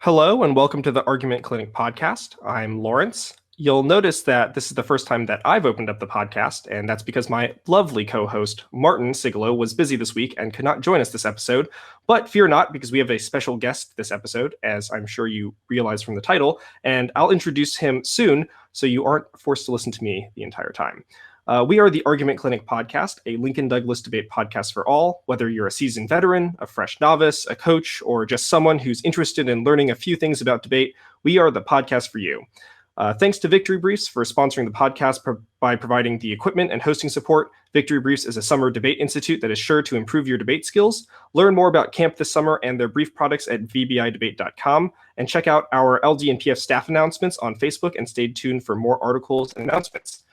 Hello and welcome to the Argument Clinic podcast. I'm Lawrence. You'll notice that this is the first time that I've opened up the podcast, and that's because my lovely co-host, Martin Sigalo, was busy this week and could not join us this episode. But fear not, because we have a special guest this episode, as I'm sure you realize from the title, and I'll introduce him soon so you aren't forced to listen to me the entire time. We are the Argument Clinic podcast, a Lincoln Douglas debate podcast for all. Whether you're a seasoned veteran, a fresh novice, a coach, or just someone who's interested in learning a few things about debate, we are the podcast for you. Thanks to Victory Briefs for sponsoring the podcast by providing the equipment and hosting support. Victory Briefs is a summer debate institute that is sure to improve your debate skills. Learn more about camp this summer and their brief products at vbidebate.com, and check out our LD and PF staff announcements on Facebook and stay tuned for more articles and announcements.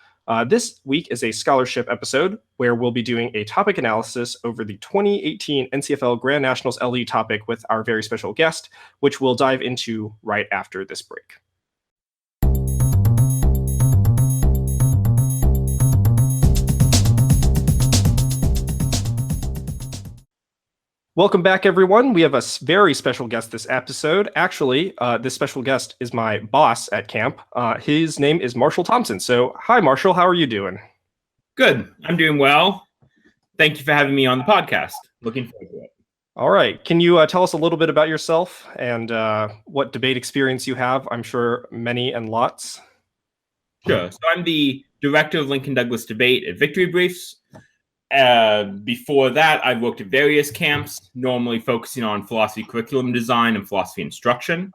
This week is a scholarship episode where we'll be doing a topic analysis over the 2018 NCFL Grand Nationals LE topic with our very special guest, which we'll dive into right after this break. Welcome back, everyone. We have a very special guest this episode. Actually, this special guest is my boss at camp. His name is Marshall Thompson. So, hi, Marshall. How are you doing? Good. I'm doing well. Thank you for having me on the podcast. Looking forward to it. All right. Can you tell us a little bit about yourself and what debate experience you have? I'm sure many and lots. Sure. So I'm the director of Lincoln Douglas debate at Victory Briefs. Before that, I've worked at various camps, normally focusing on philosophy curriculum design and philosophy instruction.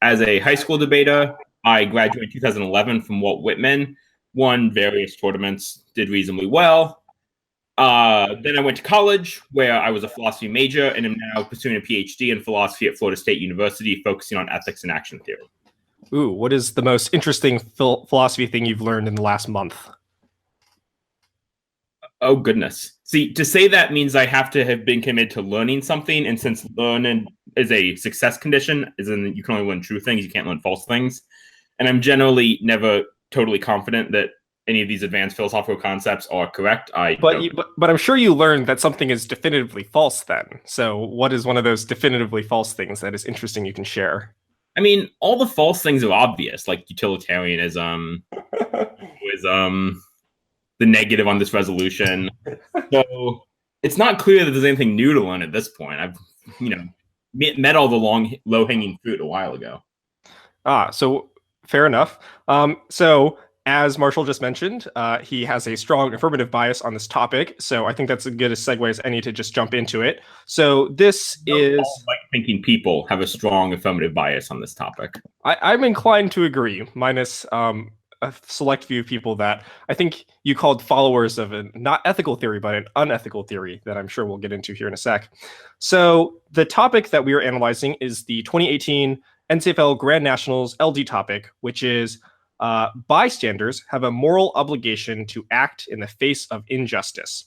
As a high school debater, I graduated in 2011 from Walt Whitman, won various tournaments, did reasonably well. Then I went to college, where I was a philosophy major, and am now pursuing a PhD in philosophy at Florida State University, focusing on ethics and action theory. Ooh, what is the most interesting philosophy thing you've learned in the last month? Oh, goodness. See, to say that means I have to have been committed to learning something. And since learning is a success condition, as in you can only learn true things, you can't learn false things. And I'm generally never totally confident that any of these advanced philosophical concepts are correct. But I'm sure you learned that something is definitively false then. So what is one of those definitively false things that is interesting you can share? I mean, all the false things are obvious, like utilitarianism, the negative on this resolution. So it's not clear that there's anything new to learn at this point. I've, met all the low-hanging fruit a while ago. So fair enough. So as Marshall just mentioned, he has a strong affirmative bias on this topic. So I think that's as good a segue as any to just jump into it. So this is... All right-thinking people have a strong affirmative bias on this topic. I'm inclined to agree, minus... a select few people that I think you called followers of a not ethical theory, but an unethical theory that I'm sure we'll get into here in a sec. So the topic that we are analyzing is the 2018 NCFL Grand Nationals LD topic, which is bystanders have a moral obligation to act in the face of injustice.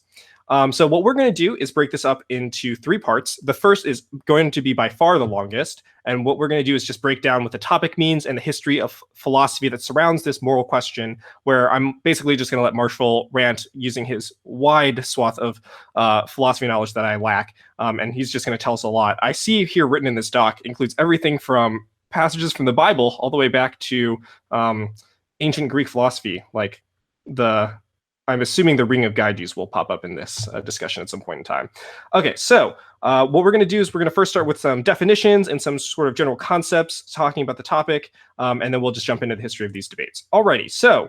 So what we're going to do is break this up into three parts. The first is going to be by far the longest. And what we're going to do is just break down what the topic means and the history of philosophy that surrounds this moral question, where I'm basically just going to let Marshall rant using his wide swath of philosophy knowledge that I lack. And he's just going to tell us a lot. I see here written in this doc includes everything from passages from the Bible all the way back to ancient Greek philosophy, like I'm assuming the Ring of Gyges will pop up in this discussion at some point in time. Okay, so what we're going to do is we're going to first start with some definitions and some sort of general concepts talking about the topic, and then we'll just jump into the history of these debates. Alrighty, so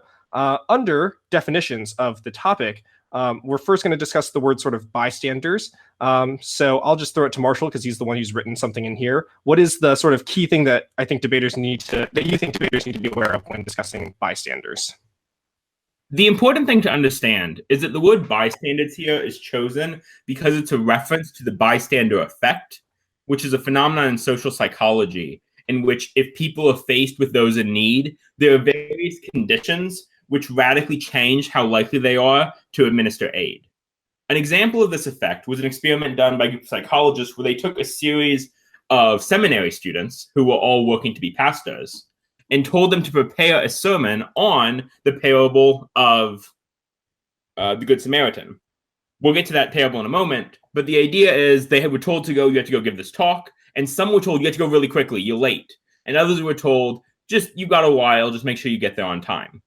under definitions of the topic, we're first going to discuss the word sort of bystanders. So I'll just throw it to Marshall because he's the one who's written something in here. What is the sort of key thing that you think debaters need to be aware of when discussing bystanders? The important thing to understand is that the word bystanders here is chosen because it's a reference to the bystander effect, which is a phenomenon in social psychology in which if people are faced with those in need, there are various conditions which radically change how likely they are to administer aid. An example of this effect was an experiment done by a group of psychologists where they took a series of seminary students who were all working to be pastors and told them to prepare a sermon on the parable of the Good Samaritan. We'll get to that parable in a moment, but the idea is they were told you have to go give this talk, And some were told, you have to go really quickly, you're late. And others were told, just, you got a while, just make sure you get there on time.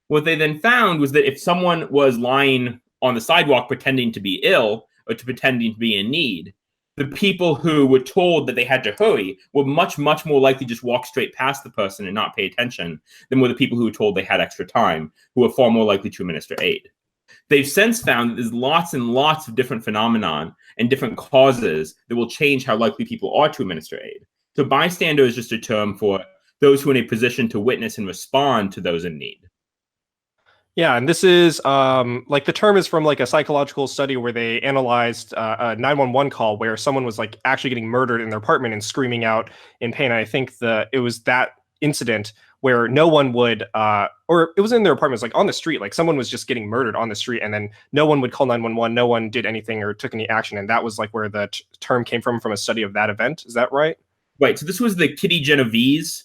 What they then found was that if someone was lying on the sidewalk pretending to be ill or to pretending to be in need, the people who were told that they had to hurry were much, much more likely to just walk straight past the person and not pay attention than were the people who were told they had extra time, who were far more likely to administer aid. They've since found that there's lots and lots of different phenomenon and different causes that will change how likely people are to administer aid. So bystander is just a term for those who are in a position to witness and respond to those in need. Yeah, and this is like the term is from like a psychological study where they analyzed a 911 call where someone was like actually getting murdered in their apartment and screaming out in pain. And I think it was that incident where no one would, or it was in their apartment, it was like on the street, like someone was just getting murdered on the street, and then no one would call 911, no one did anything or took any action, and that was like where the term came from a study of that event. Is that right? Right. So this was the Kitty Genovese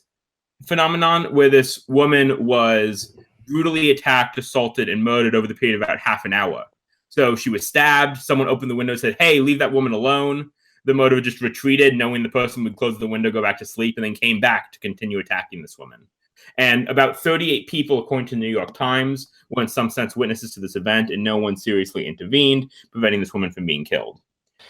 phenomenon, where this woman was brutally attacked, assaulted, and murdered over the period of about half an hour. So she was stabbed. Someone opened the window and said, "Hey, leave that woman alone." The murderer just retreated, knowing the person would close the window, go back to sleep, and then came back to continue attacking this woman. And about 38 people, according to the New York Times, were in some sense witnesses to this event, and no one seriously intervened, preventing this woman from being killed.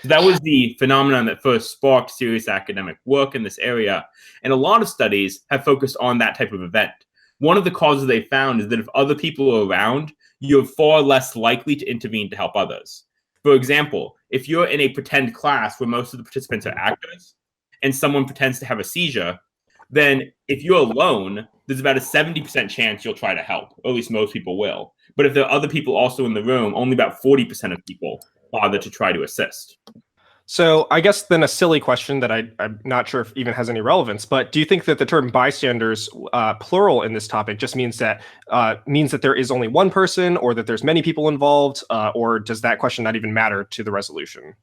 So that was the phenomenon that first sparked serious academic work in this area. And a lot of studies have focused on that type of event. One of the causes they found is that if other people are around, you're far less likely to intervene to help others. For example, if you're in a pretend class where most of the participants are actors and someone pretends to have a seizure, then if you're alone, there's about a 70% chance you'll try to help, or at least most people will. But if there are other people also in the room, only about 40% of people bother to try to assist. So I guess then a silly question that I'm not sure if even has any relevance, but do you think that the term bystanders, plural in this topic, just means that there is only one person, or that there's many people involved, or does that question not even matter to the resolution?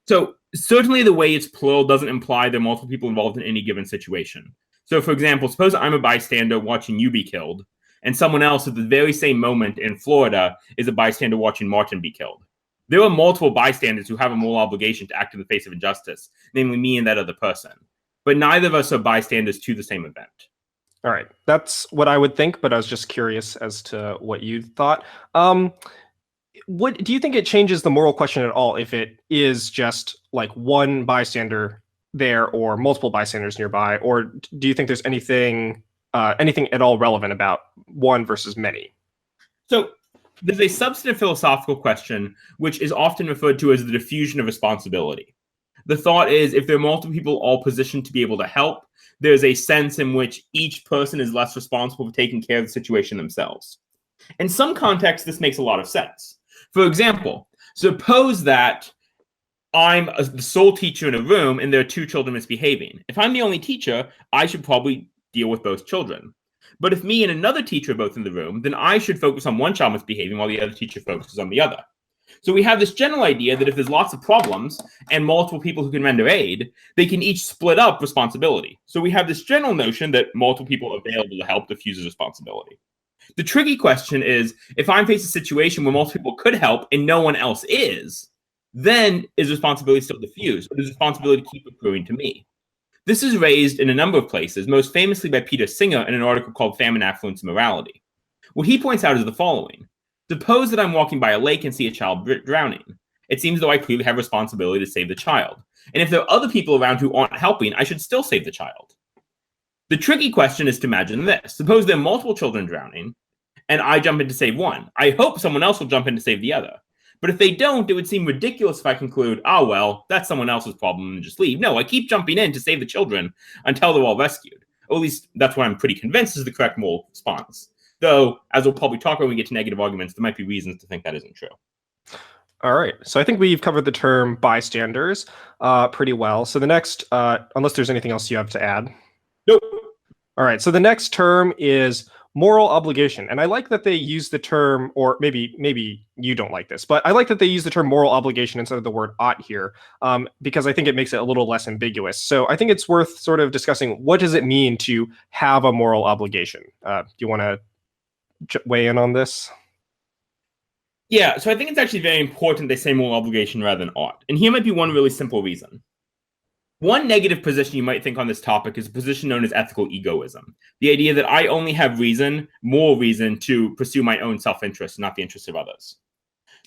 So certainly the way it's plural doesn't imply there are multiple people involved in any given situation. So for example, suppose I'm a bystander watching you be killed, and someone else at the very same moment in Florida is a bystander watching Martin be killed. There are multiple bystanders who have a moral obligation to act in the face of injustice, namely me and that other person. But neither of us are bystanders to the same event. All right. That's what I would think, but I was just curious as to what you thought. What do you think it changes the moral question at all if it is just like one bystander there or multiple bystanders nearby, or do you think there's anything at all relevant about one versus many? So there's a substantive philosophical question, which is often referred to as the diffusion of responsibility. The thought is, if there are multiple people all positioned to be able to help, there's a sense in which each person is less responsible for taking care of the situation themselves. In some contexts, this makes a lot of sense. For example, suppose that I'm the sole teacher in a room and there are two children misbehaving. If I'm the only teacher, I should probably deal with both children. But if me and another teacher are both in the room, then I should focus on one child misbehaving while the other teacher focuses on the other. So we have this general idea that if there's lots of problems and multiple people who can render aid, they can each split up responsibility. So we have this general notion that multiple people available to help diffuses responsibility. The tricky question is, if I'm faced a situation where multiple people could help and no one else is, then is responsibility still diffused, or does responsibility keep accruing to me? This is raised in a number of places, most famously by Peter Singer in an article called Famine, Affluence, and Morality. What he points out is the following. Suppose that I'm walking by a lake and see a child drowning. It seems though I clearly have responsibility to save the child. And if there are other people around who aren't helping, I should still save the child. The tricky question is to imagine this. Suppose there are multiple children drowning, and I jump in to save one. I hope someone else will jump in to save the other. But if they don't, it would seem ridiculous if I conclude, oh, well, that's someone else's problem and just leave. No, I keep jumping in to save the children until they're all rescued. Or at least that's what I'm pretty convinced is the correct moral response. Though, as we'll probably talk about when we get to negative arguments, there might be reasons to think that isn't true. All right. So I think we've covered the term bystanders pretty well. So the next, unless there's anything else you have to add. Nope. All right. So the next term is moral obligation. And I like that they use the term, or maybe you don't like this, but I like that they use the term moral obligation instead of the word ought here, because I think it makes it a little less ambiguous. So I think it's worth sort of discussing, what does it mean to have a moral obligation? Do you want to weigh in on this? Yeah, so I think it's actually very important they say moral obligation rather than ought. And here might be one really simple reason. One negative position you might think on this topic is a position known as ethical egoism. The idea that I only have moral reason, to pursue my own self-interest, not the interests of others.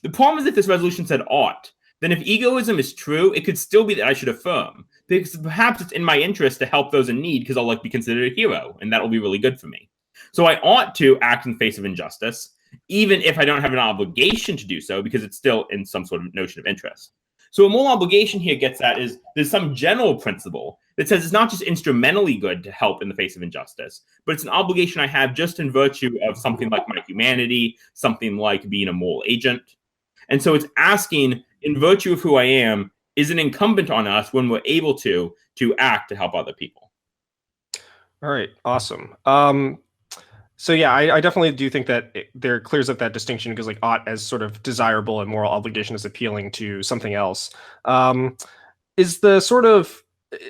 The problem is that this resolution said ought. Then if egoism is true, it could still be that I should affirm, because perhaps it's in my interest to help those in need because I'll be considered a hero, and that'll be really good for me. So I ought to act in the face of injustice, even if I don't have an obligation to do so, because it's still in some sort of notion of interest. So a moral obligation here gets at is there's some general principle that says it's not just instrumentally good to help in the face of injustice, but it's an obligation I have just in virtue of something like my humanity, something like being a moral agent. And so it's asking, in virtue of who I am, is it incumbent on us when we're able to act to help other people? All right, awesome. So yeah, I definitely do think that there clears up that distinction, because like ought as sort of desirable and moral obligation is appealing to something else. Is the sort of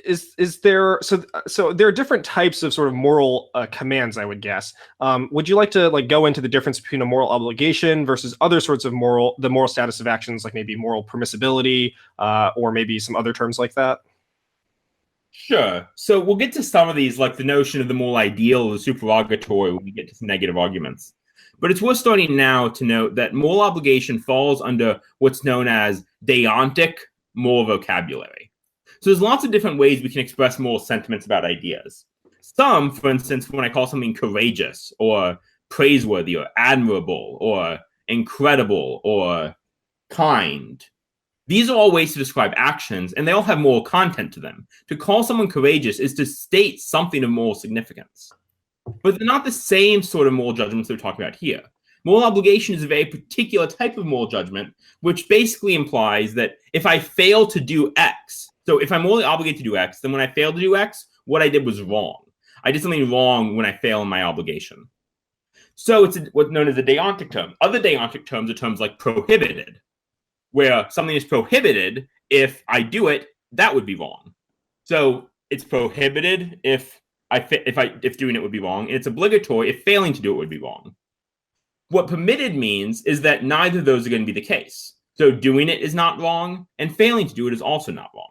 is there so there are different types of sort of moral commands, I would guess. Would you like to like go into the difference between a moral obligation versus other sorts of the moral status of actions, like maybe moral permissibility, or maybe some other terms like that? Sure. So we'll get to some of these, like the notion of the moral ideal or the supererogatory, when we get to some negative arguments. But it's worth starting now to note that moral obligation falls under what's known as deontic moral vocabulary. So there's lots of different ways we can express moral sentiments about ideas. Some, for instance, when I call something courageous or praiseworthy or admirable or incredible or kind, these are all ways to describe actions, and they all have moral content to them. To call someone courageous is to state something of moral significance. But they're not the same sort of moral judgments we're talking about here. Moral obligation is a very particular type of moral judgment, which basically implies that if I fail to do X, so if I'm morally obligated to do X, then when I fail to do X, what I did was wrong. I did something wrong when I fail in my obligation. So it's what's known as a deontic term. Other deontic terms are terms like prohibited, where something is prohibited. If I do it, that would be wrong. So it's prohibited if doing it would be wrong, and it's obligatory if failing to do it would be wrong. What permitted means is that neither of those are going to be the case. So doing it is not wrong, and failing to do it is also not wrong.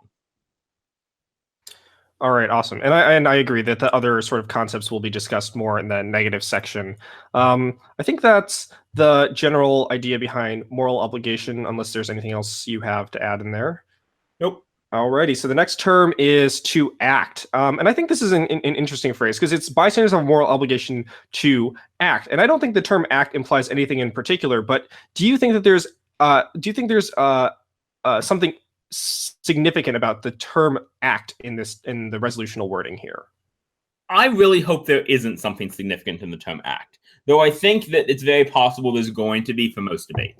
All right, awesome. And I agree that the other sort of concepts will be discussed more in the negative section. I think that's the general idea behind moral obligation, unless there's anything else you have to add in there. Nope. Alrighty, so the next term is to act. And I think this is an interesting phrase, because it's bystanders have a moral obligation to act. And I don't think the term act implies anything in particular, but do you think that there's something significant about the term act in the resolutional wording here? I really hope there isn't something significant in the term act, though I think that it's very possible there's going to be for most debate.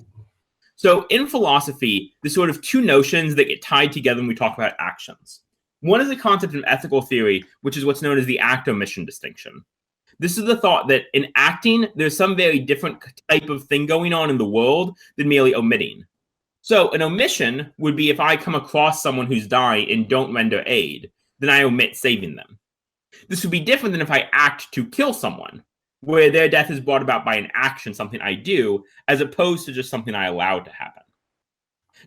So in philosophy, there's sort of two notions that get tied together when we talk about actions. One is a concept in ethical theory, which is what's known as the act-omission distinction. This is the thought that in acting, there's some very different type of thing going on in the world than merely omitting. So an omission would be if I come across someone who's dying and don't render aid, then I omit saving them. This would be different than if I act to kill someone, where their death is brought about by an action, something I do, as opposed to just something I allow to happen.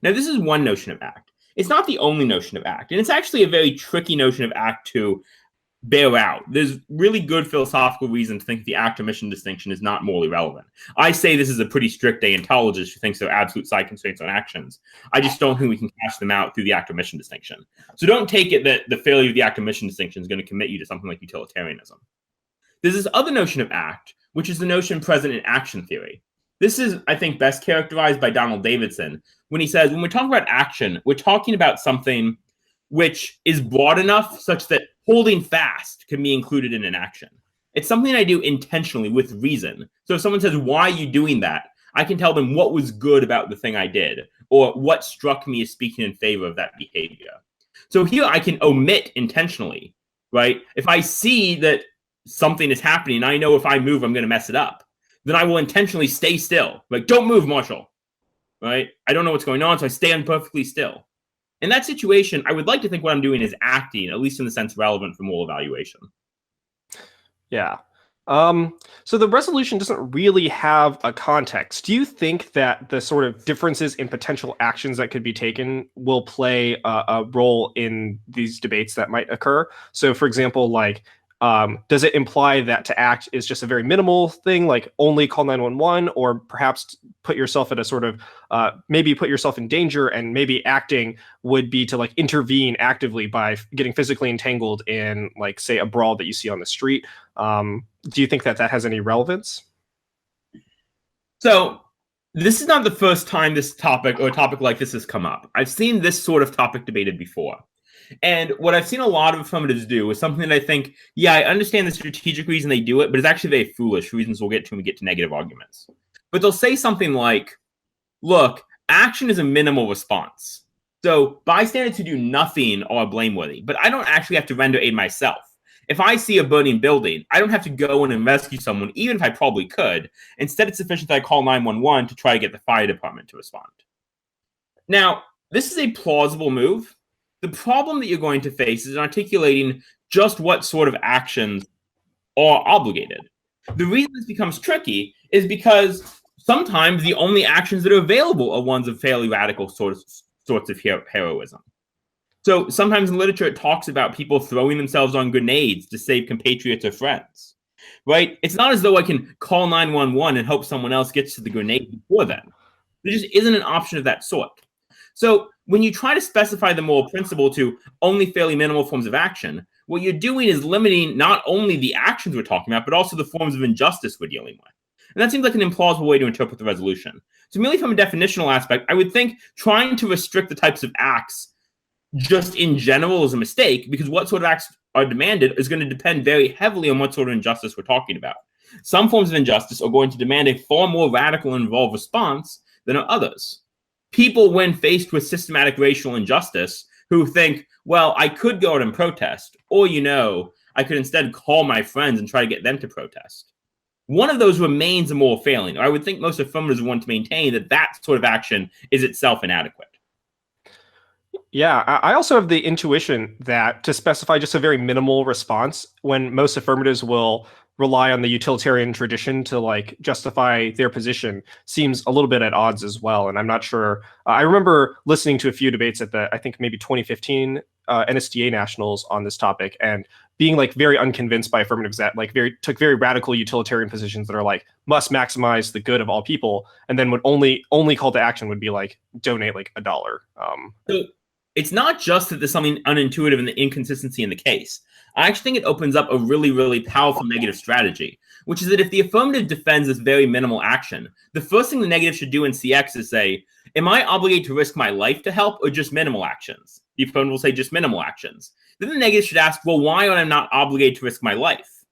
Now, this is one notion of act. It's not the only notion of act, and it's actually a very tricky notion of act to bear out. There's really good philosophical reason to think the act-omission distinction is not morally relevant. I say this is a pretty strict deontologist who thinks there are absolute side constraints on actions. I just don't think we can cash them out through the act-omission distinction. So don't take it that the failure of the act-omission distinction is going to commit you to something like utilitarianism. There's this other notion of act, which is the notion present in action theory. This is, I think, best characterized by Donald Davidson when he says, when we're talking about action, we're talking about something which is broad enough such that holding fast can be included in an action. It's something I do intentionally with reason. So if someone says, why are you doing that? I can tell them what was good about the thing I did, or what struck me as speaking in favor of that behavior. So here I can omit intentionally, right? If I see that something is happening, and I know if I move, I'm going to mess it up, then I will intentionally stay still. Like, don't move, Marshall, right? I don't know what's going on, so I stand perfectly still. In that situation, I would like to think what I'm doing is acting, at least in the sense relevant for moral evaluation. Yeah. So the resolution doesn't really have a context. Do you think that the sort of differences in potential actions that could be taken will play a role in these debates that might occur? So, for example, like, does it imply that to act is just a very minimal thing, like only call 911, or perhaps put yourself at a sort of maybe put yourself in danger, and maybe acting would be to like intervene actively by getting physically entangled in, like, say, a brawl that you see on the street? Do you think that that has any relevance? So this is not the first time this topic or a topic like this has come up. I've seen this sort of topic debated before. And what I've seen a lot of affirmatives do is something that I think, yeah, I understand the strategic reason they do it, but it's actually very foolish reasons we'll get to when we get to negative arguments. But they'll say something like, look, action is a minimal response. So bystanders who do nothing are blameworthy, but I don't actually have to render aid myself. If I see a burning building, I don't have to go in and rescue someone, even if I probably could. Instead, it's sufficient that I call 911 to try to get the fire department to respond. Now, this is a plausible move. The problem that you're going to face is articulating just what sort of actions are obligated. The reason this becomes tricky is because sometimes the only actions that are available are ones of fairly radical sorts of heroism. So sometimes in literature, it talks about people throwing themselves on grenades to save compatriots or friends, right? It's not as though I can call 911 and hope someone else gets to the grenade before then. There just isn't an option of that sort. So when you try to specify the moral principle to only fairly minimal forms of action, what you're doing is limiting not only the actions we're talking about, but also the forms of injustice we're dealing with. And that seems like an implausible way to interpret the resolution. So merely from a definitional aspect, I would think trying to restrict the types of acts just in general is a mistake, because what sort of acts are demanded is going to depend very heavily on what sort of injustice we're talking about. Some forms of injustice are going to demand a far more radical and involved response than are others. People, when faced with systematic racial injustice, who think, well, I could go out and protest, or, I could instead call my friends and try to get them to protest. One of those remains a moral failing. I would think most affirmatives want to maintain that that sort of action is itself inadequate. Yeah, I also have the intuition that to specify just a very minimal response, when most affirmatives will rely on the utilitarian tradition to like justify their position, seems a little bit at odds as well. And I'm not sure. I remember listening to a few debates at I think maybe 2015 NSDA nationals on this topic, and being like very unconvinced by affirmatives that like took very radical utilitarian positions that are like must maximize the good of all people, and then would only call to action would be like donate like $1. So it's not just that there's something unintuitive in the inconsistency in the case. I actually think it opens up a really, really powerful negative strategy, which is that if the affirmative defends this very minimal action, the first thing the negative should do in CX is say, am I obligated to risk my life to help, or just minimal actions? The affirmative will say just minimal actions. Then the negative should ask, well, why am I not obligated to risk my life?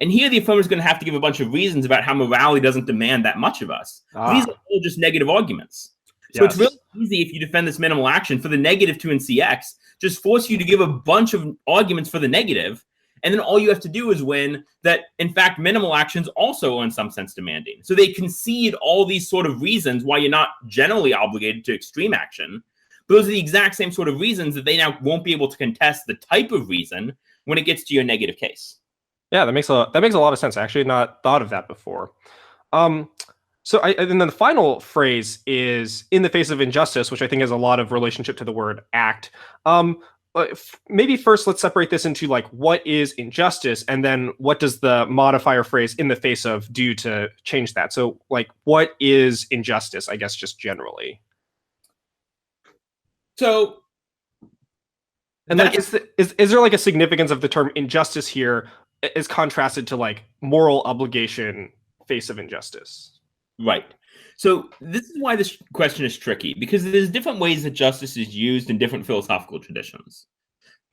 And here the affirmative is going to have to give a bunch of reasons about how morality doesn't demand that much of us. These are all just negative arguments. So It's really easy, if you defend this minimal action, for the negative to in CX just force you to give a bunch of arguments for the negative, and then all you have to do is win that, in fact, minimal actions also are in some sense demanding. So they concede all these sort of reasons why you're not generally obligated to extreme action, but those are the exact same sort of reasons that they now won't be able to contest the type of reason when it gets to your negative case. Yeah, that makes a lot of sense. I actually had not thought of that before. And then the final phrase is in the face of injustice, which I think has a lot of relationship to the word act. Maybe first let's separate this into like what is injustice, and then what does the modifier phrase in the face of do to change that. So like what is injustice, I guess, just generally. So and like is there like a significance of the term injustice here is contrasted to like moral obligation, face of injustice? Right. So this is why this question is tricky, because there's different ways that justice is used in different philosophical traditions.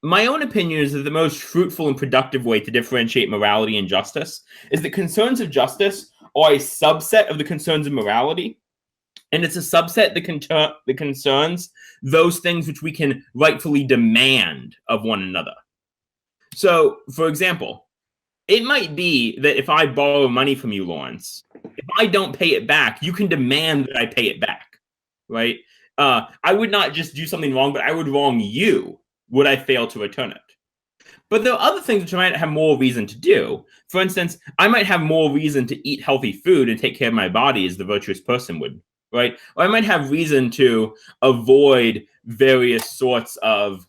My own opinion is that the most fruitful and productive way to differentiate morality and justice is that concerns of justice are a subset of the concerns of morality, and it's a subset that concerns those things which we can rightfully demand of one another. So, for example, it might be that if I borrow money from you, Lawrence, if I don't pay it back, you can demand that I pay it back, right? I would not just do something wrong, but I would wrong you would I fail to return it. But there are other things which I might have more reason to do. For instance, I might have more reason to eat healthy food and take care of my body as the virtuous person would, right? Or I might have reason to avoid various sorts of,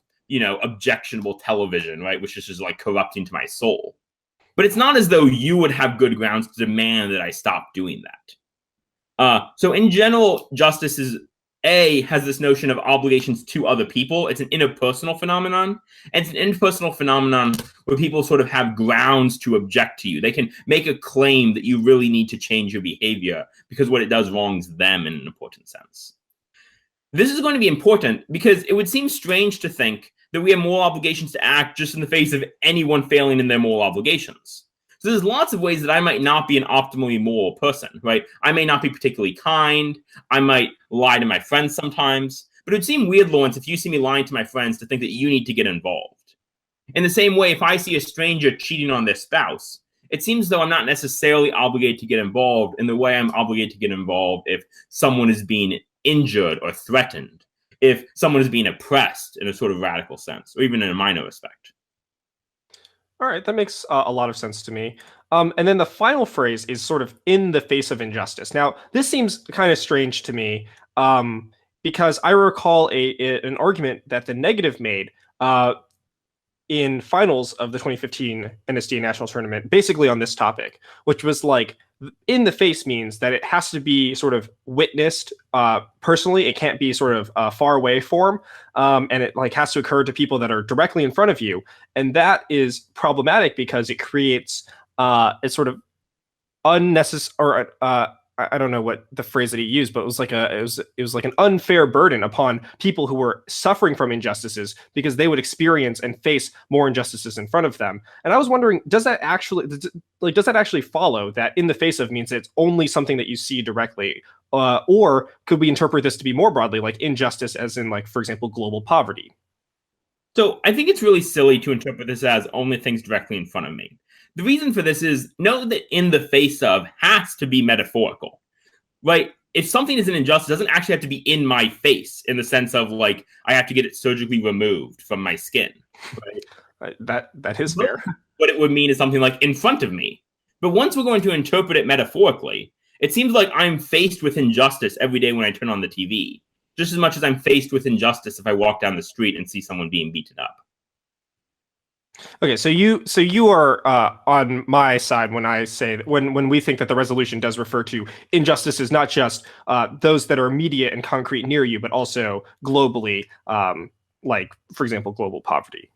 objectionable television, right? Which is just like corrupting to my soul. But it's not as though you would have good grounds to demand that I stop doing that. So in general, justice has this notion of obligations to other people. It's an interpersonal phenomenon. And it's an interpersonal phenomenon where people sort of have grounds to object to you. They can make a claim that you really need to change your behavior because what it does wrongs them in an important sense. This is going to be important because it would seem strange to think that we have moral obligations to act just in the face of anyone failing in their moral obligations. So there's lots of ways that I might not be an optimally moral person, right? I may not be particularly kind. I might lie to my friends sometimes. But it would seem weird, Lawrence, if you see me lying to my friends to think that you need to get involved. In the same way, if I see a stranger cheating on their spouse, it seems though I'm not necessarily obligated to get involved in the way I'm obligated to get involved if someone is being injured or threatened, if someone is being oppressed in a sort of radical sense, or even in a minor respect. All right, that makes a lot of sense to me. And then the final phrase is sort of in the face of injustice. Now, this seems kind of strange to me because I recall an argument that the negative made in finals of the 2015 NSDA National Tournament, basically on this topic, which was like, in the face means that it has to be sort of witnessed personally. It can't be sort of a far away form, and it like has to occur to people that are directly in front of you, and that is problematic because it creates a sort of unnecessary, or I don't know what the phrase that he used, but it was like an unfair burden upon people who were suffering from injustices because they would experience and face more injustices in front of them. And I was wondering, does that actually follow that in the face of means it's only something that you see directly, or could we interpret this to be more broadly, like injustice, as in like, for example, global poverty? So I think it's really silly to interpret this as only things directly in front of me. The reason for this is note that in the face of has to be metaphorical, right? If something is an injustice, it doesn't actually have to be in my face in the sense of like I have to get it surgically removed from my skin. Right? That is fair. What it would mean is something like in front of me. But once we're going to interpret it metaphorically, it seems like I'm faced with injustice every day when I turn on the TV, just as much as I'm faced with injustice if I walk down the street and see someone being beaten up. Okay, so you are on my side when I say that when we think that the resolution does refer to injustices, not just those that are immediate and concrete near you, but also globally, like, for example, global poverty.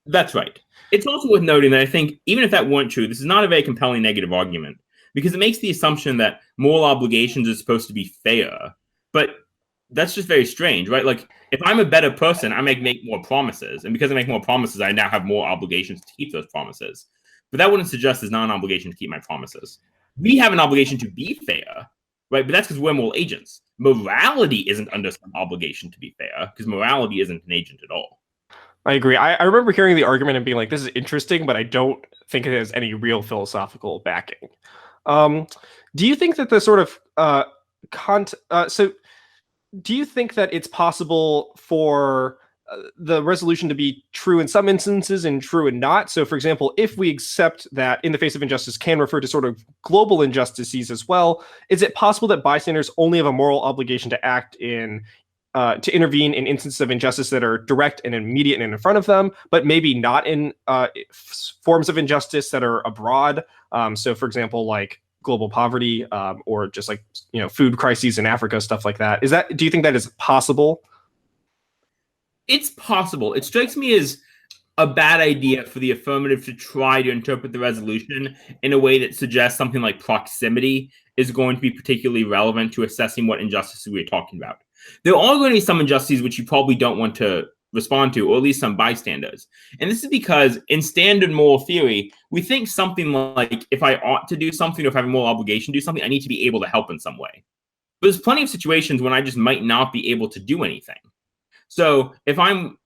That's right. It's also worth noting that I think even if that weren't true, this is not a very compelling negative argument because it makes the assumption that moral obligations are supposed to be fair, but that's just very strange, right? Like, if I'm a better person, I make more promises. And because I make more promises, I now have more obligations to keep those promises. But that wouldn't suggest there's not an obligation to keep my promises. We have an obligation to be fair, right? But that's because we're moral agents. Morality isn't under some obligation to be fair because morality isn't an agent at all. I agree. I remember hearing the argument and being like, this is interesting, but I don't think it has any real philosophical backing. Do you think that the sort of do you think that it's possible for the resolution to be true in some instances and true and not? So, for example, if we accept that in the face of injustice can refer to sort of global injustices as well, is it possible that bystanders only have a moral obligation to act to intervene in instances of injustice that are direct and immediate and in front of them, but maybe not in forms of injustice that are abroad? So, for example, like global poverty, or just like, food crises in Africa, stuff like that. Do you think that is possible? It's possible. It strikes me as a bad idea for the affirmative to try to interpret the resolution in a way that suggests something like proximity is going to be particularly relevant to assessing what injustices we're talking about. There are going to be some injustices which you probably don't want to respond to, or at least some bystanders. And this is because in standard moral theory, we think something like if I ought to do something or if I have a moral obligation to do something, I need to be able to help in some way. But there's plenty of situations when I just might not be able to do anything. So if I'm,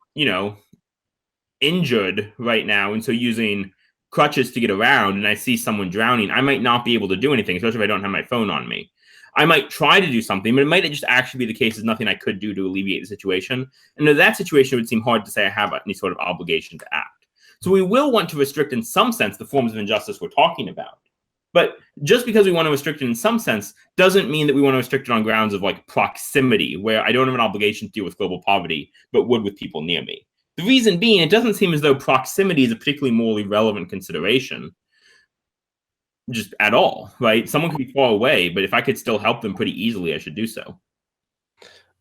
injured right now and so using crutches to get around and I see someone drowning, I might not be able to do anything, especially if I don't have my phone on me. I might try to do something, but it might just actually be the case there's nothing I could do to alleviate the situation. And in that situation, it would seem hard to say I have any sort of obligation to act. So we will want to restrict in some sense the forms of injustice we're talking about. But just because we want to restrict it in some sense doesn't mean that we want to restrict it on grounds of like proximity, where I don't have an obligation to deal with global poverty, but would with people near me. The reason being, it doesn't seem as though proximity is a particularly morally relevant consideration just at all, right? Someone could be far away, but if I could still help them pretty easily, I should do so.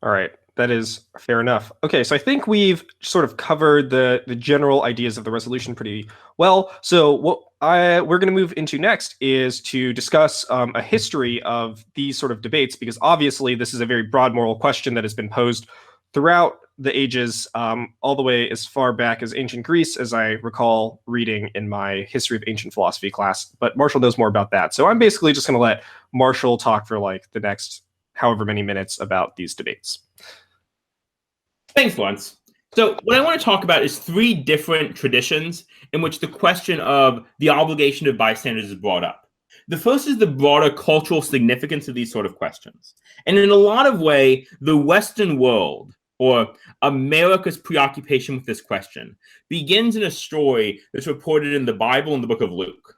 All right, that is fair enough. Okay, so I think we've sort of covered the general ideas of the resolution pretty well. So what we're going to move into next is to discuss a history of these sort of debates, because obviously this is a very broad moral question that has been posed throughout the ages, all the way as far back as ancient Greece, as I recall reading in my history of ancient philosophy class. But Marshall knows more about that. So I'm basically just going to let Marshall talk for like the next however many minutes about these debates. Thanks, Lawrence. So what I want to talk about is 3 different traditions in which the question of the obligation of bystanders is brought up. The first is the broader cultural significance of these sort of questions. And in a lot of way, the Western world, or America's preoccupation with this question, begins in a story that's reported in the Bible in the book of Luke.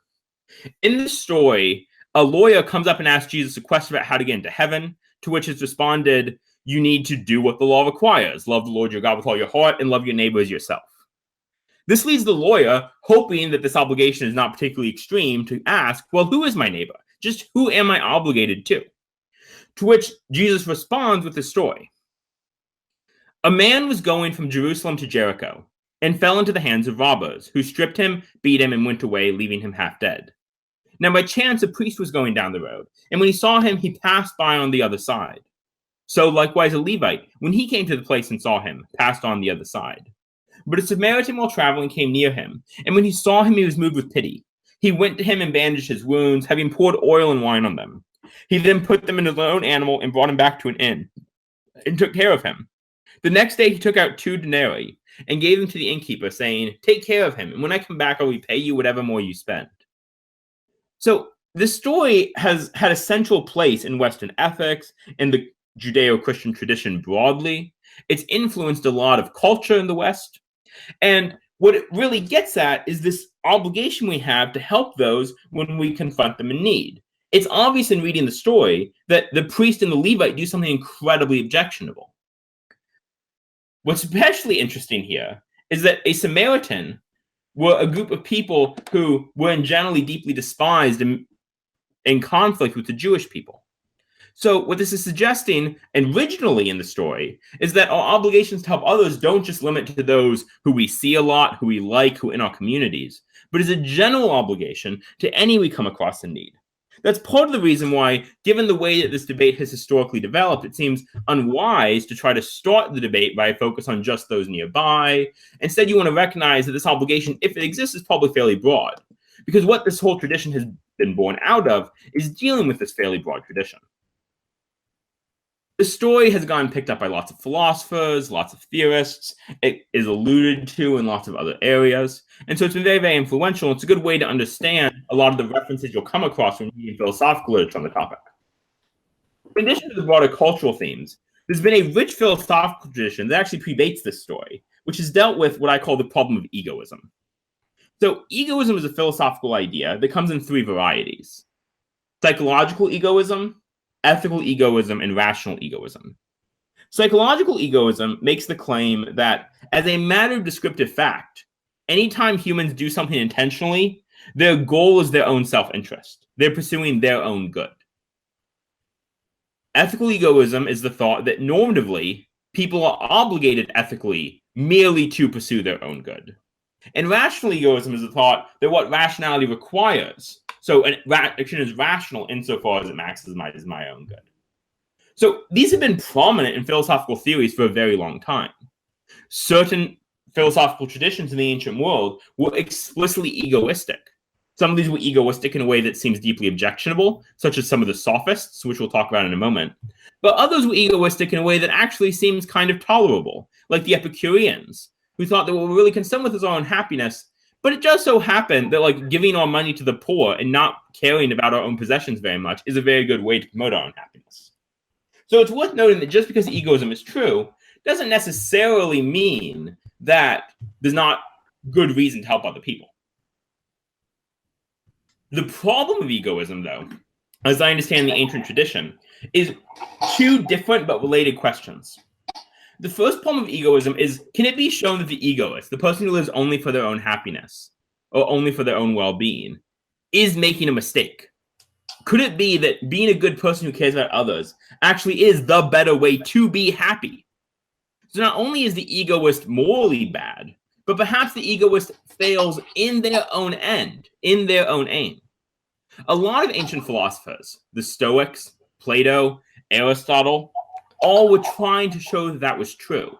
In this story, a lawyer comes up and asks Jesus a question about how to get into heaven, to which is responded, you need to do what the law requires. Love the Lord your God with all your heart and love your neighbor as yourself. This leads the lawyer, hoping that this obligation is not particularly extreme, to ask, well, who is my neighbor? Just who am I obligated to? To which Jesus responds with this story. A man was going from Jerusalem to Jericho and fell into the hands of robbers, who stripped him, beat him, and went away, leaving him half dead. Now by chance a priest was going down the road, and when he saw him, he passed by on the other side. So likewise a Levite, when he came to the place and saw him, passed on the other side. But a Samaritan while traveling came near him, and when he saw him, he was moved with pity. He went to him and bandaged his wounds, having poured oil and wine on them. He then put them in his own animal and brought him back to an inn, and took care of him. The next day he took out 2 denarii, and gave them to the innkeeper, saying, take care of him, and when I come back I will repay you whatever more you spend. So this story has had a central place in Western ethics, in the Judeo-Christian tradition broadly. It's influenced a lot of culture in the West. And what it really gets at is this obligation we have to help those when we confront them in need. It's obvious in reading the story that the priest and the Levite do something incredibly objectionable. What's especially interesting here is that a Samaritan were a group of people who were generally deeply despised and in conflict with the Jewish people. So what this is suggesting, originally in the story, is that our obligations to help others don't just limit to those who we see a lot, who we like, who are in our communities, but is a general obligation to any we come across in need. That's part of the reason why, given the way that this debate has historically developed, it seems unwise to try to start the debate by a focus on just those nearby. Instead, you want to recognize that this obligation, if it exists, is probably fairly broad. Because what this whole tradition has been born out of is dealing with this fairly broad tradition. The story has gotten picked up by lots of philosophers, lots of theorists. It is alluded to in lots of other areas. And so it's been very, very influential. It's a good way to understand a lot of the references you'll come across when reading philosophical literature on the topic. In addition to the broader cultural themes, there's been a rich philosophical tradition that actually predates this story, which has dealt with what I call the problem of egoism. So egoism is a philosophical idea that comes in 3 varieties: psychological egoism, ethical egoism, and rational egoism. Psychological egoism makes the claim that, as a matter of descriptive fact, anytime humans do something intentionally, their goal is their own self-interest. They're pursuing their own good. Ethical egoism is the thought that normatively, people are obligated ethically merely to pursue their own good. And rational egoism is the thought that what rationality requires, so an action is rational insofar as it maximizes my own good. So these have been prominent in philosophical theories for a very long time. Certain philosophical traditions in the ancient world were explicitly egoistic. Some of these were egoistic in a way that seems deeply objectionable, such as some of the sophists, which we'll talk about in a moment. But others were egoistic in a way that actually seems kind of tolerable, like the Epicureans, who thought that what we're really concerned with is our own happiness. But it just so happened that like giving our money to the poor and not caring about our own possessions very much is a very good way to promote our own happiness. So it's worth noting that just because egoism is true doesn't necessarily mean that there's not good reason to help other people. The problem of egoism, though, as I understand the ancient tradition, is two different but related questions. The first problem of egoism is, can it be shown that the egoist, the person who lives only for their own happiness or only for their own well-being, is making a mistake? Could it be that being a good person who cares about others actually is the better way to be happy? So not only is the egoist morally bad, but perhaps the egoist fails in their own end, in their own aim. A lot of ancient philosophers, the Stoics, Plato, Aristotle, all were trying to show that that was true.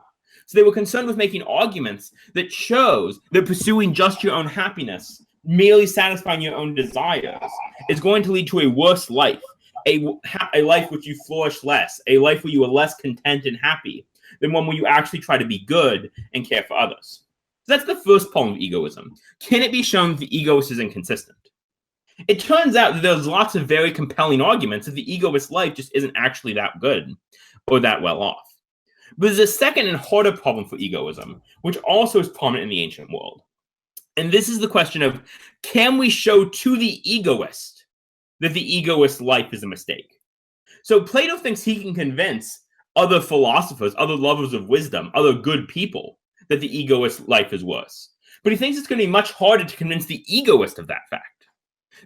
So they were concerned with making arguments that shows that pursuing just your own happiness, merely satisfying your own desires, is going to lead to a worse life, a life which you flourish less, a life where you are less content and happy than one where you actually try to be good and care for others. So that's the first problem of egoism. Can it be shown that the egoist is inconsistent? It turns out that there's lots of very compelling arguments that the egoist's life just isn't actually that good or that well off. But there's a second and harder problem for egoism, which also is prominent in the ancient world. And this is the question of, can we show to the egoist that the egoist's life is a mistake? So Plato thinks he can convince other philosophers, other lovers of wisdom, other good people, that the egoist's life is worse. But he thinks it's going to be much harder to convince the egoist of that fact.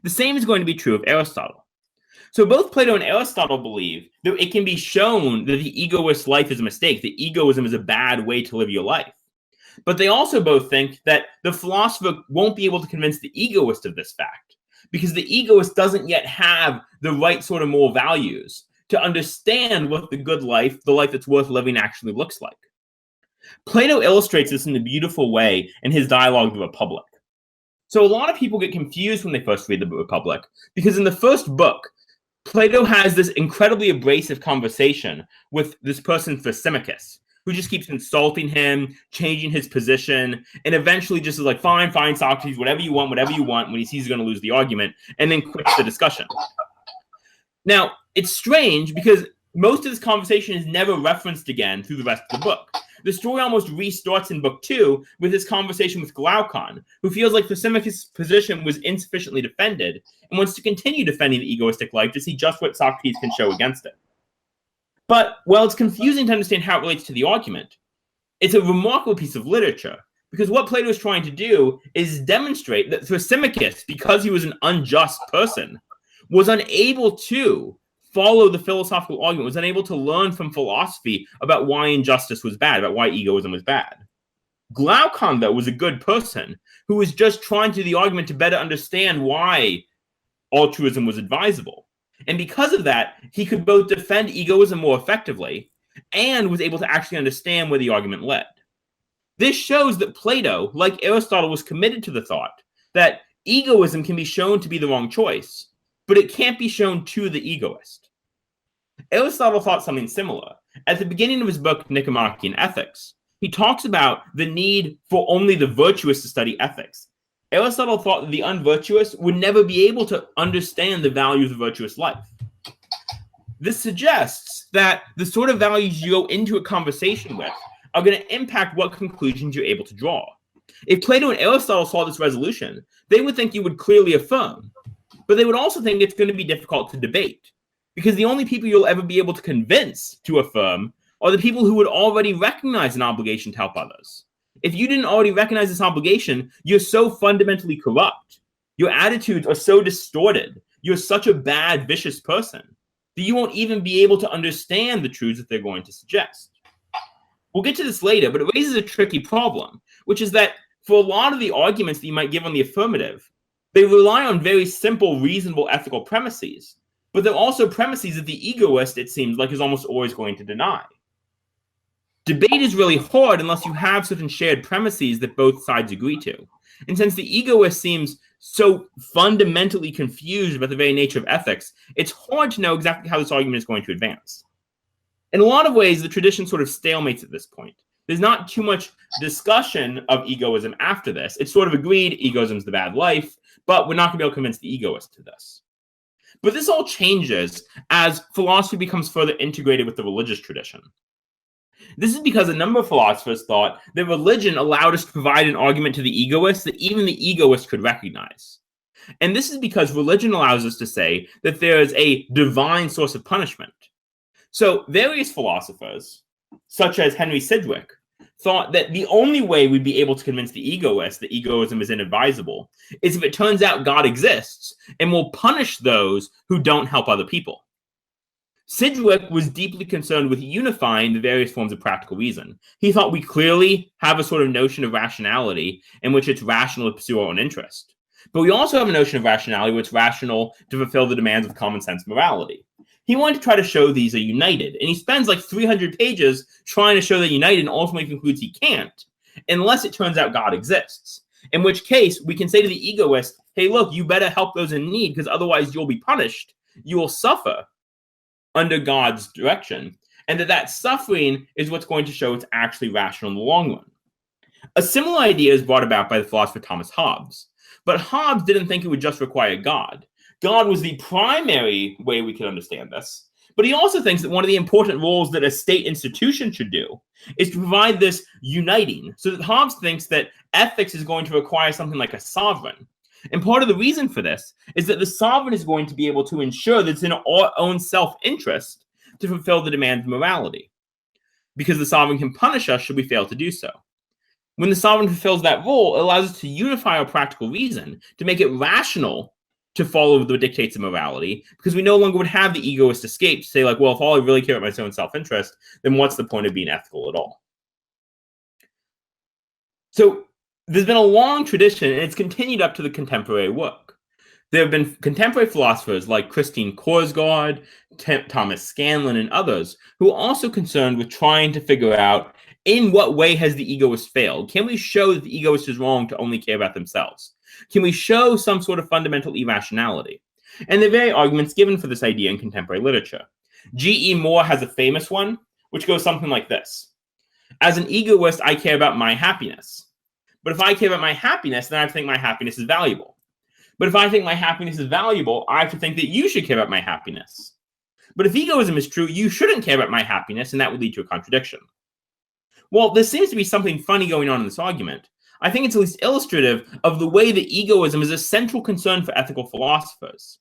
The same is going to be true of Aristotle. So both Plato and Aristotle believe that it can be shown that the egoist's life is a mistake, that egoism is a bad way to live your life. But they also both think that the philosopher won't be able to convince the egoist of this fact, because the egoist doesn't yet have the right sort of moral values to understand what the good life, the life that's worth living, actually looks like. Plato illustrates this in a beautiful way in his dialogue, The Republic. So a lot of people get confused when they first read the Republic, because in the first book, Plato has this incredibly abrasive conversation with this person, Thrasymachus, who just keeps insulting him, changing his position, and eventually just is like, fine, Socrates, whatever you want, when he sees he's going to lose the argument, and then quits the discussion. Now, it's strange because most of this conversation is never referenced again through the rest of the book. The story almost restarts in book 2 with his conversation with Glaucon, who feels like Thrasymachus' position was insufficiently defended and wants to continue defending the egoistic life to see just what Socrates can show against it. But while it's confusing to understand how it relates to the argument, it's a remarkable piece of literature, because what Plato is trying to do is demonstrate that Thrasymachus, because he was an unjust person, was unable to follow the philosophical argument, was unable to learn from philosophy about why injustice was bad, about why egoism was bad. Glaucon, though, was a good person who was just trying to do the argument to better understand why altruism was advisable. And because of that, he could both defend egoism more effectively and was able to actually understand where the argument led. This shows that Plato, like Aristotle, was committed to the thought that egoism can be shown to be the wrong choice, but it can't be shown to the egoist. Aristotle thought something similar. At the beginning of his book, Nicomachean Ethics, he talks about the need for only the virtuous to study ethics. Aristotle thought that the unvirtuous would never be able to understand the value of the virtuous life. This suggests that the sort of values you go into a conversation with are going to impact what conclusions you're able to draw. If Plato and Aristotle saw this resolution, they would think you would clearly affirm, but they would also think it's going to be difficult to debate, because the only people you'll ever be able to convince to affirm are the people who would already recognize an obligation to help others. If you didn't already recognize this obligation, you're so fundamentally corrupt. Your attitudes are so distorted. You're such a bad, vicious person that you won't even be able to understand the truths that they're going to suggest. We'll get to this later, but it raises a tricky problem, which is that for a lot of the arguments that you might give on the affirmative, they rely on very simple, reasonable ethical premises, but they're also premises that the egoist, it seems like, is almost always going to deny. Debate is really hard unless you have certain shared premises that both sides agree to. And since the egoist seems so fundamentally confused about the very nature of ethics, it's hard to know exactly how this argument is going to advance. In a lot of ways, the tradition sort of stalemates at this point. There's not too much discussion of egoism after this. It's sort of agreed egoism is the bad life, but we're not going to be able to convince the egoist to this. But this all changes as philosophy becomes further integrated with the religious tradition. This is because a number of philosophers thought that religion allowed us to provide an argument to the egoist that even the egoist could recognize. And this is because religion allows us to say that there is a divine source of punishment. So various philosophers, such as Henry Sidgwick, thought that the only way we'd be able to convince the egoist that egoism is inadvisable is if it turns out God exists and will punish those who don't help other people. Sidgwick was deeply concerned with unifying the various forms of practical reason. He thought we clearly have a sort of notion of rationality in which it's rational to pursue our own interest. But we also have a notion of rationality where it's rational to fulfill the demands of common sense morality. He wanted to try to show these are united, and he spends like 300 pages trying to show they're united and ultimately concludes he can't, unless it turns out God exists. In which case, we can say to the egoist, hey, look, you better help those in need because otherwise you'll be punished. You will suffer under God's direction, and that suffering is what's going to show it's actually rational in the long run. A similar idea is brought about by the philosopher Thomas Hobbes, but Hobbes didn't think it would just require God. God was the primary way we could understand this, but he also thinks that one of the important roles that a state institution should do is to provide this uniting, so that Hobbes thinks that ethics is going to require something like a sovereign. And part of the reason for this is that the sovereign is going to be able to ensure that it's in our own self-interest to fulfill the demands of morality, because the sovereign can punish us should we fail to do so. When the sovereign fulfills that role, it allows us to unify our practical reason, to make it rational to follow the dictates of morality, because we no longer would have the egoist escape to say, like, well, if all I really care about my own self-interest, then what's the point of being ethical at all? So there's been a long tradition, and it's continued up to the contemporary work. There have been contemporary philosophers like Christine Korsgaard, Thomas Scanlon, and others who are also concerned with trying to figure out in what way has the egoist failed? Can we show that the egoist is wrong to only care about themselves? Can we show some sort of fundamental irrationality? And there are various arguments given for this idea in contemporary literature. G.E. Moore has a famous one, which goes something like this. As an egoist, I care about my happiness. But if I care about my happiness, then I have to think my happiness is valuable. But if I think my happiness is valuable, I have to think that you should care about my happiness. But if egoism is true, you shouldn't care about my happiness, and that would lead to a contradiction. Well, there seems to be something funny going on in this argument. I think it's at least illustrative of the way that egoism is a central concern for ethical philosophers.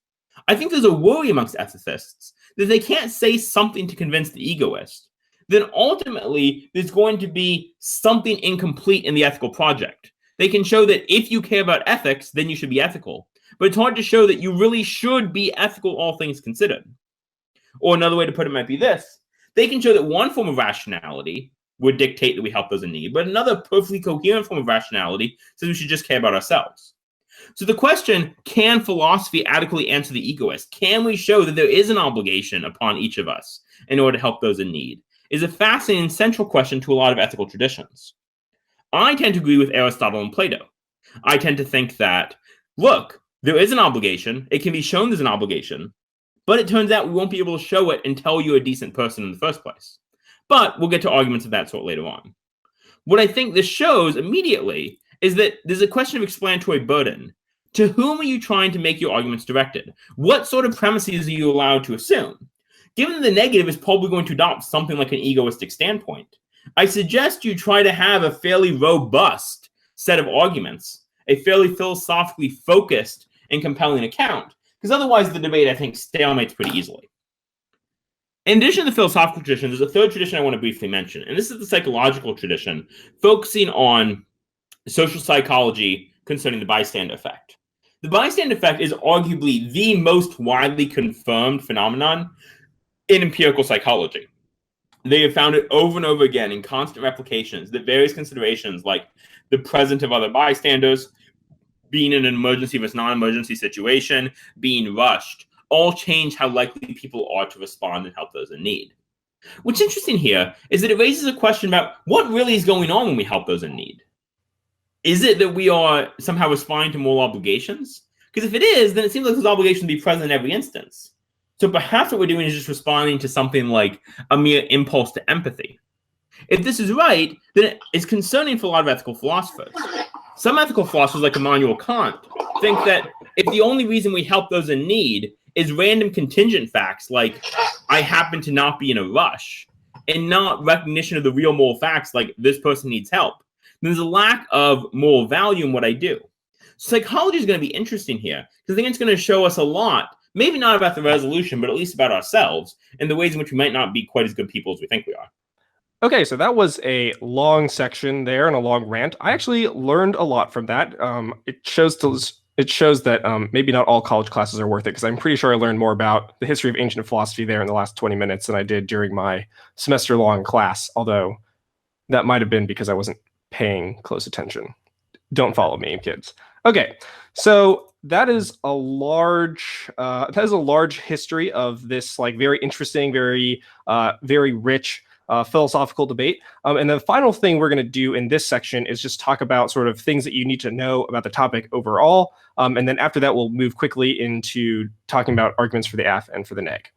I think there's a worry amongst ethicists that they can't say something to convince the egoist. Then ultimately, there's going to be something incomplete in the ethical project. They can show that if you care about ethics, then you should be ethical. But it's hard to show that you really should be ethical, all things considered. Or another way to put it might be this. They can show that one form of rationality would dictate that we help those in need, but another perfectly coherent form of rationality says we should just care about ourselves. So the question, can philosophy adequately answer the egoist? Can we show that there is an obligation upon each of us in order to help those in need? Is a fascinating central question to a lot of ethical traditions. I tend to agree with Aristotle and Plato. I tend to think that, look, there is an obligation. It can be shown there's an obligation, but it turns out we won't be able to show it until you're a decent person in the first place. But we'll get to arguments of that sort later on. What I think this shows immediately is that there's a question of explanatory burden. To whom are you trying to make your arguments directed? What sort of premises are you allowed to assume? Given the negative is probably going to adopt something like an egoistic standpoint, I suggest you try to have a fairly robust set of arguments, a fairly philosophically focused and compelling account, because otherwise the debate, I think, stalemates pretty easily. In addition to the philosophical tradition, there's a third tradition I want to briefly mention, and this is the psychological tradition, focusing on social psychology concerning the bystander effect. The bystander effect is arguably the most widely confirmed phenomenon in empirical psychology. They have found it over and over again in constant replications that various considerations like the presence of other bystanders, being in an emergency versus non-emergency situation, being rushed, all change how likely people are to respond and help those in need. What's interesting here is that it raises a question about what really is going on when we help those in need. Is it that we are somehow responding to moral obligations? Because if it is, then it seems like those obligations would be present in every instance. So perhaps what we're doing is just responding to something like a mere impulse to empathy. If this is right, then it's concerning for a lot of ethical philosophers. Some ethical philosophers, like Immanuel Kant, think that if the only reason we help those in need is random contingent facts like I happen to not be in a rush, and not recognition of the real moral facts, like this person needs help, then there's a lack of moral value in what I do. Psychology is going to be interesting here because I think it's going to show us a lot, maybe not about the resolution, but at least about ourselves and the ways in which we might not be quite as good people as we think we are. Okay, so that was a long section there and a long rant. I actually learned a lot from that. It shows that maybe not all college classes are worth it, because I'm pretty sure I learned more about the history of ancient philosophy there in the last 20 minutes than I did during my semester-long class, although that might have been because I wasn't paying close attention. Don't follow me, kids. Okay, so that is a large history of this like very interesting, very rich philosophical debate. And the final thing we're going to do in this section is just talk about sort of things that you need to know about the topic overall. And then after that, we'll move quickly into talking about arguments for the AF and for the neg.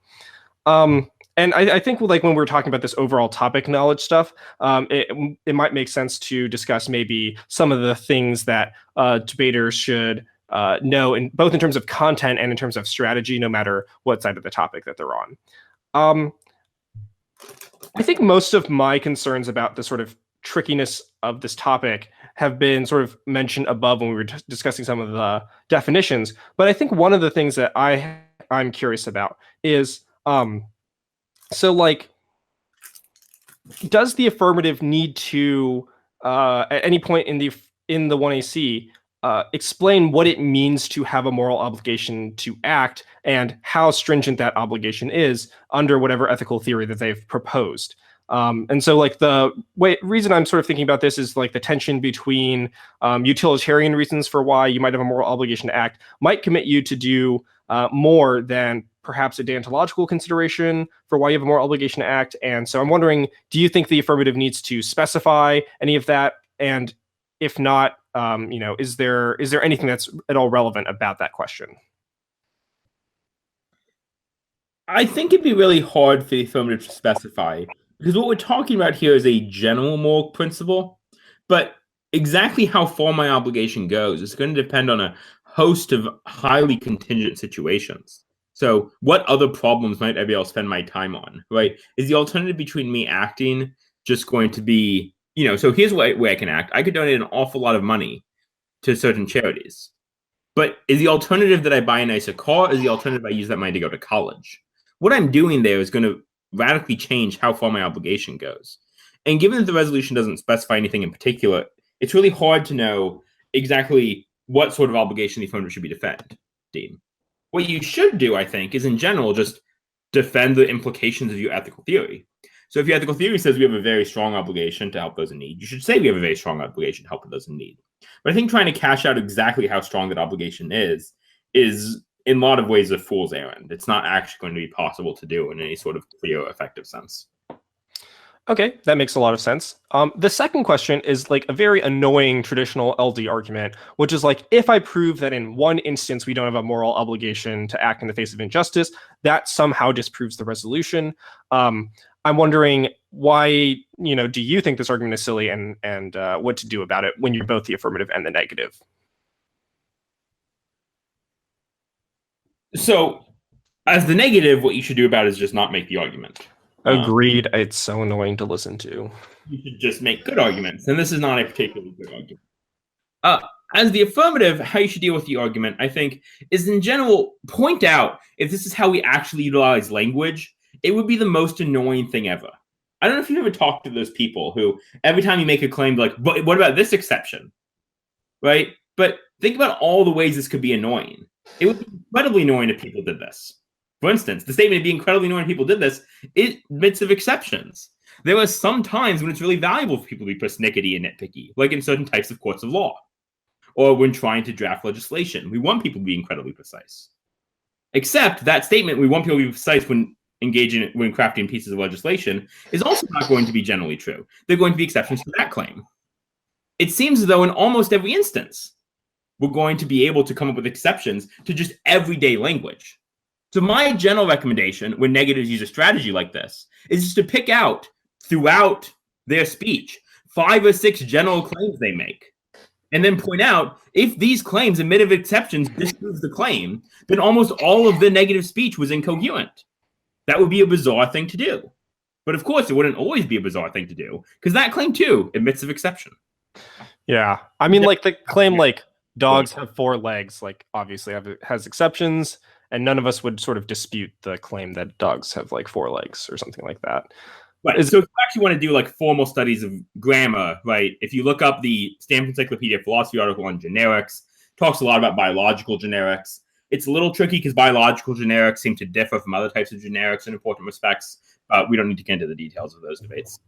And I think like when we're talking about this overall topic knowledge stuff, it might make sense to discuss maybe some of the things that debaters should know, in both in terms of content and in terms of strategy, no matter what side of the topic that they're on. I think most of my concerns about the sort of trickiness of this topic have been sort of mentioned above when we were discussing some of the definitions. But I think one of the things that I'm curious about is, so like, does the affirmative need to, at any point in the 1AC, explain what it means to have a moral obligation to act and how stringent that obligation is under whatever ethical theory that they've proposed. And so like the reason I'm sort of thinking about this is like the tension between utilitarian reasons for why you might have a moral obligation to act might commit you to do more than perhaps a deontological consideration for why you have a moral obligation to act. And so I'm wondering, do you think the affirmative needs to specify any of that? And if not, is there anything that's at all relevant about that question? I think it'd be really hard for the affirmative to specify, because what we're talking about here is a general moral principle, but exactly how far my obligation goes is going to depend on a host of highly contingent situations. So what other problems might I be able to spend my time on, right? Is the alternative between me acting just going to be, so here's where I can act. I could donate an awful lot of money to certain charities. But is the alternative that I buy a nicer car? Is the alternative I use that money to go to college? What I'm doing there is going to radically change how far my obligation goes. And given that the resolution doesn't specify anything in particular, it's really hard to know exactly what sort of obligation the affirmative should be defending. What you should do, I think, is in general just defend the implications of your ethical theory. So if your ethical theory says we have a very strong obligation to help those in need, you should say we have a very strong obligation to help those in need. But I think trying to cash out exactly how strong that obligation is in a lot of ways a fool's errand. It's not actually going to be possible to do in any sort of clear, effective sense. Okay, that makes a lot of sense. The second question is like a very annoying traditional LD argument, which is like, if I prove that in one instance we don't have a moral obligation to act in the face of injustice, that somehow disproves the resolution. I'm wondering why, do you think this argument is silly, and what to do about it when you're both the affirmative and the negative? So, as the negative, what you should do about it is just not make the argument. Agreed. It's so annoying to listen to. You should just make good arguments, and this is not a particularly good argument. As the affirmative, how you should deal with the argument, I think, is in general, point out if this is how we actually utilize language, it would be the most annoying thing ever. I don't know if you've ever talked to those people who, every time you make a claim, like, but what about this exception? Right? But think about all the ways this could be annoying. It would be incredibly annoying if people did this. For instance, the statement would be incredibly annoying if people did this in midst of exceptions. There are some times when it's really valuable for people to be persnickety and nitpicky, like in certain types of courts of law, or when trying to draft legislation. We want people to be incredibly precise. Except that statement, we want people to be precise when when crafting pieces of legislation, is also not going to be generally true. There are going to be exceptions to that claim. It seems as though in almost every instance, we're going to be able to come up with exceptions to just everyday language. So my general recommendation when negatives use a strategy like this is just to pick out throughout their speech 5 or 6 general claims they make, and then point out if these claims admit of exceptions disprove the claim, then almost all of the negative speech was incoherent. That would be a bizarre thing to do. But of course, it wouldn't always be a bizarre thing to do, because that claim, too, admits of exception. Yeah. I mean, like the claim like dogs have 4 legs, like obviously has exceptions, and none of us would sort of dispute the claim that dogs have like 4 legs or something like that. Right. So if you actually want to do like formal studies of grammar, right? If you look up the Stanford Encyclopedia of Philosophy article on generics, talks a lot about biological generics. It's a little tricky because biological generics seem to differ from other types of generics in important respects. We don't need to get into the details of those debates.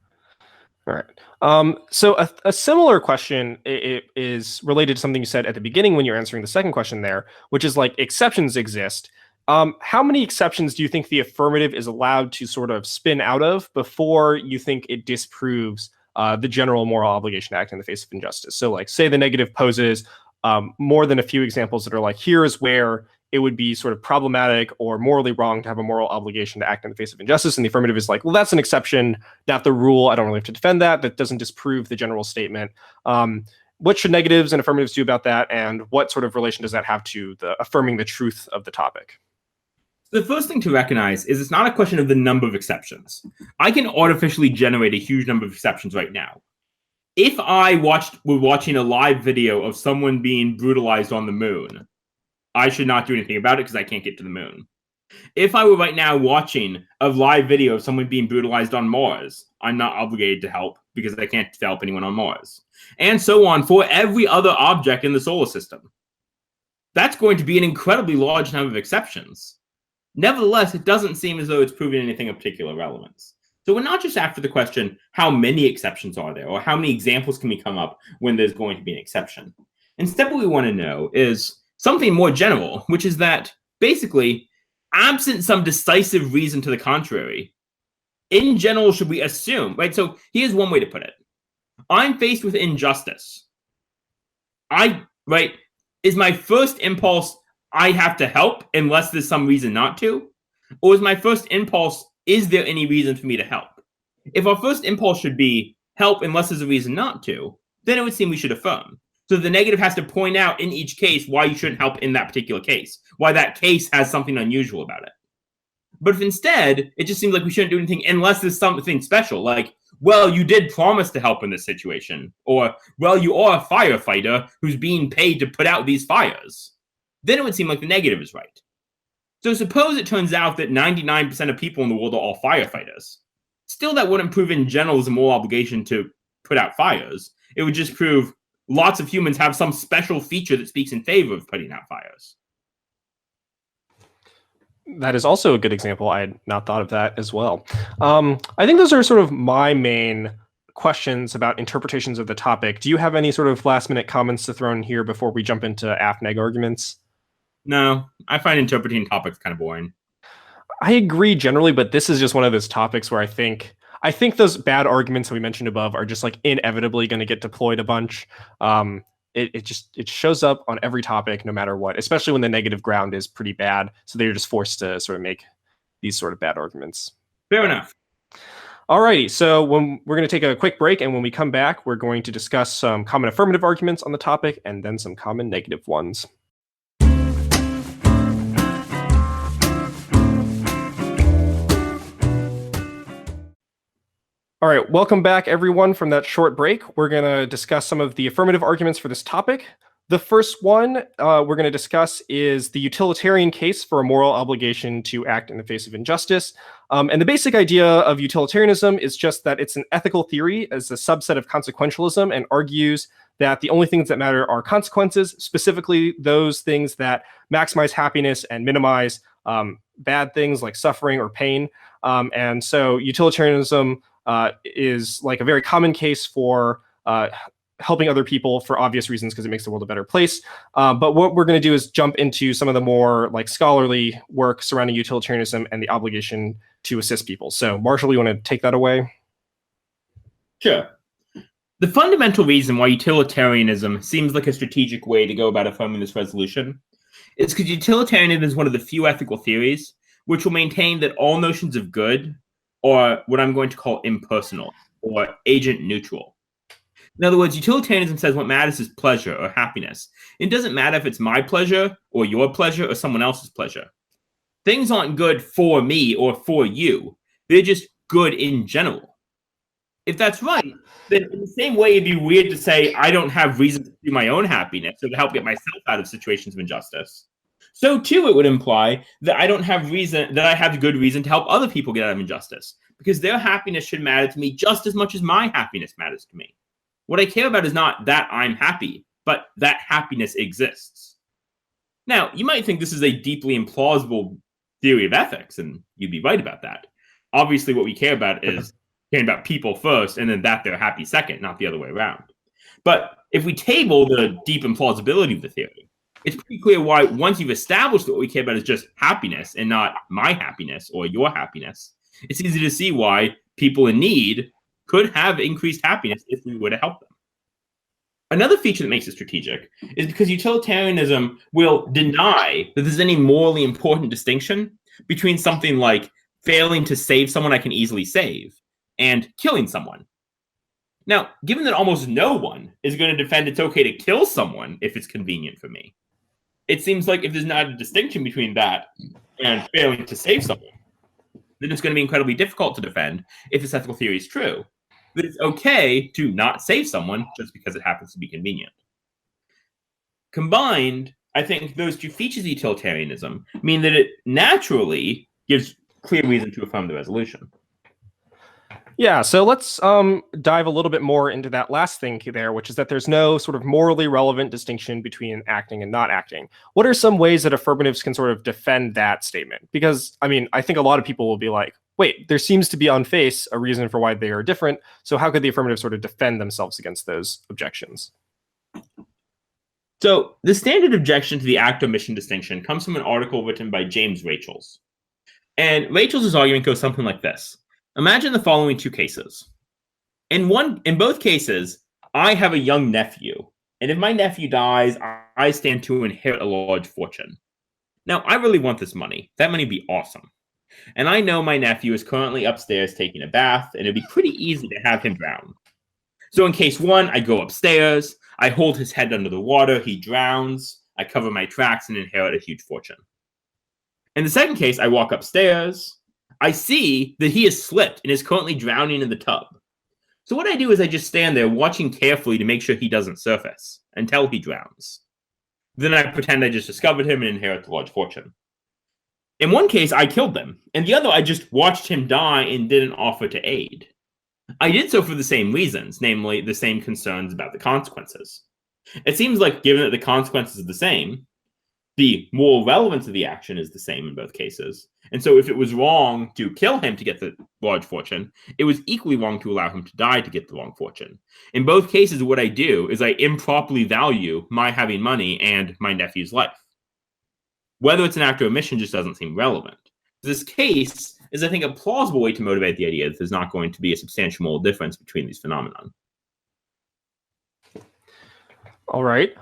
All right. So a similar question is related to something you said at the beginning when you're answering the second question there, which is like exceptions exist. How many exceptions do you think the affirmative is allowed to sort of spin out of before you think it disproves the general moral obligation to act in the face of injustice? So like say the negative poses more than a few examples that are like, here is where it would be sort of problematic or morally wrong to have a moral obligation to act in the face of injustice. And the affirmative is like, well, that's an exception, not the rule. I don't really have to defend that. That doesn't disprove the general statement. What should negatives and affirmatives do about that? And what sort of relation does that have to the affirming the truth of the topic? The first thing to recognize is it's not a question of the number of exceptions. I can artificially generate a huge number of exceptions right now. If I were watching a live video of someone being brutalized on the moon, I should not do anything about it because I can't get to the moon. If I were right now watching a live video of someone being brutalized on Mars, I'm not obligated to help because I can't help anyone on Mars. And so on for every other object in the solar system. That's going to be an incredibly large number of exceptions. Nevertheless, it doesn't seem as though it's proven anything of particular relevance. So we're not just after the question, how many exceptions are there, or how many examples can we come up when there's going to be an exception? Instead, what we want to know is something more general, which is that, basically, absent some decisive reason to the contrary, in general, should we assume, right? So here's one way to put it. I'm faced with injustice. Is my first impulse, I have to help unless there's some reason not to? Or is my first impulse, is there any reason for me to help? If our first impulse should be help unless there's a reason not to, then it would seem we should affirm. So the negative has to point out in each case why you shouldn't help in that particular case, why that case has something unusual about it. But if instead, it just seems like we shouldn't do anything unless there's something special, like, well, you did promise to help in this situation, or, well, you are a firefighter who's being paid to put out these fires, then it would seem like the negative is right. So suppose it turns out that 99% of people in the world are all firefighters. Still, that wouldn't prove in general as a moral obligation to put out fires. It would just prove lots of humans have some special feature that speaks in favor of putting out fires. That is also a good example. I had not thought of that as well. I think those are sort of my main questions about interpretations of the topic. Do you have any sort of last minute comments to throw in here before we jump into AF-neg arguments? No, I find interpreting topics kind of boring. I agree generally, but this is just one of those topics where I think those bad arguments that we mentioned above are just like inevitably going to get deployed a bunch. It shows up on every topic, no matter what, especially when the negative ground is pretty bad. So they're just forced to sort of make these sort of bad arguments. Fair enough. Alrighty, so we're going to take a quick break, and when we come back, we're going to discuss some common affirmative arguments on the topic and then some common negative ones. All right, welcome back, everyone, from that short break. We're going to discuss some of the affirmative arguments for this topic. The first one we're going to discuss is the utilitarian case for a moral obligation to act in the face of injustice. And the basic idea of utilitarianism is just that it's an ethical theory as a subset of consequentialism, and argues that the only things that matter are consequences, specifically those things that maximize happiness and minimize bad things like suffering or pain. And so utilitarianism is like a very common case for helping other people for obvious reasons because it makes the world a better place. But what we're going to do is jump into some of the more like scholarly work surrounding utilitarianism and the obligation to assist people. So Marshall, you want to take that away? Sure. The fundamental reason why utilitarianism seems like a strategic way to go about affirming this resolution is because utilitarianism is one of the few ethical theories which will maintain that all notions of good are what I'm going to call impersonal or agent neutral. In other words, utilitarianism says what matters is pleasure or happiness. It doesn't matter if it's my pleasure or your pleasure or someone else's pleasure. Things aren't good for me or for you. They're just good in general. If that's right, then in the same way, it'd be weird to say I don't have reason to pursue my own happiness or to help get myself out of situations of injustice. So too, it would imply that I don't have reason, that I have good reason to help other people get out of injustice, because their happiness should matter to me just as much as my happiness matters to me. What I care about is not that I'm happy, but that happiness exists. Now, you might think this is a deeply implausible theory of ethics, and you'd be right about that. Obviously, what we care about is caring about people first, and then that they're happy second, not the other way around. But if we table the deep implausibility of the theory, it's pretty clear why, once you've established that what we care about is just happiness and not my happiness or your happiness, it's easy to see why people in need could have increased happiness if we were to help them. Another feature that makes it strategic is because utilitarianism will deny that there's any morally important distinction between something like failing to save someone I can easily save and killing someone. Now, given that almost no one is going to defend it's okay to kill someone if it's convenient for me, it seems like if there's not a distinction between that and failing to save someone, then it's going to be incredibly difficult to defend if this ethical theory is true, that it's okay to not save someone just because it happens to be convenient. Combined, I think those two features of utilitarianism mean that it naturally gives clear reason to affirm the resolution. Yeah, so let's dive a little bit more into that last thing there, which is that there's no sort of morally relevant distinction between acting and not acting. What are some ways that affirmatives can sort of defend that statement? Because, I mean, I think a lot of people will be like, wait, there seems to be on face a reason for why they are different, so how could the affirmative sort of defend themselves against those objections? So the standard objection to the act-omission distinction comes from an article written by James Rachels. And Rachels' argument goes something like this. Imagine the following two cases. In both cases, I have a young nephew, and if my nephew dies, I stand to inherit a large fortune. Now, I really want this money. That money would be awesome. And I know my nephew is currently upstairs taking a bath, and it'd be pretty easy to have him drown. So in case one, I go upstairs, I hold his head under the water, he drowns, I cover my tracks and inherit a huge fortune. In the second case, I walk upstairs, I see that he has slipped and is currently drowning in the tub. So what I do is I just stand there watching carefully to make sure he doesn't surface until he drowns. Then I pretend I just discovered him and inherit the large fortune. In one case, I killed them. In the other, I just watched him die and didn't offer to aid. I did so for the same reasons, namely the same concerns about the consequences. It seems like, given that the consequences are the same, the moral relevance of the action is the same in both cases. And so if it was wrong to kill him to get the large fortune, it was equally wrong to allow him to die to get the long fortune. In both cases, what I do is I improperly value my having money and my nephew's life. Whether it's an act or omission just doesn't seem relevant. This case is, I think, a plausible way to motivate the idea that there's not going to be a substantial moral difference between these phenomena. All right.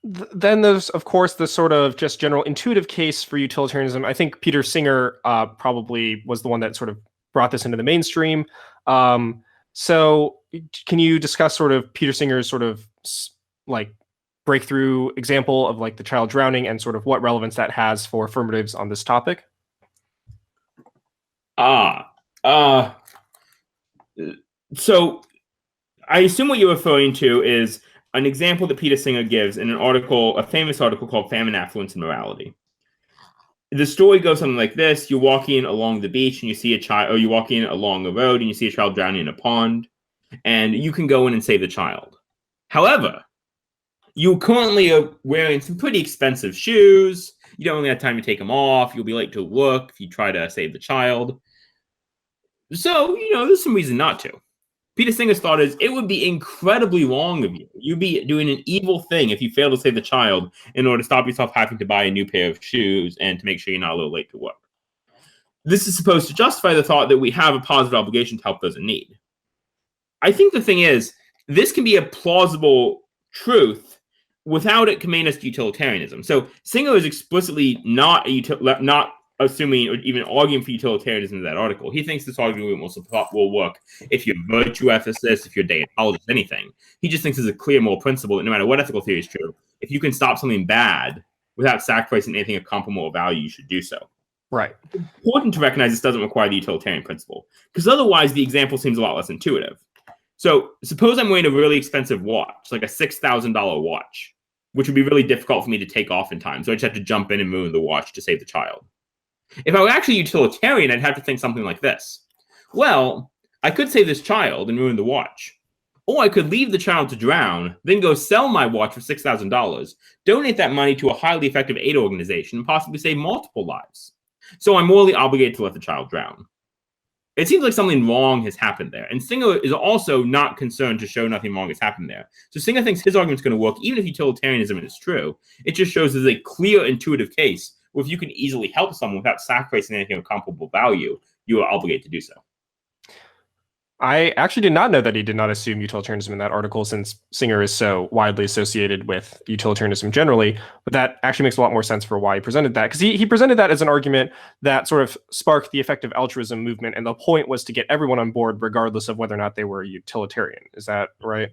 Then there's, of course, the sort of just general intuitive case for utilitarianism. I think Peter Singer probably was the one that sort of brought this into the mainstream. So can you discuss sort of Peter Singer's sort of like breakthrough example of like the child drowning and sort of what relevance that has for affirmatives on this topic? So I assume what you're referring to is an example that Peter Singer gives in an article, a famous article called Famine, Affluence, and Morality. The story goes something like this. You're walking along the beach and you see a child, or you're walking along a road and you see a child drowning in a pond, and you can go in and save the child. However, you currently are wearing some pretty expensive shoes. You don't really have time to take them off. You'll be late to work if you try to save the child. So, there's some reason not to. Peter Singer's thought is, it would be incredibly wrong of you. You'd be doing an evil thing if you fail to save the child in order to stop yourself having to buy a new pair of shoes and to make sure you're not a little late to work. This is supposed to justify the thought that we have a positive obligation to help those in need. I think the thing is, this can be a plausible truth without it committing us to utilitarianism. So Singer is explicitly not assuming or even arguing for utilitarianism in that article. He thinks this argument will work if you're a virtue ethicist, if you're a deontologist, anything. He just thinks there's a clear moral principle that no matter what ethical theory is true, if you can stop something bad without sacrificing anything of comparable value, you should do so. Right. Important to recognize this doesn't require the utilitarian principle, because otherwise the example seems a lot less intuitive. So suppose I'm wearing a really expensive watch, like a $6,000 watch, which would be really difficult for me to take off in time. So I just have to jump in and ruin the watch to save the child. If I were actually utilitarian, I'd have to think something like this. Well, I could save this child and ruin the watch. Or I could leave the child to drown, then go sell my watch for $6,000, donate that money to a highly effective aid organization, and possibly save multiple lives. So I'm morally obligated to let the child drown. It seems like something wrong has happened there. And Singer is also not concerned to show nothing wrong has happened there. So Singer thinks his argument's going to work even if utilitarianism is true. It just shows there's a clear, intuitive case where if you can easily help someone without sacrificing anything of comparable value, you are obligated to do so. I actually did not know that he did not assume utilitarianism in that article, since Singer is so widely associated with utilitarianism generally. But that actually makes a lot more sense for why he presented that, because he presented that as an argument that sort of sparked the effective altruism movement, and the point was to get everyone on board regardless of whether or not they were utilitarian. Is that right?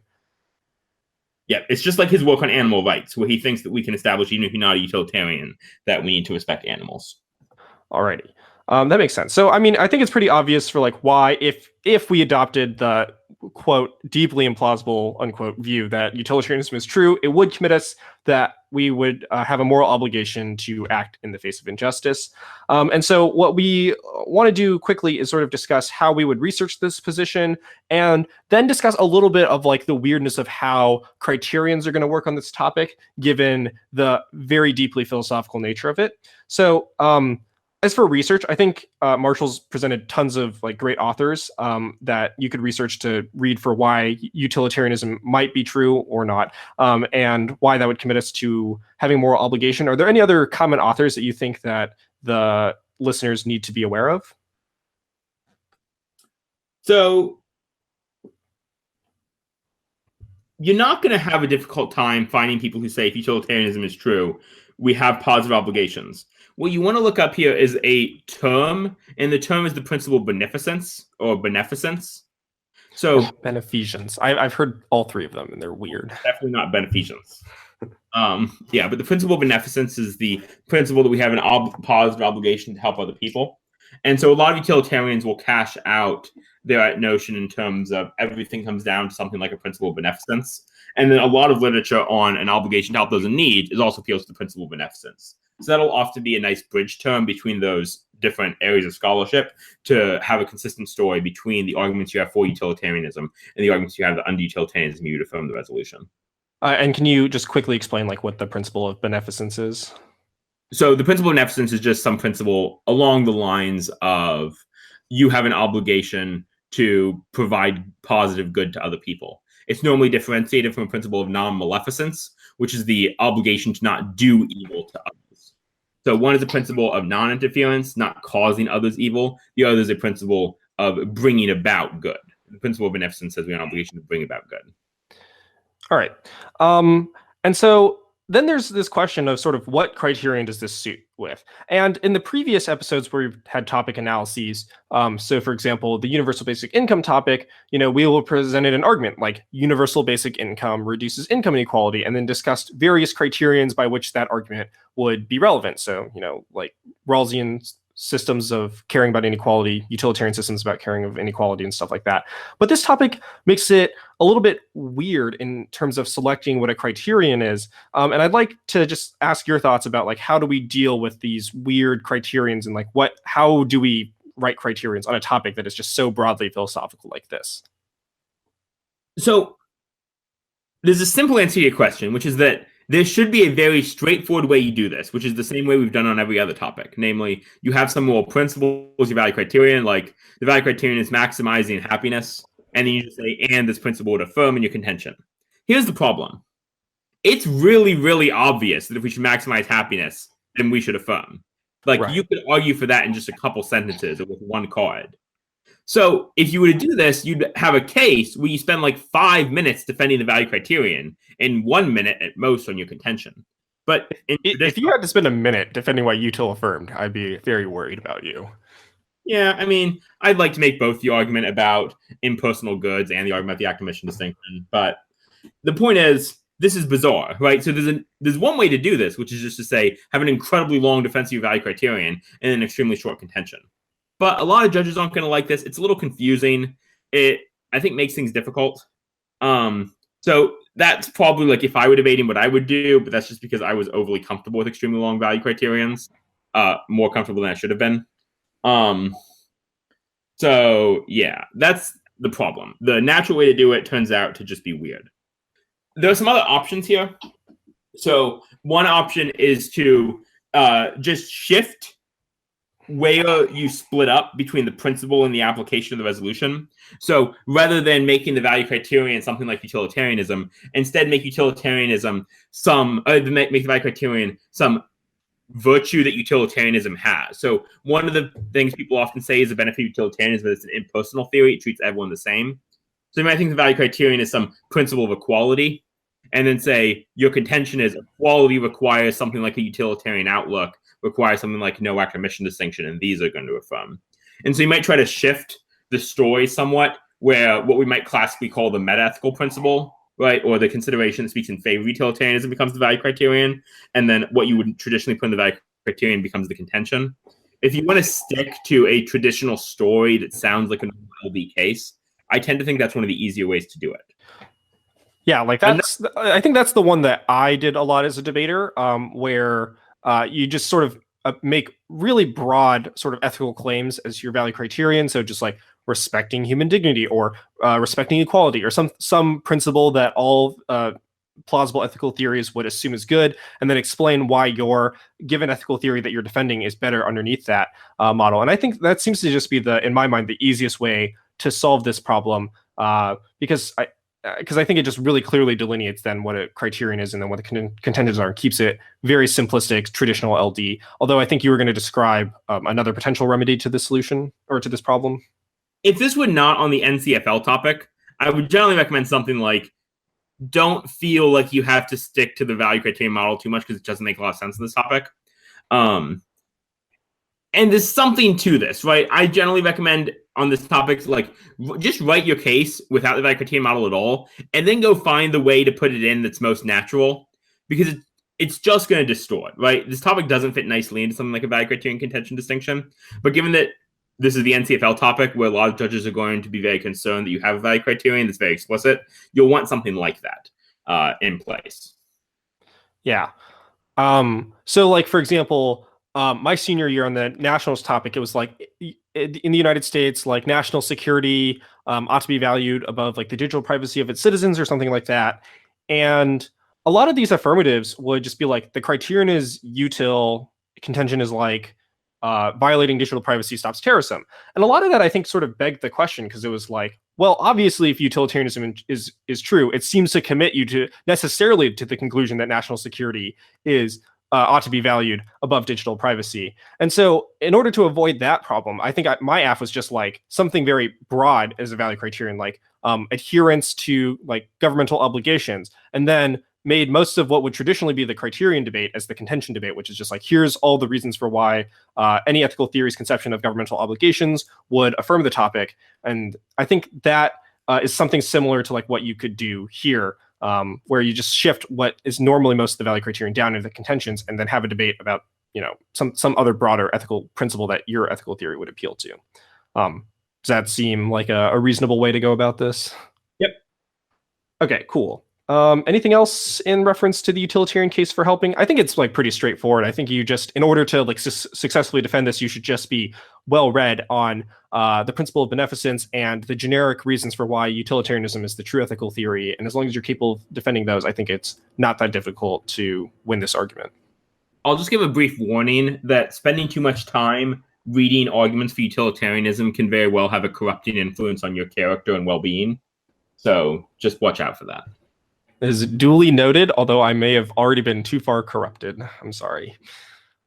Yeah, it's just like his work on animal rights, where he thinks that we can establish, even if you're not a utilitarian, that we need to respect animals. Alrighty. That makes sense. So, I mean, I think it's pretty obvious for like why, if we adopted the quote deeply implausible unquote view that utilitarianism is true, it would commit us that we would have a moral obligation to act in the face of injustice. And so, what we want to do quickly is sort of discuss how we would research this position, and then discuss a little bit of like the weirdness of how criterions are going to work on this topic, given the very deeply philosophical nature of it. So, as for research, I think Marshall's presented tons of like great authors that you could research to read for why utilitarianism might be true or not, and why that would commit us to having moral obligation. Are there any other common authors that you think that the listeners need to be aware of? So you're not going to have a difficult time finding people who say if utilitarianism is true, we have positive obligations. What you want to look up here is a term, and the term is the principle of beneficence or beneficence. So beneficence. I've heard all three of them, and they're weird. Definitely not beneficence. Yeah, but the principle of beneficence is the principle that we have an positive obligation to help other people. And so a lot of utilitarians will cash out their notion in terms of everything comes down to something like a principle of beneficence. And then a lot of literature on an obligation to help those in need is also appeals to the principle of beneficence. So that'll often be a nice bridge term between those different areas of scholarship to have a consistent story between the arguments you have for utilitarianism and the arguments you have that under utilitarianism you would affirm the resolution. And can you just quickly explain like what the principle of beneficence is? So the principle of beneficence is just some principle along the lines of you have an obligation to provide positive good to other people. It's normally differentiated from a principle of non-maleficence, which is the obligation to not do evil to others. So one is a principle of non-interference, not causing others evil. The other is a principle of bringing about good. The principle of beneficence says we have an obligation to bring about good. All right. And so then there's this question of sort of what criterion does this suit with? And in the previous episodes where we've had topic analyses, so for example, the universal basic income topic, we will presented an argument like universal basic income reduces income inequality, and then discussed various criterions by which that argument would be relevant. So, like Rawlsian systems of caring about inequality, utilitarian systems about caring of inequality and stuff like that. But this topic makes it a little bit weird in terms of selecting what a criterion is. And I'd like to just ask your thoughts about like, how do we deal with these weird criterions, and like how do we write criterions on a topic that is just so broadly philosophical like this? So there's a simple answer to your question, which is that there should be a very straightforward way you do this, which is the same way we've done on every other topic. Namely, you have some moral principles, your value criterion, like the value criterion is maximizing happiness, and then you just say, and this principle would affirm in your contention. Here's the problem. It's really, really obvious that if we should maximize happiness, then we should affirm. Like, right. You could argue for that in just a couple sentences or with one card. So if you were to do this, you'd have a case where you spend like 5 minutes defending the value criterion and 1 minute at most on your contention. But if you had to spend a minute defending why util affirmed, I'd be very worried about you. Yeah, I mean, I'd like to make both the argument about impersonal goods and the argument about the act of mission distinction. But the point is, this is bizarre, right? So there's one way to do this, which is just to say have an incredibly long defensive value criterion and an extremely short contention. But a lot of judges aren't going to like this. It's a little confusing. It, I think, makes things difficult. So that's probably like if I were debating what I would do, but that's just because I was overly comfortable with extremely long value criterions, more comfortable than I should have been. So yeah, that's the problem. The natural way to do it turns out to just be weird. There are some other options here. So one option is to just shift where you split up between the principle and the application of the resolution. So rather than making the value criterion something like utilitarianism, instead make utilitarianism make the value criterion some virtue that utilitarianism has. So one of the things people often say is the benefit of utilitarianism is it's an impersonal theory. It treats everyone the same. So you might think the value criterion is some principle of equality, and then say your contention is equality requires something like a utilitarian outlook, requires something like no acquisition distinction, and these are going to affirm. And so you might try to shift the story somewhat, where what we might classically call the meta-ethical principle, right, or the consideration that speaks in favor of utilitarianism becomes the value criterion, and then what you would traditionally put in the value criterion becomes the contention. If you want to stick to a traditional story that sounds like an LB case, I tend to think that's one of the easier ways to do it. Yeah, like I think that's the one that I did a lot as a debater, where you just sort of make really broad sort of ethical claims as your value criterion. So just like respecting human dignity or respecting equality or some principle that all plausible ethical theories would assume is good, and then explain why your given ethical theory that you're defending is better underneath that model. And I think that seems to just be in my mind, the easiest way to solve this problem, because I think it just really clearly delineates then what a criterion is and then what the contentions are, and keeps it very simplistic, traditional LD. Although I think you were going to describe another potential remedy to this solution or to this problem. If this were not on the NCFL topic, I would generally recommend something like, don't feel like you have to stick to the value criterion model too much because it doesn't make a lot of sense in this topic. And there's something to this, right? I generally recommend on this topic, like, just write your case without the value criterion model at all, and then go find the way to put it in that's most natural, because it's just going to distort, right? This topic doesn't fit nicely into something like a value criterion contention distinction. But given that this is the NCFL topic where a lot of judges are going to be very concerned that you have a value criterion that's very explicit, you'll want something like that in place. Yeah. So like, for example, my senior year on the nationals topic, it was like in the United States, like national security ought to be valued above like the digital privacy of its citizens or something like that. And a lot of these affirmatives would just be like, the criterion is util, contention is like violating digital privacy stops terrorism. And a lot of that, I think, sort of begged the question, because it was like, well, obviously, if utilitarianism is true, it seems to commit you to necessarily to the conclusion that national security is ought to be valued above digital privacy. And so in order to avoid that problem, I think my AF was just like something very broad as a value criterion, like adherence to like governmental obligations, and then made most of what would traditionally be the criterion debate as the contention debate, which is just like, here's all the reasons for why any ethical theory's conception of governmental obligations would affirm the topic. And I think that is something similar to like what you could do here, where you just shift what is normally most of the value criterion down into the contentions, and then have a debate about, you know, some other broader ethical principle that your ethical theory would appeal to. Does that seem like a reasonable way to go about this? Yep. Okay, cool. Anything else in reference to the utilitarian case for helping? I think it's like pretty straightforward. I think you just, in order to like successfully defend this, you should just be well read on the principle of beneficence and the generic reasons for why utilitarianism is the true ethical theory. And as long as you're capable of defending those, I think it's not that difficult to win this argument. I'll just give a brief warning that spending too much time reading arguments for utilitarianism can very well have a corrupting influence on your character and well-being. So just watch out for that. Is duly noted, although I may have already been too far corrupted. I'm sorry.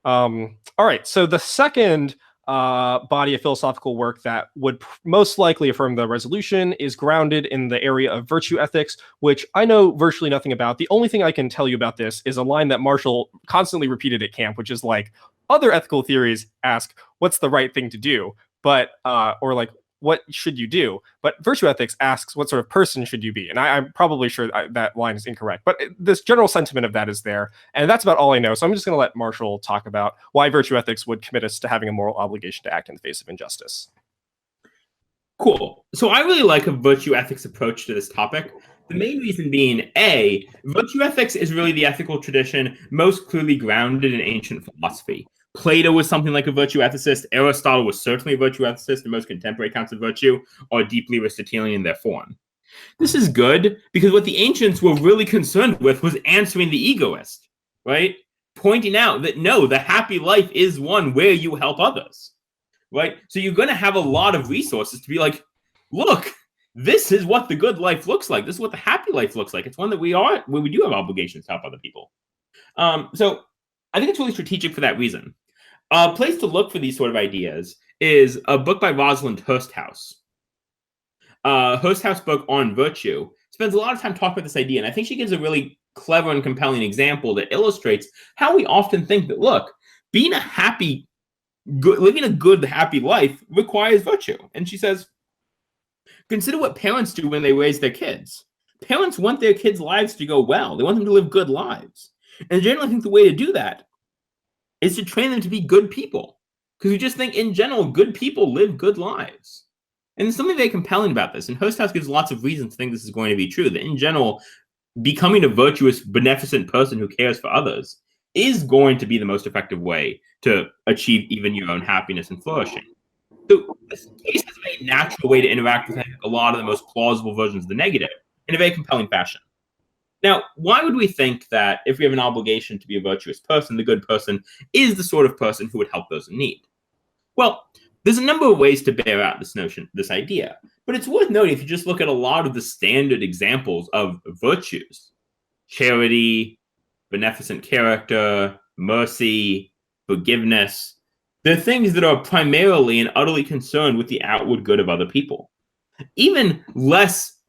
All right, so the second body of philosophical work that would most likely affirm the resolution is grounded in the area of virtue ethics, which I know virtually nothing about. The only thing I can tell you about this is a line that Marshall constantly repeated at camp, which is like, other ethical theories ask, what's the right thing to do? But, or like, what should you do? But virtue ethics asks, what sort of person should you be? And I'm probably sure that line is incorrect, but this general sentiment of that is there. And that's about all I know. So I'm just going to let Marshall talk about why virtue ethics would commit us to having a moral obligation to act in the face of injustice. Cool. So I really like a virtue ethics approach to this topic. The main reason being, A, virtue ethics is really the ethical tradition most clearly grounded in ancient philosophy. Plato was something like a virtue ethicist. Aristotle was certainly a virtue ethicist. The most contemporary accounts of virtue are deeply Aristotelian in their form. This is good because what the ancients were really concerned with was answering the egoist, right? Pointing out that, no, the happy life is one where you help others, right? So you're going to have a lot of resources to be like, look, this is what the good life looks like. This is what the happy life looks like. It's one that where we do have obligations to help other people. So I think it's really strategic for that reason. A place to look for these sort of ideas is a book by Rosalind Hursthouse. Hursthouse book on virtue spends a lot of time talking about this idea, and I think she gives a really clever and compelling example that illustrates how we often think that, look, being a happy, living a good, happy life requires virtue. And she says, consider what parents do when they raise their kids. Parents want their kids' lives to go well. They want them to live good lives. And generally, I think the way to do that is to train them to be good people. Because we just think, in general, good people live good lives. And there's something very compelling about this. And Hursthouse gives lots of reasons to think this is going to be true. That in general, becoming a virtuous, beneficent person who cares for others is going to be the most effective way to achieve even your own happiness and flourishing. So this case is a very natural way to interact with a lot of the most plausible versions of the negative in a very compelling fashion. Now, why would we think that if we have an obligation to be a virtuous person, the good person is the sort of person who would help those in need? Well, there's a number of ways to bear out this notion, this idea. But it's worth noting if you just look at a lot of the standard examples of virtues, charity, beneficent character, mercy, forgiveness, they're things that are primarily and utterly concerned with the outward good of other people. Even less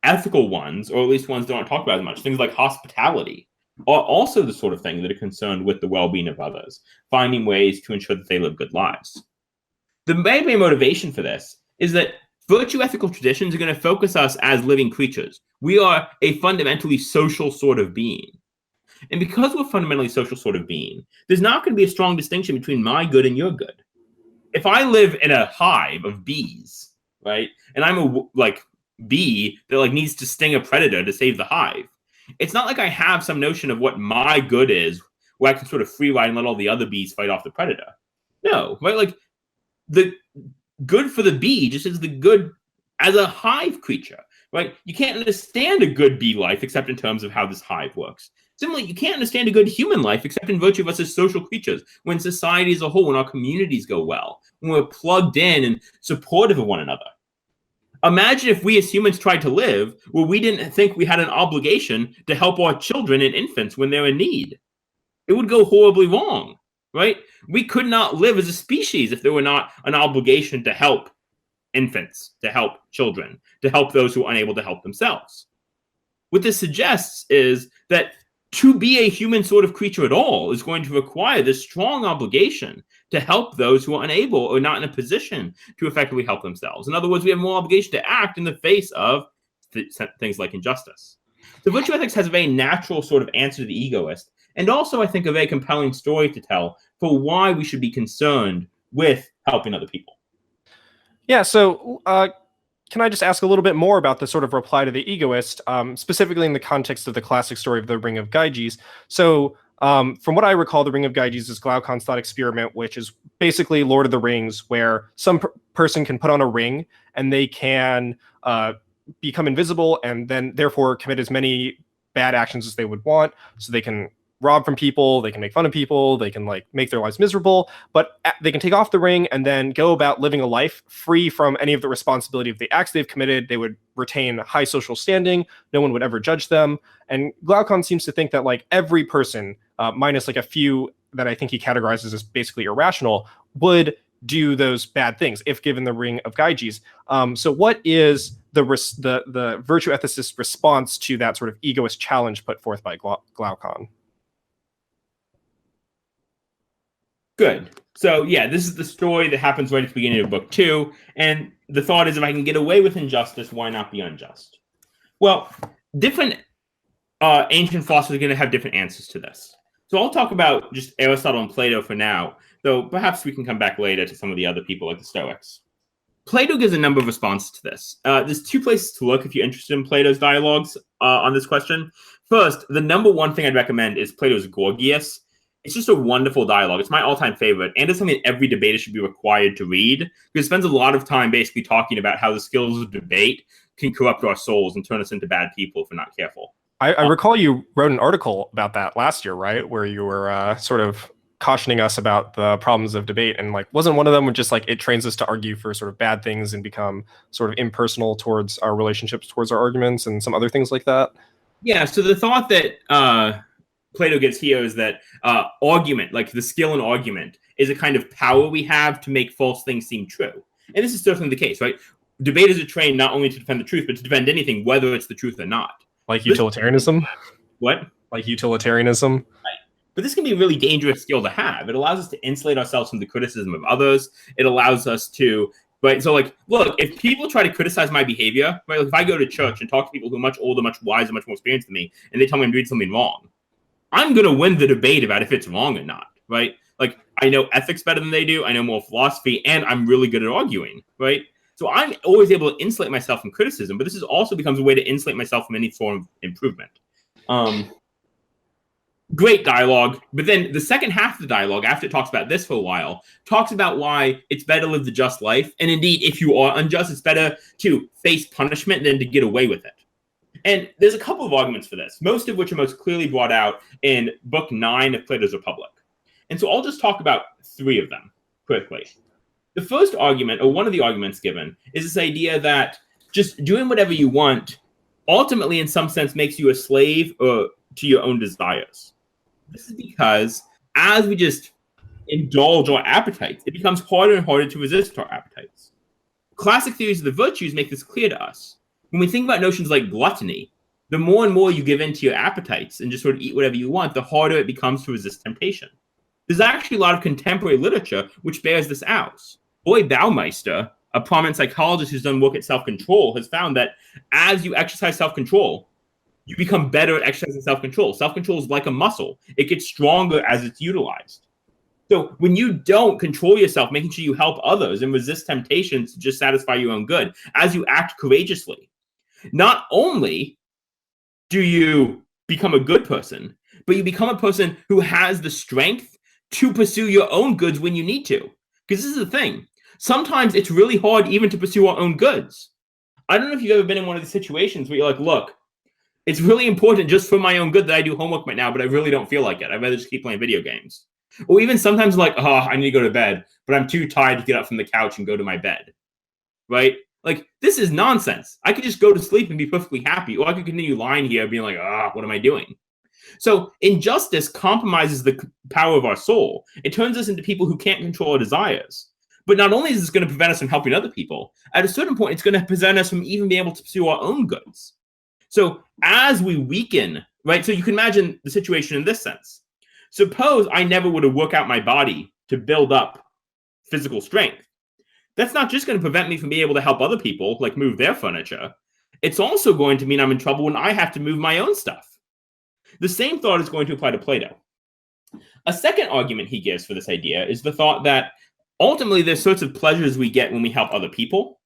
ethical ones, or at least ones that aren't talked about as much, things like hospitality, are also the sort of thing that are concerned with the well-being of others, finding ways to ensure that they live good lives. The main motivation for this is that virtue ethical traditions are going to focus us as living creatures. We are a fundamentally social sort of being. And because we're a fundamentally social sort of being, there's not going to be a strong distinction between my good and your good. If I live in a hive of bees, right, and I'm a bee that needs to sting a predator to save the hive, it's not like I have some notion of what my good is, where I can sort of free ride and let all the other bees fight off the predator. No, right? The good for the bee just is the good as a hive creature, right? You can't understand a good bee life except in terms of how this hive works. Similarly, you can't understand a good human life except in virtue of us as social creatures, when society as a whole, when our communities go well, when we're plugged in and supportive of one another. Imagine if we as humans tried to live where we didn't think we had an obligation to help our children and infants when they're in need. It would go horribly wrong, right? We could not live as a species if there were not an obligation to help infants, to help children, to help those who are unable to help themselves. What this suggests is that to be a human sort of creature at all is going to require this strong obligation to help those who are unable or not in a position to effectively help themselves. In other words, we have more obligation to act in the face of things like injustice. So virtue ethics has a very natural sort of answer to the egoist, and also, I think, a very compelling story to tell for why we should be concerned with helping other people. Yeah, so can I just ask a little bit more about the sort of reply to the egoist, specifically in the context of the classic story of the Ring of Gyges? So from what I recall, the Ring of Gyges is Glaucon's thought experiment, which is basically Lord of the Rings, where some person can put on a ring and they can become invisible and then therefore commit as many bad actions as they would want. So they can rob from people, they can make fun of people, they can make their lives miserable, but they can take off the ring and then go about living a life free from any of the responsibility of the acts they've committed. They would retain high social standing. No one would ever judge them. And Glaucon seems to think that every person, minus a few that I think he categorizes as basically irrational, would do those bad things if given the Ring of Gyges. So what is the virtue ethicist response to that sort of egoist challenge put forth by Glaucon? Good. So, yeah, this is the story that happens right at the beginning of book 2. And the thought is, if I can get away with injustice, why not be unjust? Well, different ancient philosophers are going to have different answers to this. So I'll talk about just Aristotle and Plato for now, though perhaps we can come back later to some of the other people like the Stoics. Plato gives a number of responses to this. There's 2 places to look if you're interested in Plato's dialogues on this question. First, the number one thing I'd recommend is Plato's Gorgias. It's just a wonderful dialogue. It's my all-time favorite, and it's something every debater should be required to read, because it spends a lot of time basically talking about how the skills of debate can corrupt our souls and turn us into bad people if we're not careful. I recall you wrote an article about that last year, right? Where you were sort of cautioning us about the problems of debate, and like, wasn't one of them just like it trains us to argue for sort of bad things and become sort of impersonal towards our relationships, towards our arguments, and some other things like that? Yeah, so the thought that Plato gives here is that argument, like the skill in argument, is a kind of power we have to make false things seem true. And this is certainly the case, right? Debaters are trained not only to defend the truth, but to defend anything, whether it's the truth or not. Like utilitarianism? What? Like utilitarianism? Right. But this can be a really dangerous skill to have. It allows us to insulate ourselves from the criticism of others. It allows us to, right? So, like, look, if people try to criticize my behavior, right? Like if I go to church and talk to people who are much older, much wiser, much more experienced than me, and they tell me I'm doing something wrong, I'm going to win the debate about if it's wrong or not, right? Like, I know ethics better than they do. I know more philosophy, and I'm really good at arguing, right? So I'm always able to insulate myself from criticism, but this is also becomes a way to insulate myself from any form of improvement. Great dialogue. But then the second half of the dialogue, after it talks about this for a while, talks about why it's better to live the just life. And indeed, if you are unjust, it's better to face punishment than to get away with it. And there's a couple of arguments for this, most of which are most clearly brought out in Book 9 of Plato's Republic. And so I'll just talk about 3 of them quickly. The first argument, or one of the arguments given, is this idea that just doing whatever you want ultimately, in some sense, makes you a slave to your own desires. This is because as we just indulge our appetites, it becomes harder and harder to resist our appetites. Classic theories of the virtues make this clear to us. When we think about notions like gluttony, the more and more you give in to your appetites and just sort of eat whatever you want, the harder it becomes to resist temptation. There's actually a lot of contemporary literature which bears this out. Boy Baumeister, a prominent psychologist who's done work at self-control, has found that as you exercise self-control, you become better at exercising self-control. Self-control is like a muscle. It gets stronger as it's utilized. So when you don't control yourself, making sure you help others and resist temptations to just satisfy your own good, as you act courageously, not only do you become a good person, but you become a person who has the strength to pursue your own goods when you need to. Because this is the thing. Sometimes it's really hard even to pursue our own goods. I don't know if you've ever been in one of these situations where you're like, look, it's really important just for my own good that I do homework right now, but I really don't feel like it. I'd rather just keep playing video games. Or even sometimes like, oh, I need to go to bed, but I'm too tired to get up from the couch and go to my bed. Right? Like, this is nonsense. I could just go to sleep and be perfectly happy, or I could continue lying here being like, what am I doing? So injustice compromises the power of our soul. It turns us into people who can't control our desires. But not only is this going to prevent us from helping other people, at a certain point, it's going to prevent us from even being able to pursue our own goods. So as we weaken, right? So you can imagine the situation in this sense. Suppose I never were to work out my body to build up physical strength. That's not just going to prevent me from being able to help other people, like move their furniture. It's also going to mean I'm in trouble when I have to move my own stuff. The same thought is going to apply to Plato. A second argument he gives for this idea is the thought that ultimately there's sorts of pleasures we get when we help other people.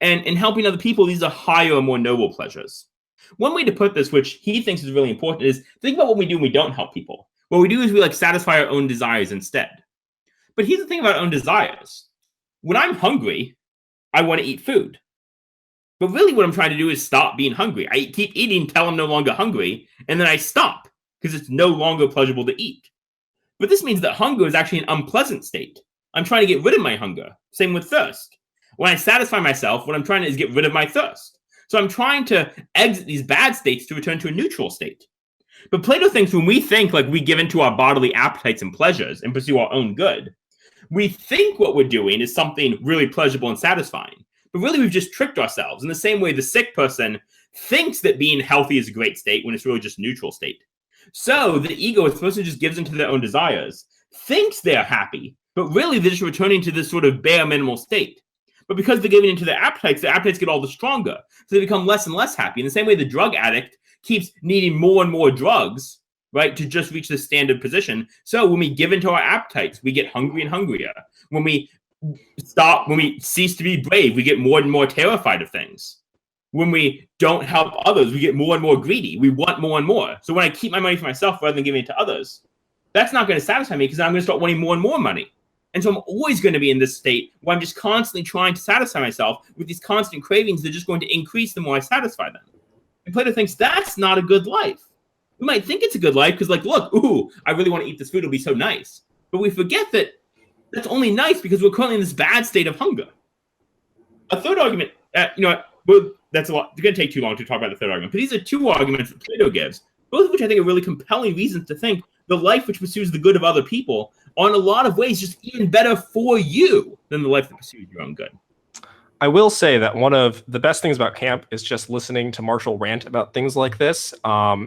And in helping other people, these are higher, more noble pleasures. One way to put this, which he thinks is really important, is think about what we do when we don't help people. What we do is we like satisfy our own desires instead. But here's the thing about our own desires. When I'm hungry, I want to eat food. But really what I'm trying to do is stop being hungry. I keep eating until I'm no longer hungry, and then I stop because it's no longer pleasurable to eat. But this means that hunger is actually an unpleasant state. I'm trying to get rid of my hunger. Same with thirst. When I satisfy myself, what I'm trying to do is get rid of my thirst. So I'm trying to exit these bad states to return to a neutral state. But Plato thinks when we think like we give into our bodily appetites and pleasures and pursue our own good, we think what we're doing is something really pleasurable and satisfying. But really, we've just tricked ourselves. In the same way, the sick person thinks that being healthy is a great state when it's really just a neutral state. So the ego, as the person just gives into their own desires, thinks they're happy, but really they're just returning to this sort of bare minimal state. But because they're giving into their appetites get all the stronger. So they become less and less happy. In the same way, the drug addict keeps needing more and more drugs, right, to just reach the standard position. So when we give into our appetites, we get hungry and hungrier. When we cease to be brave, we get more and more terrified of things. When we don't help others, we get more and more greedy. We want more and more. So when I keep my money for myself rather than giving it to others, that's not going to satisfy me because I'm going to start wanting more and more money. And so I'm always going to be in this state where I'm just constantly trying to satisfy myself with these constant cravings that are just going to increase the more I satisfy them. And Plato thinks that's not a good life. We might think it's a good life because, like, look, ooh, I really want to eat this food. It'll be so nice. But we forget that that's only nice because we're currently in this bad state of hunger. A third argument, that's a lot. It's going to take too long to talk about the third argument. But these are two arguments that Plato gives, both of which I think are really compelling reasons to think the life which pursues the good of other people are in a lot of ways just even better for you than the life that pursues your own good. I will say that one of the best things about camp is just listening to Marshall rant about things like this.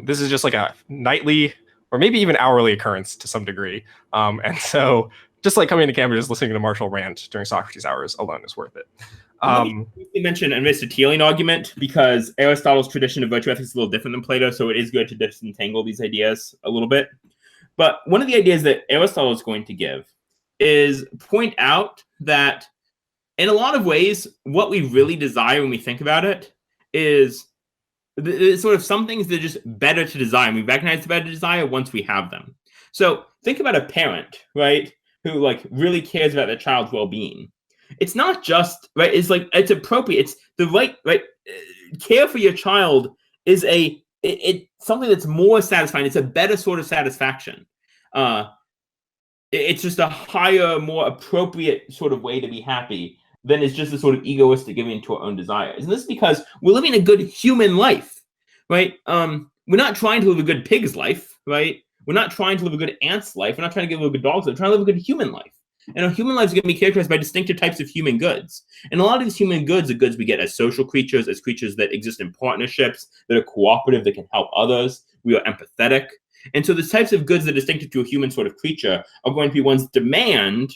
This is just like a nightly or maybe even hourly occurrence to some degree. And so just like coming to camp and just listening to Marshall rant during Socrates hours alone is worth it. You mentioned an Aristotelian argument because Aristotle's tradition of virtue ethics is a little different than Plato, so it is good to disentangle these ideas a little bit. But one of the ideas that Aristotle is going to give is point out that in a lot of ways, what we really desire when we think about it is sort of some things that are just better to desire. We recognize the better desire once we have them. So think about a parent, right, who like really cares about their child's well-being. It's not just, right, it's like, it's appropriate. It's the right, care for your child is something that's more satisfying. It's a better sort of satisfaction. It's just a higher, more appropriate sort of way to be happy than it's just a sort of egoistic giving into our own desires. And this is because we're living a good human life, right? We're not trying to live a good pig's life, right? We're not trying to live a good ant's life. We're not trying to live a good dog's life. We're trying to live a good human life. And our human life is going to be characterized by distinctive types of human goods. And a lot of these human goods are goods we get as social creatures, as creatures that exist in partnerships, that are cooperative, that can help others. We are empathetic. And so the types of goods that are distinctive to a human sort of creature are going to be ones that demand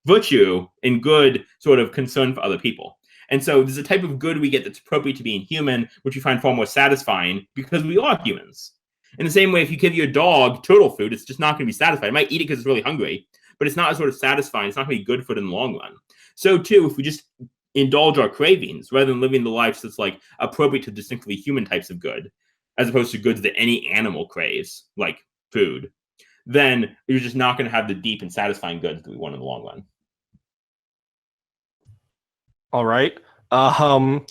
virtue and good sort of concern for other people. And so there's a type of good we get that's appropriate to being human, which we find far more satisfying because we are humans. In the same way, if you give your dog turtle food, it's just not going to be satisfied. It might eat it because it's really hungry, but it's not as sort of satisfying. It's not going to be good for it in the long run. So too, if we just indulge our cravings rather than living the life that's like appropriate to distinctly human types of good, as opposed to goods that any animal craves, like food, then you're just not going to have the deep and satisfying goods that we want in the long run. All right. I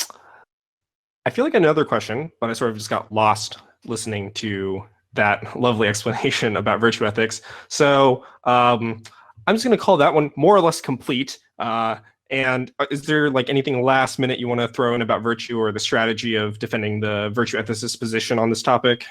feel like another question, but I sort of just got lost listening to that lovely explanation about virtue ethics. So I'm just going to call that one more or less complete. And is there like anything last minute you want to throw in about virtue or the strategy of defending the virtue ethicist position on this topic?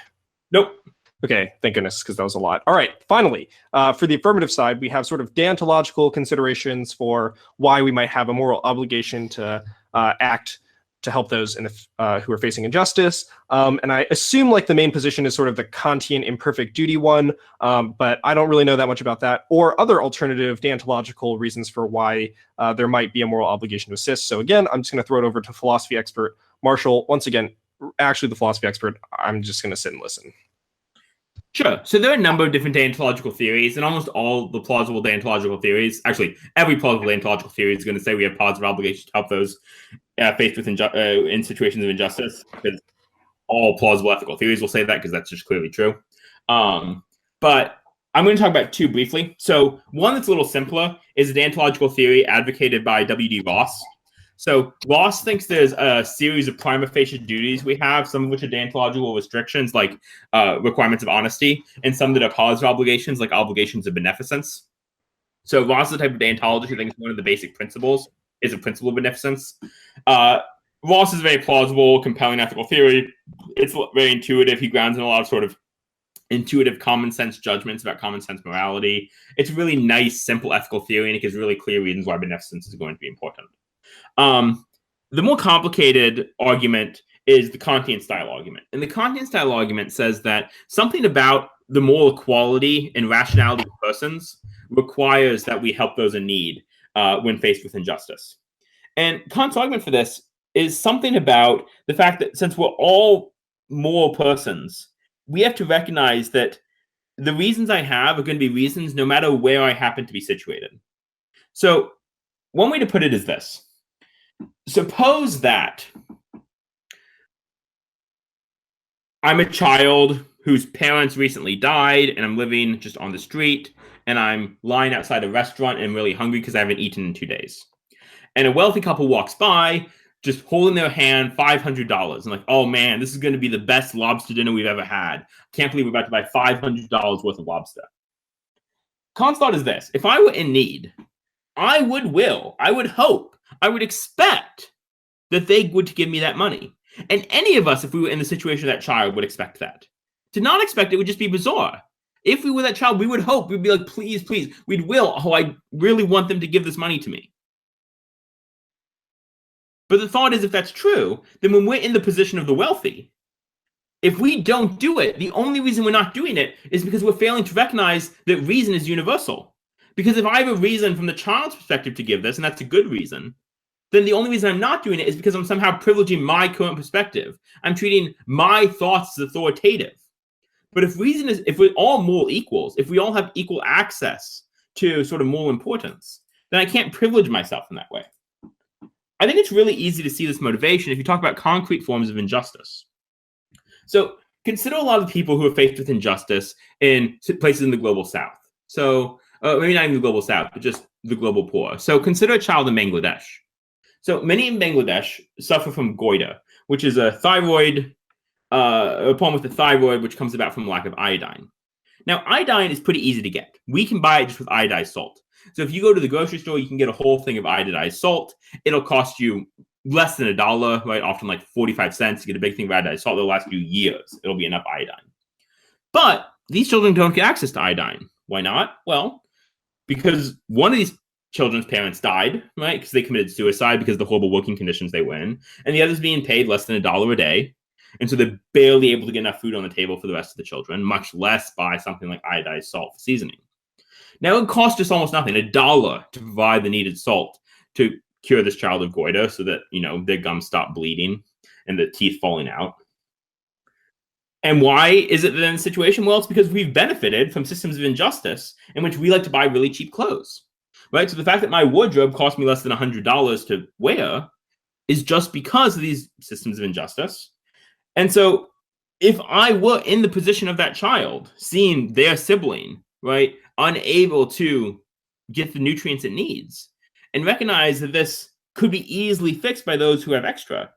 Nope. Okay, thank goodness, because that was a lot. All right, finally, for the affirmative side, we have sort of deontological considerations for why we might have a moral obligation to act to help those who are facing injustice. And I assume like the main position is sort of the Kantian imperfect duty one, but I don't really know that much about that, or other alternative deontological reasons for why there might be a moral obligation to assist. So again, I'm just going to throw it over to philosophy expert Marshall. Once again, actually the philosophy expert, I'm just going to sit and listen. Sure. So there are a number of different deontological theories, and almost all the plausible deontological theories, actually, every plausible deontological theory is going to say we have positive obligations to help those faced with in situations of injustice, because all plausible ethical theories will say that, because that's just clearly true. But I'm going to talk about two briefly. So one that's a little simpler is a deontological theory advocated by W.D. Ross. So Ross thinks there's a series of prima facie duties we have, some of which are deontological restrictions, like requirements of honesty, and some that are positive obligations, like obligations of beneficence. So Ross is the type of deontologist who thinks one of the basic principles is a principle of beneficence. Ross is a very plausible, compelling ethical theory. It's very intuitive. He grounds in a lot of sort of intuitive common sense judgments about common sense morality. It's a really nice, simple ethical theory, and it gives really clear reasons why beneficence is going to be important. The more complicated argument is the Kantian style argument. And the Kantian style argument says that something about the moral equality and rationality of persons requires that we help those in need when faced with injustice. And Kant's argument for this is something about the fact that since we're all moral persons, we have to recognize that the reasons I have are going to be reasons no matter where I happen to be situated. So one way to put it is this. Suppose that I'm a child whose parents recently died and I'm living just on the street and I'm lying outside a restaurant and I'm really hungry because I haven't eaten in 2 days. And a wealthy couple walks by just holding their hand $500 and like, oh man, this is going to be the best lobster dinner we've ever had. Can't believe we're about to buy $500 worth of lobster. Kant's thought is this. If I were in need, I would hope, I would expect that they would give me that money. And any of us, if we were in the situation of that child, would expect that. To not expect it would just be bizarre. If we were that child, we would hope. We'd be like, please, please. We'd will. Oh, I really want them to give this money to me. But the thought is, if that's true, then when we're in the position of the wealthy, if we don't do it, the only reason we're not doing it is because we're failing to recognize that reason is universal. Because if I have a reason from the child's perspective to give this, and that's a good reason, then the only reason I'm not doing it is because I'm somehow privileging my current perspective. I'm treating my thoughts as authoritative. But if we're all moral equals, if we all have equal access to sort of moral importance, then I can't privilege myself in that way. I think it's really easy to see this motivation if you talk about concrete forms of injustice. So consider a lot of the people who are faced with injustice in places in the global south. So maybe not even the global south, but just the global poor. So consider a child in Bangladesh. So many in Bangladesh suffer from goiter, which is a problem with the thyroid, which comes about from lack of iodine. Now, iodine is pretty easy to get. We can buy it just with iodized salt. So if you go to the grocery store, you can get a whole thing of iodized salt. It'll cost you less than $1, right? Often like 45 cents to get a big thing of iodized salt. It'll last you years. It'll be enough iodine. But these children don't get access to iodine. Why not? Well, because one of these children's parents died, right? Because they committed suicide because of the horrible working conditions they were in. And the other's being paid less than $1 a day. And so they're barely able to get enough food on the table for the rest of the children, much less buy something like iodized salt for seasoning. Now, it costs just almost nothing, $1 to provide the needed salt to cure this child of goiter so that, their gums stop bleeding and the teeth falling out. And why is it then a situation? Well, it's because we've benefited from systems of injustice in which we like to buy really cheap clothes, right? So the fact that my wardrobe cost me less than $100 to wear is just because of these systems of injustice. And so if I were in the position of that child, seeing their sibling, right, unable to get the nutrients it needs, and recognize that this could be easily fixed by those who have extra,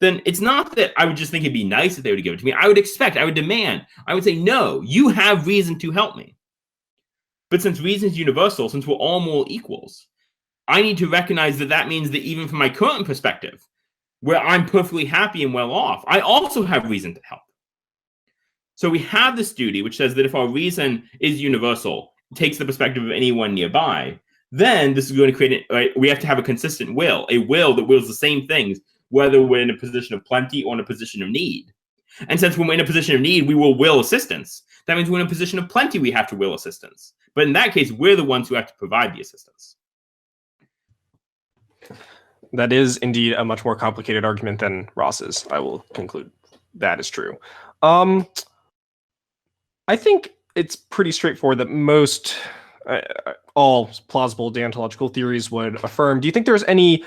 then it's not that I would just think it'd be nice if they would give it to me. I would demand, I would say, no, you have reason to help me. But since reason is universal, since we're all moral equals, I need to recognize that that means that even from my current perspective, where I'm perfectly happy and well off, I also have reason to help. So we have this duty, which says that if our reason is universal, takes the perspective of anyone nearby, then this is going to create, we have to have a consistent will, a will that wills the same things, whether we're in a position of plenty or in a position of need. And since when we're in a position of need, we will assistance. That means we're in a position of plenty, we have to will assistance. But in that case, we're the ones who have to provide the assistance. That is indeed a much more complicated argument than Ross's. I will conclude that is true. I think it's pretty straightforward that most, all plausible deontological theories would affirm. Do you think there's any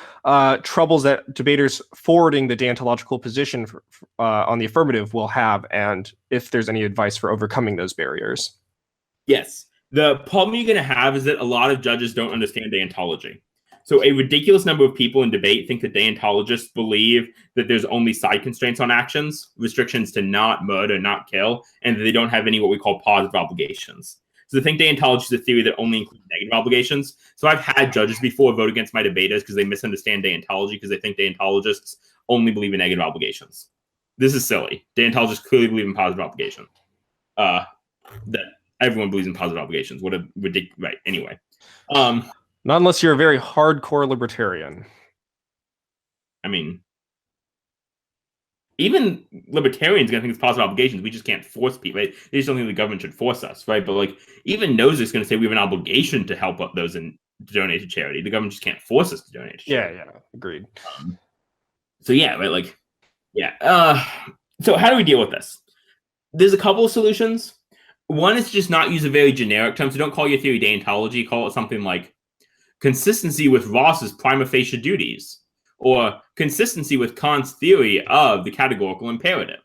troubles that debaters forwarding the deontological position on the affirmative will have, and if there's any advice for overcoming those barriers? Yes. The problem you're going to have is that a lot of judges don't understand deontology. So a ridiculous number of people in debate think that deontologists believe that there's only side constraints on actions, restrictions to not murder, not kill, and that they don't have any what we call positive obligations. So they think deontology is a theory that only includes negative obligations. So I've had judges before vote against my debaters because they misunderstand deontology because they think deontologists only believe in negative obligations. This is silly. Deontologists clearly believe in positive obligation. That everyone believes in positive obligations. What a ridiculous... Right, anyway. Not unless you're a very hardcore libertarian. I mean, even libertarians are going to think it's positive obligations. We just can't force people. Right? They just don't think the government should force us, right? But like even Nozick's is going to say we have an obligation to help those to donate to charity. The government just can't force us to donate to charity. Yeah, agreed. So yeah, right, like yeah. So how do we deal with this? There's a couple of solutions. One is just not use a very generic term. So don't call your theory deontology. Call it something like consistency with Ross's prima facie duties, or consistency with Kant's theory of the categorical imperative.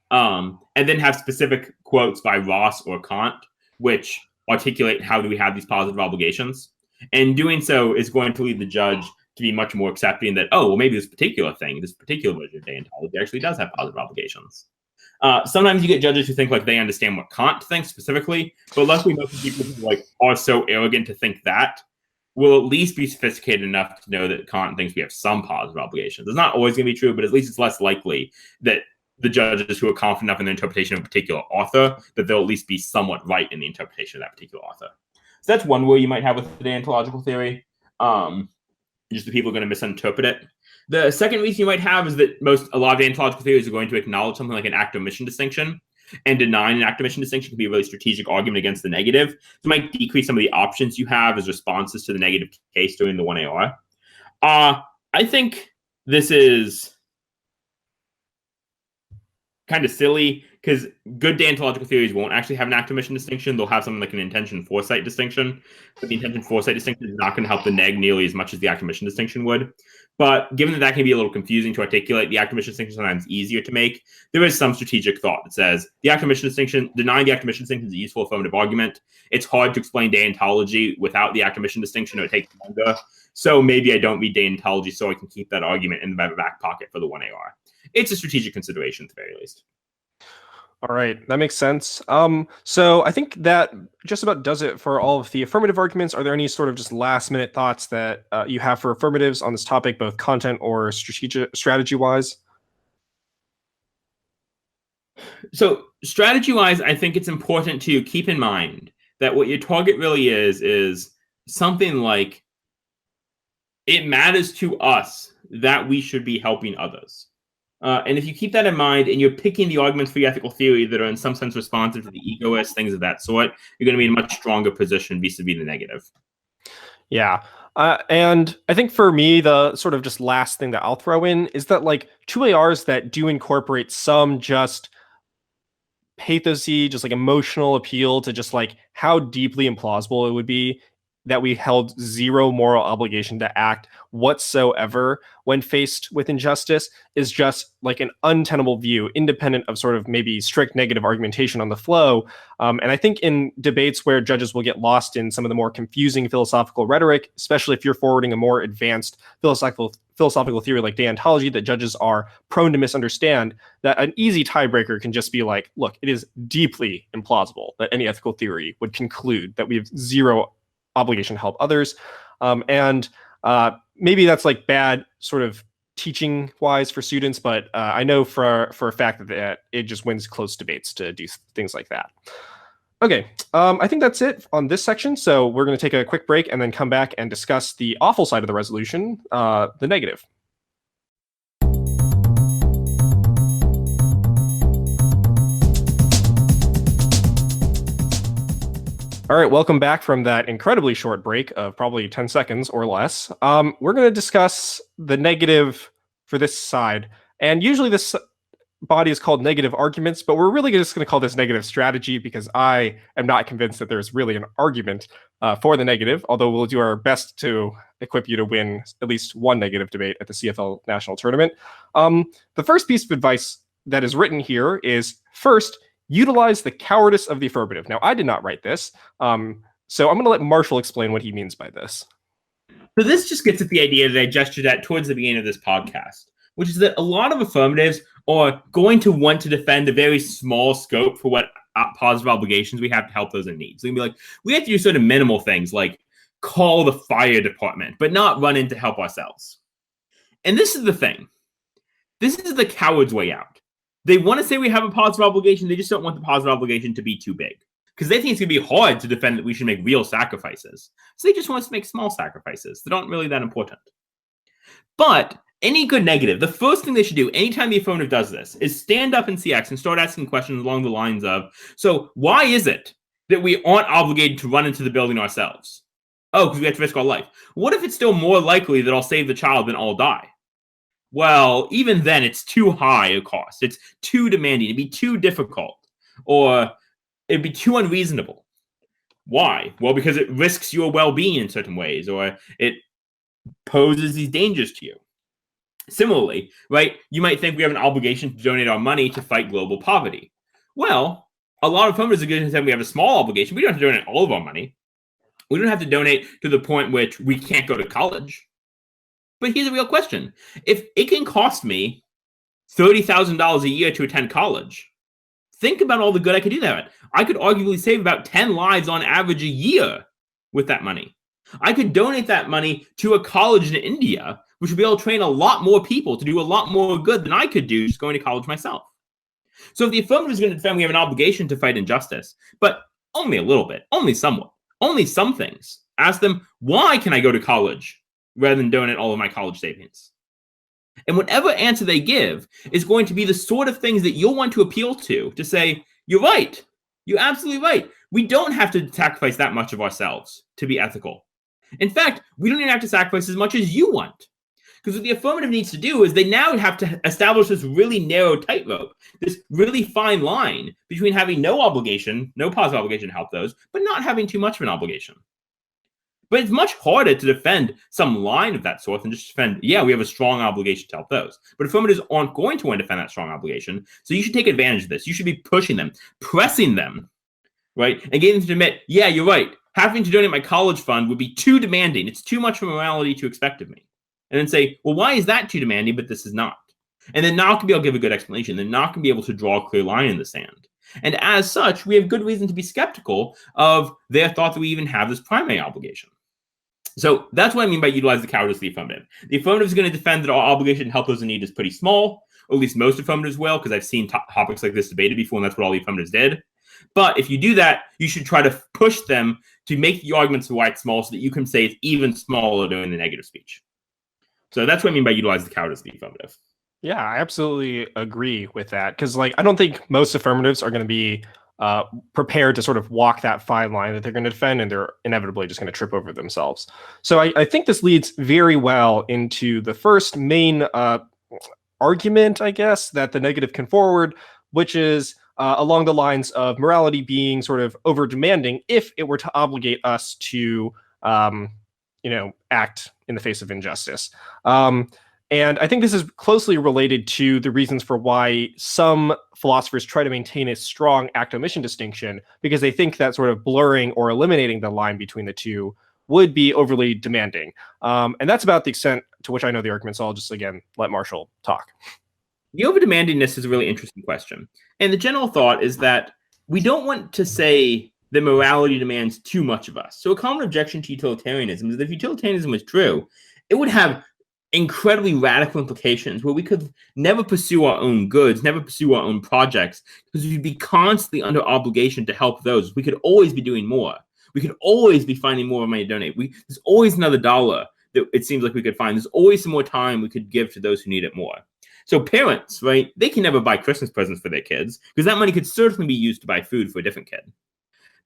And then have specific quotes by Ross or Kant, which articulate how do we have these positive obligations. And doing so is going to lead the judge to be much more accepting that, oh, well, maybe this particular thing, this particular version of deontology actually does have positive obligations. Sometimes you get judges who think like they understand what Kant thinks specifically, but luckily most of the people who like are so arrogant to think that will at least be sophisticated enough to know that Kant thinks we have some positive obligations. It's not always going to be true, but at least it's less likely that the judges who are confident enough in their interpretation of a particular author that they'll at least be somewhat right in the interpretation of that particular author. So that's one way you might have with the deontological theory. Just the people are going to misinterpret it. The second reason you might have is that a lot of deontological theories are going to acknowledge something like an act omission distinction, and denying an act omission distinction can be a really strategic argument against the negative. It might decrease some of the options you have as responses to the negative case during the 1AR. I think this is kind of silly because good deontological theories won't actually have an act omission distinction. They'll have something like an intention foresight distinction, but the intention foresight distinction is not going to help the neg nearly as much as the act omission distinction would. But given that can be a little confusing to articulate, the act omission distinction is sometimes easier to make. There is some strategic thought that says the act omission distinction, denying the act omission distinction is a useful affirmative argument. It's hard to explain deontology without the act omission distinction, or it takes longer. So maybe I don't read deontology so I can keep that argument in my back pocket for the 1AR. It's a strategic consideration at the very least. All right, that makes sense. So I think that just about does it for all of the affirmative arguments. Are there any sort of just last minute thoughts that you have for affirmatives on this topic, both content or strategy wise? So strategy wise, I think it's important to keep in mind that what your target really is something like it matters to us that we should be helping others. And if you keep that in mind and you're picking the arguments for your ethical theory that are in some sense responsive to the egoist, things of that sort, you're going to be in a much stronger position vis-a-vis the negative. Yeah. And I think for me, the sort of just last thing that I'll throw in is that like 2ARs that do incorporate some just pathosy, just like emotional appeal to just like how deeply implausible it would be that we held zero moral obligation to act whatsoever when faced with injustice is just like an untenable view, independent of sort of maybe strict negative argumentation on the flow. And I think in debates where judges will get lost in some of the more confusing philosophical rhetoric, especially if you're forwarding a more advanced philosophical theory like deontology that judges are prone to misunderstand, that an easy tiebreaker can just be like, look, it is deeply implausible that any ethical theory would conclude that we have zero obligation to help others. And maybe that's like bad sort of teaching wise for students, but I know for a fact that it just wins close debates to do things like that. Okay, I think that's it on this section. So we're going to take a quick break and then come back and discuss the awful side of the resolution, the negative. All right, welcome back from that incredibly short break of probably 10 seconds or less. We're going to discuss the negative for this side. And usually this body is called negative arguments, but we're really just going to call this negative strategy because I am not convinced that there's really an argument for the negative, although we'll do our best to equip you to win at least one negative debate at the CFL National Tournament. The first piece of advice that is written here is, first, utilize the cowardice of the affirmative. Now, I did not write this, so I'm going to let Marshall explain what he means by this. So this just gets at the idea that I gestured at towards the beginning of this podcast, which is that a lot of affirmatives are going to want to defend a very small scope for what positive obligations we have to help those in need. So they're going to be like, we have to do sort of minimal things like call the fire department, but not run in to help ourselves. And this is the thing. This is the coward's way out. They want to say we have a positive obligation. They just don't want the positive obligation to be too big because they think it's going to be hard to defend that we should make real sacrifices. So they just want us to make small sacrifices that aren't really that important. But any good negative, the first thing they should do anytime the affirmative does this is stand up in CX and start asking questions along the lines of, so why is it that we aren't obligated to run into the building ourselves? Oh, because we have to risk our life. What if it's still more likely that I'll save the child than I'll die? Well, even then, it's too high a cost. It's too demanding. It'd be too difficult, or it'd be too unreasonable. Why? Well, because it risks your well-being in certain ways, or it poses these dangers to you. Similarly, right, you might think we have an obligation to donate our money to fight global poverty. Well, a lot of funders are going to say we have a small obligation. We don't have to donate all of our money. We don't have to donate to the point which we can't go to college. But here's a real question. If it can cost me $30,000 a year to attend college, think about all the good I could do that. I could arguably save about 10 lives on average a year with that money. I could donate that money to a college in India, which would be able to train a lot more people to do a lot more good than I could do just going to college myself. So if the affirmative is going to defend, we have an obligation to fight injustice, but only a little bit, only somewhat, only some things. Ask them, why can I go to college rather than donate all of my college savings? And whatever answer they give is going to be the sort of things that you'll want to appeal to say, you're right. You're absolutely right. We don't have to sacrifice that much of ourselves to be ethical. In fact, we don't even have to sacrifice as much as you want. Because what the affirmative needs to do is they now have to establish this really narrow tightrope, this really fine line between having no obligation, no positive obligation to help those, but not having too much of an obligation. But it's much harder to defend some line of that sort than just defend, yeah, we have a strong obligation to help those. But affirmatives aren't going to want to defend that strong obligation. So you should take advantage of this. You should be pushing them, pressing them, right? And getting them to admit, yeah, you're right. Having to donate my college fund would be too demanding. It's too much morality to expect of me. And then say, well, why is that too demanding, but this is not? And then now can be able to give a good explanation. Then now can be able to draw a clear line in the sand. And as such, we have good reason to be skeptical of their thought that we even have this primary obligation. So that's what I mean by utilize the cowardice of the affirmative. The affirmative is going to defend that our obligation to help those in need is pretty small, or at least most affirmatives will, because I've seen topics like this debated before, and that's what all the affirmatives did. But if you do that, you should try to push them to make the arguments for why it's small so that you can say it's even smaller during the negative speech. So that's what I mean by utilize the cowardice of the affirmative. Yeah, I absolutely agree with that. Because I don't think most affirmatives are going to be prepared to sort of walk that fine line that they're going to defend, and they're inevitably just going to trip over themselves. So I think this leads very well into the first main argument, I guess, that the negative can forward, which is along the lines of morality being sort of over demanding if it were to obligate us to, act in the face of injustice. And I think this is closely related to the reasons for why some philosophers try to maintain a strong act-omission distinction, because they think that sort of blurring or eliminating the line between the two would be overly demanding. And that's about the extent to which I know the argument, so I'll just, again, let Marshall talk. The over-demandingness is a really interesting question. And the general thought is that we don't want to say that morality demands too much of us. So a common objection to utilitarianism is that if utilitarianism was true, it would have incredibly radical implications where we could never pursue our own goods, never pursue our own projects, because we'd be constantly under obligation to help those. We could always be doing more. We could always be finding more money to donate. There's always another dollar that it seems like we could find. There's always some more time we could give to those who need it more. So parents, right, they can never buy Christmas presents for their kids because that money could certainly be used to buy food for a different kid.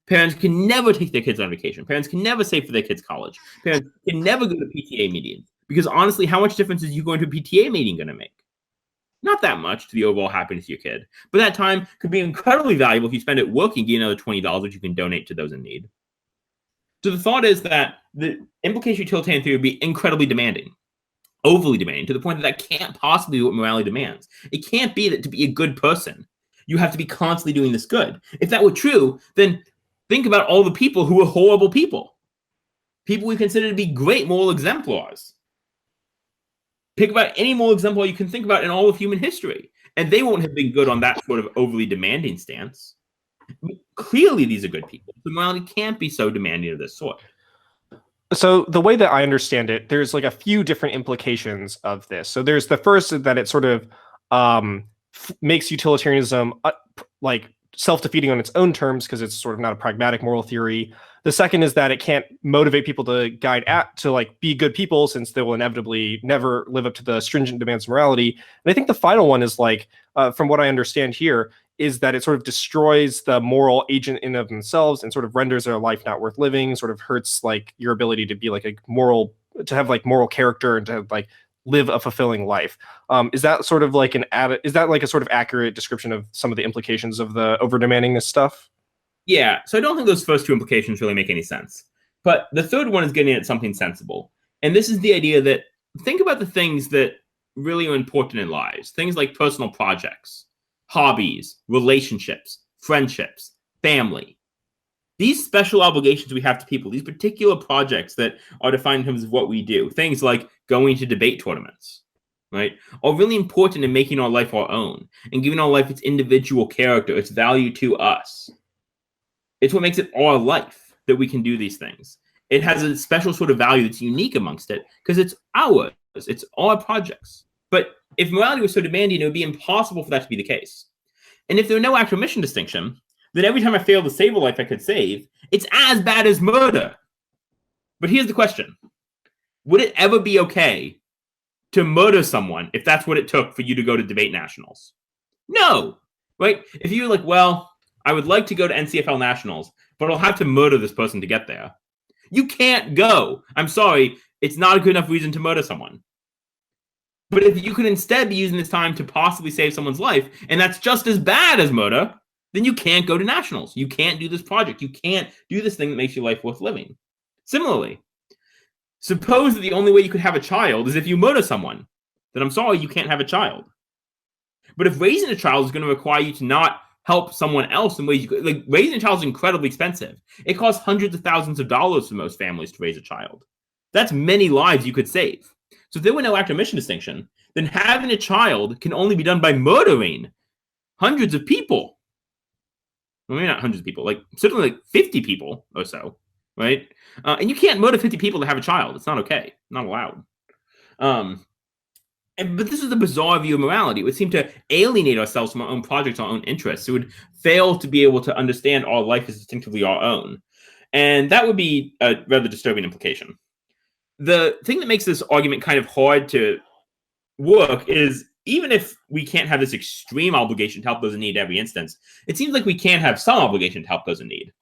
Parents can never take their kids on vacation. Parents can never save for their kids' college. Parents can never go to PTA meetings. Because honestly, how much difference is you going to a PTA meeting going to make? Not that much to the overall happiness of your kid. But that time could be incredibly valuable if you spend it working, get another $20, which you can donate to those in need. So the thought is that the implication of utilitarian theory would be incredibly demanding, overly demanding, to the point that can't possibly be what morality demands. It can't be that to be a good person, you have to be constantly doing this good. If that were true, then think about all the people who were horrible people. People we consider to be great moral exemplars. Pick about any moral exemplar you can think about in all of human history, and they won't have been good on that sort of overly demanding stance. Clearly, these are good people. So morality can't be so demanding of this sort. So the way that I understand it, there's a few different implications of this. So there's the first that it sort of makes utilitarianism self-defeating on its own terms because it's sort of not a pragmatic moral theory. The second is that it can't motivate people to to like be good people, since they will inevitably never live up to the stringent demands of morality. And I think the final one is like, from what I understand here, is that it sort of destroys the moral agent in of themselves and sort of renders their life not worth living, sort of hurts like your ability to be like to have like moral character and to like live a fulfilling life. Is that sort of like is that like a sort of accurate description of some of the implications of the over demandingness stuff? Yeah, so I don't think those first two implications really make any sense. But the third one is getting at something sensible. And this is the idea that think about the things that really are important in lives. Things like personal projects, hobbies, relationships, friendships, family. These special obligations we have to people, these particular projects that are defined in terms of what we do, things like going to debate tournaments, right, are really important in making our life our own and giving our life its individual character, its value to us. It's what makes it our life that we can do these things. It has a special sort of value that's unique amongst it because it's ours. It's our projects. But if morality was so demanding, it would be impossible for that to be the case. And if there were no act or mission distinction, then every time I fail to save a life I could save, it's as bad as murder. But here's the question. Would it ever be okay to murder someone if that's what it took for you to go to debate nationals? No. Right? If you're like, well, I would like to go to NCFL nationals, but I'll have to murder this person to get there. You can't go. I'm sorry. It's not a good enough reason to murder someone. But if you could instead be using this time to possibly save someone's life, and that's just as bad as murder, then you can't go to nationals. You can't do this project. You can't do this thing that makes your life worth living. Similarly, suppose that the only way you could have a child is if you murder someone. Then I'm sorry, you can't have a child. But if raising a child is going to require you to not help someone else in ways you could, like raising a child is incredibly expensive. It costs hundreds of thousands of dollars for most families to raise a child. That's many lives you could save. So if there were no act or mission distinction, then having a child can only be done by murdering hundreds of people. Well, maybe not hundreds of people, like certainly like 50 people or so, right? And you can't murder 50 people to have a child. It's not okay. Not allowed. But this is the bizarre view of morality. It would seem to alienate ourselves from our own projects, our own interests. It would fail to be able to understand our life as distinctively our own. And that would be a rather disturbing implication. The thing that makes this argument kind of hard to work is even if we can't have this extreme obligation to help those in need every instance, it seems like we can have some obligation to help those in need.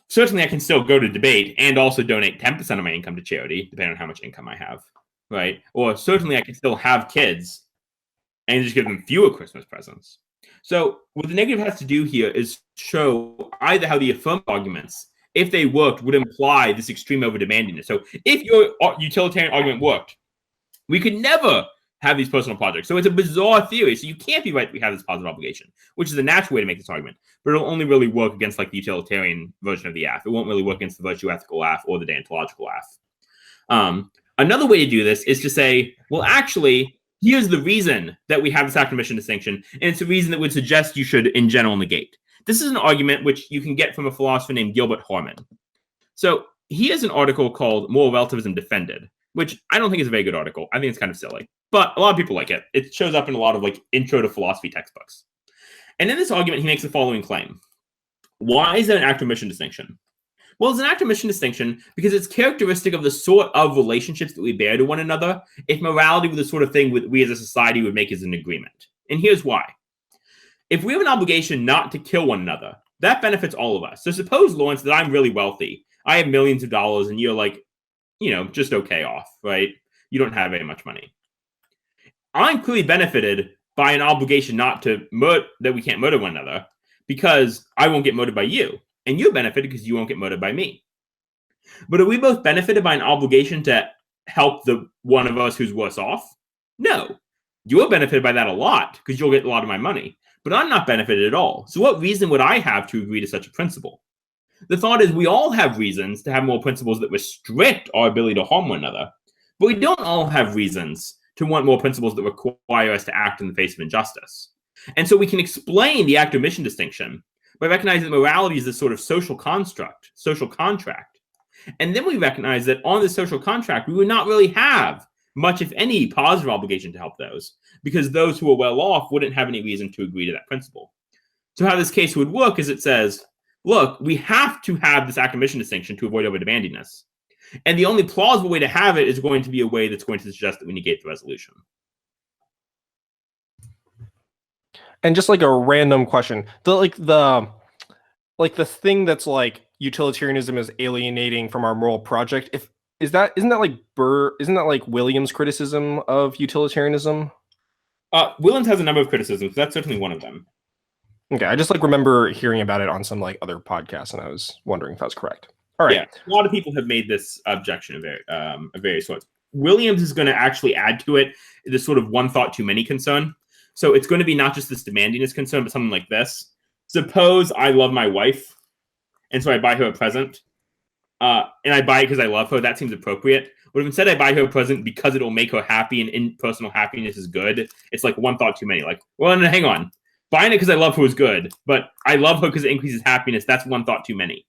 Certainly, I can still go to debate and also donate 10% of my income to charity, depending on how much income I have. Right? Or certainly I can still have kids and just give them fewer Christmas presents. So what the negative has to do here is show either how the affirmative arguments, if they worked, would imply this extreme over-demandingness. So if your utilitarian argument worked, we could never have these personal projects. So it's a bizarre theory. So you can't be right that we have this positive obligation, which is a natural way to make this argument. But it'll only really work against like the utilitarian version of the AF. It won't really work against the virtue ethical AF or the deontological AF. Another way to do this is to say, well, actually, here's the reason that we have this act or mission distinction, and it's a reason that would suggest you should, in general, negate. This is an argument which you can get from a philosopher named Gilbert Harman. So he has an article called Moral Relativism Defended, which I don't think is a very good article. I think it's kind of silly, but a lot of people like it. It shows up in a lot of like intro to philosophy textbooks. And in this argument, he makes the following claim. Why is there an act or mission distinction? Well, it's an act or mission distinction because it's characteristic of the sort of relationships that we bear to one another if morality were the sort of thing we as a society would make as an agreement. And here's why. If we have an obligation not to kill one another, that benefits all of us. So suppose, Lawrence, that I'm really wealthy. I have millions of dollars and you're like, just okay off, right? You don't have very much money. I'm clearly benefited by an obligation not to that we can't murder one another because I won't get murdered by you. And you're benefited because you won't get murdered by me. But are we both benefited by an obligation to help the one of us who's worse off? No. You're benefited by that a lot because you'll get a lot of my money. But I'm not benefited at all. So what reason would I have to agree to such a principle? The thought is we all have reasons to have more principles that restrict our ability to harm one another. But we don't all have reasons to want more principles that require us to act in the face of injustice. And so we can explain the act or mission distinction by recognizing that morality is this sort of social construct, social contract. And then we recognize that on this social contract, we would not really have much, if any, positive obligation to help those, because those who are well off wouldn't have any reason to agree to that principle. So how this case would work is it says, look, we have to have this acquisition distinction to avoid over-demandingness. And the only plausible way to have it is going to be a way that's going to suggest that we negate the resolution. And just like a random question, the thing that's like utilitarianism is alienating from our moral project. Isn't that like Williams' criticism of utilitarianism? Williams has a number of criticisms. That's certainly one of them. Okay, I just like remember hearing about it on some like other podcasts, and I was wondering if that was correct. All right. Yeah, a lot of people have made this objection of various sorts. Williams is going to actually add to it this sort of one thought too many concern. So it's going to be not just this demandingness concern, but something like this. Suppose I love my wife, and so I buy her a present, and I buy it because I love her. That seems appropriate. But if instead I buy her a present because it will make her happy and impersonal happiness is good, it's like one thought too many. Like, well, no, hang on. Buying it because I love her is good, but I love her because it increases happiness. That's one thought too many.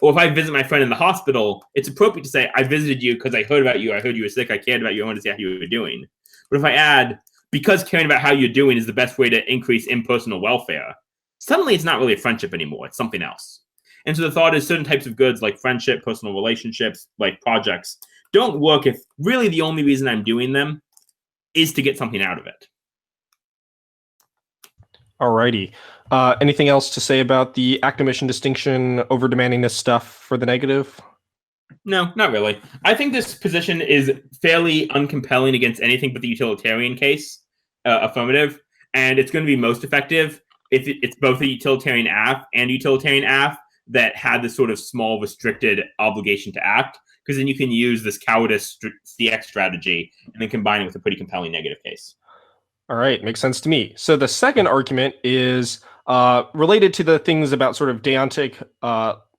Or if I visit my friend in the hospital, it's appropriate to say, I visited you because I heard about you. I heard you were sick. I cared about you. I wanted to see how you were doing. But if I add, because caring about how you're doing is the best way to increase impersonal welfare, suddenly it's not really a friendship anymore. It's something else. And so the thought is certain types of goods like friendship, personal relationships, like projects, don't work if really the only reason I'm doing them is to get something out of it. Alrighty. Anything else to say about the acquisition distinction, over demandingness stuff for the negative? No, not really. I think this position is fairly uncompelling against anything but the utilitarian case, affirmative, and it's going to be most effective if it's both a utilitarian AF and utilitarian AF that had this sort of small restricted obligation to act, because then you can use this cowardice CX strategy and then combine it with a pretty compelling negative case. All right, makes sense to me. So the second argument is related to the things about sort of deontic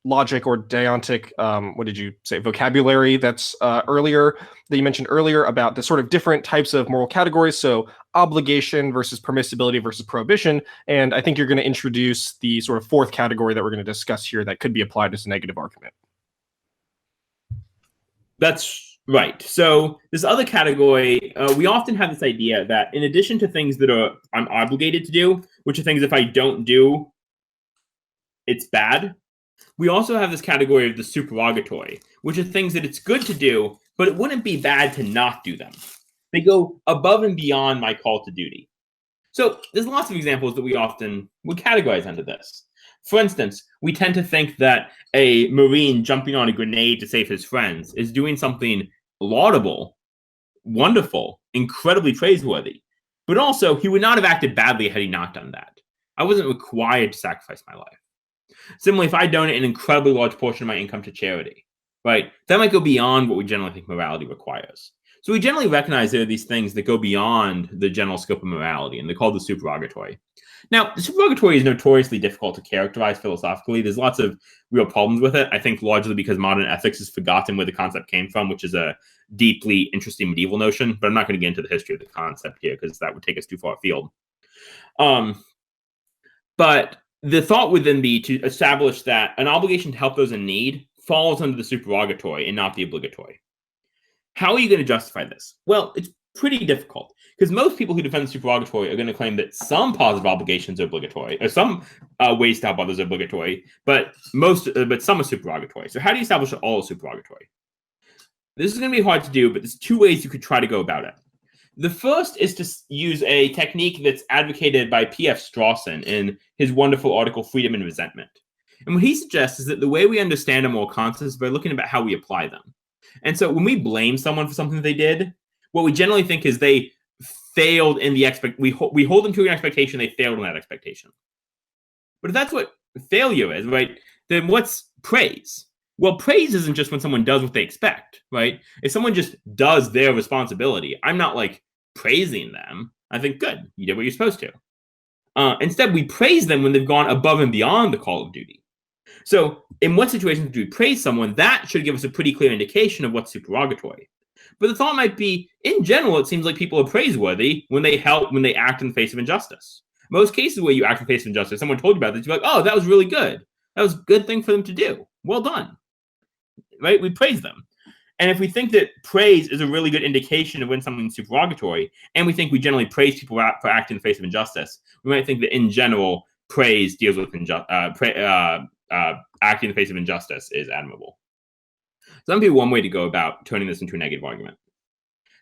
logic or deontic, what did you say, vocabulary that's that you mentioned earlier about the sort of different types of moral categories. So obligation versus permissibility versus prohibition. And I think you're going to introduce the sort of fourth category that we're going to discuss here that could be applied as a negative argument. That's right. So this other category, we often have this idea that in addition to things that I'm obligated to do, which are things if I don't do, it's bad, we also have this category of the supererogatory, which are things that it's good to do, but it wouldn't be bad to not do them. They go above and beyond my call to duty. So there's lots of examples that we often would categorize under this. For instance, we tend to think that a Marine jumping on a grenade to save his friends is doing something laudable, wonderful, incredibly praiseworthy. But also, he would not have acted badly had he not done that. I wasn't required to sacrifice my life. Similarly, if I donate an incredibly large portion of my income to charity, right, that might go beyond what we generally think morality requires. So we generally recognize there are these things that go beyond the general scope of morality, and they're called the supererogatory. Now, the supererogatory is notoriously difficult to characterize philosophically. There's lots of real problems with it, I think largely because modern ethics has forgotten where the concept came from, which is a deeply interesting medieval notion, but I'm not going to get into the history of the concept here because that would take us too far afield. But the thought would then be to establish that an obligation to help those in need falls under the supererogatory and not the obligatory. How are you going to justify this? Well, it's pretty difficult because most people who defend the supererogatory are going to claim that some positive obligations are obligatory, or some ways to help others are obligatory, but some are supererogatory. So how do you establish that all is supererogatory? This is going to be hard to do, but there's two ways you could try to go about it. The first is to use a technique that's advocated by P.F. Strawson in his wonderful article, Freedom and Resentment. And what he suggests is that the way we understand a moral concepts is by looking about how we apply them. And so when we blame someone for something they did, what we generally think is they failed in the we hold them to an expectation, they failed in that expectation. But if that's what failure is, right, then what's praise? Well, praise isn't just when someone does what they expect, right? If someone just does their responsibility, I'm not like praising them. I think, good, you did what you're supposed to. Instead, we praise them when they've gone above and beyond the call of duty. So in what situations do we praise someone? That should give us a pretty clear indication of what's supererogatory. But the thought might be, in general, it seems like people are praiseworthy when they act in the face of injustice. Most cases where you act in the face of injustice, someone told you about this, you're like, oh, that was really good. That was a good thing for them to do. Well done. Right? We praise them. And if we think that praise is a really good indication of when something's supererogatory, and we think we generally praise people for acting in the face of injustice, we might think that in general, praise deals with acting in the face of injustice is admirable. So that would be one way to go about turning this into a negative argument.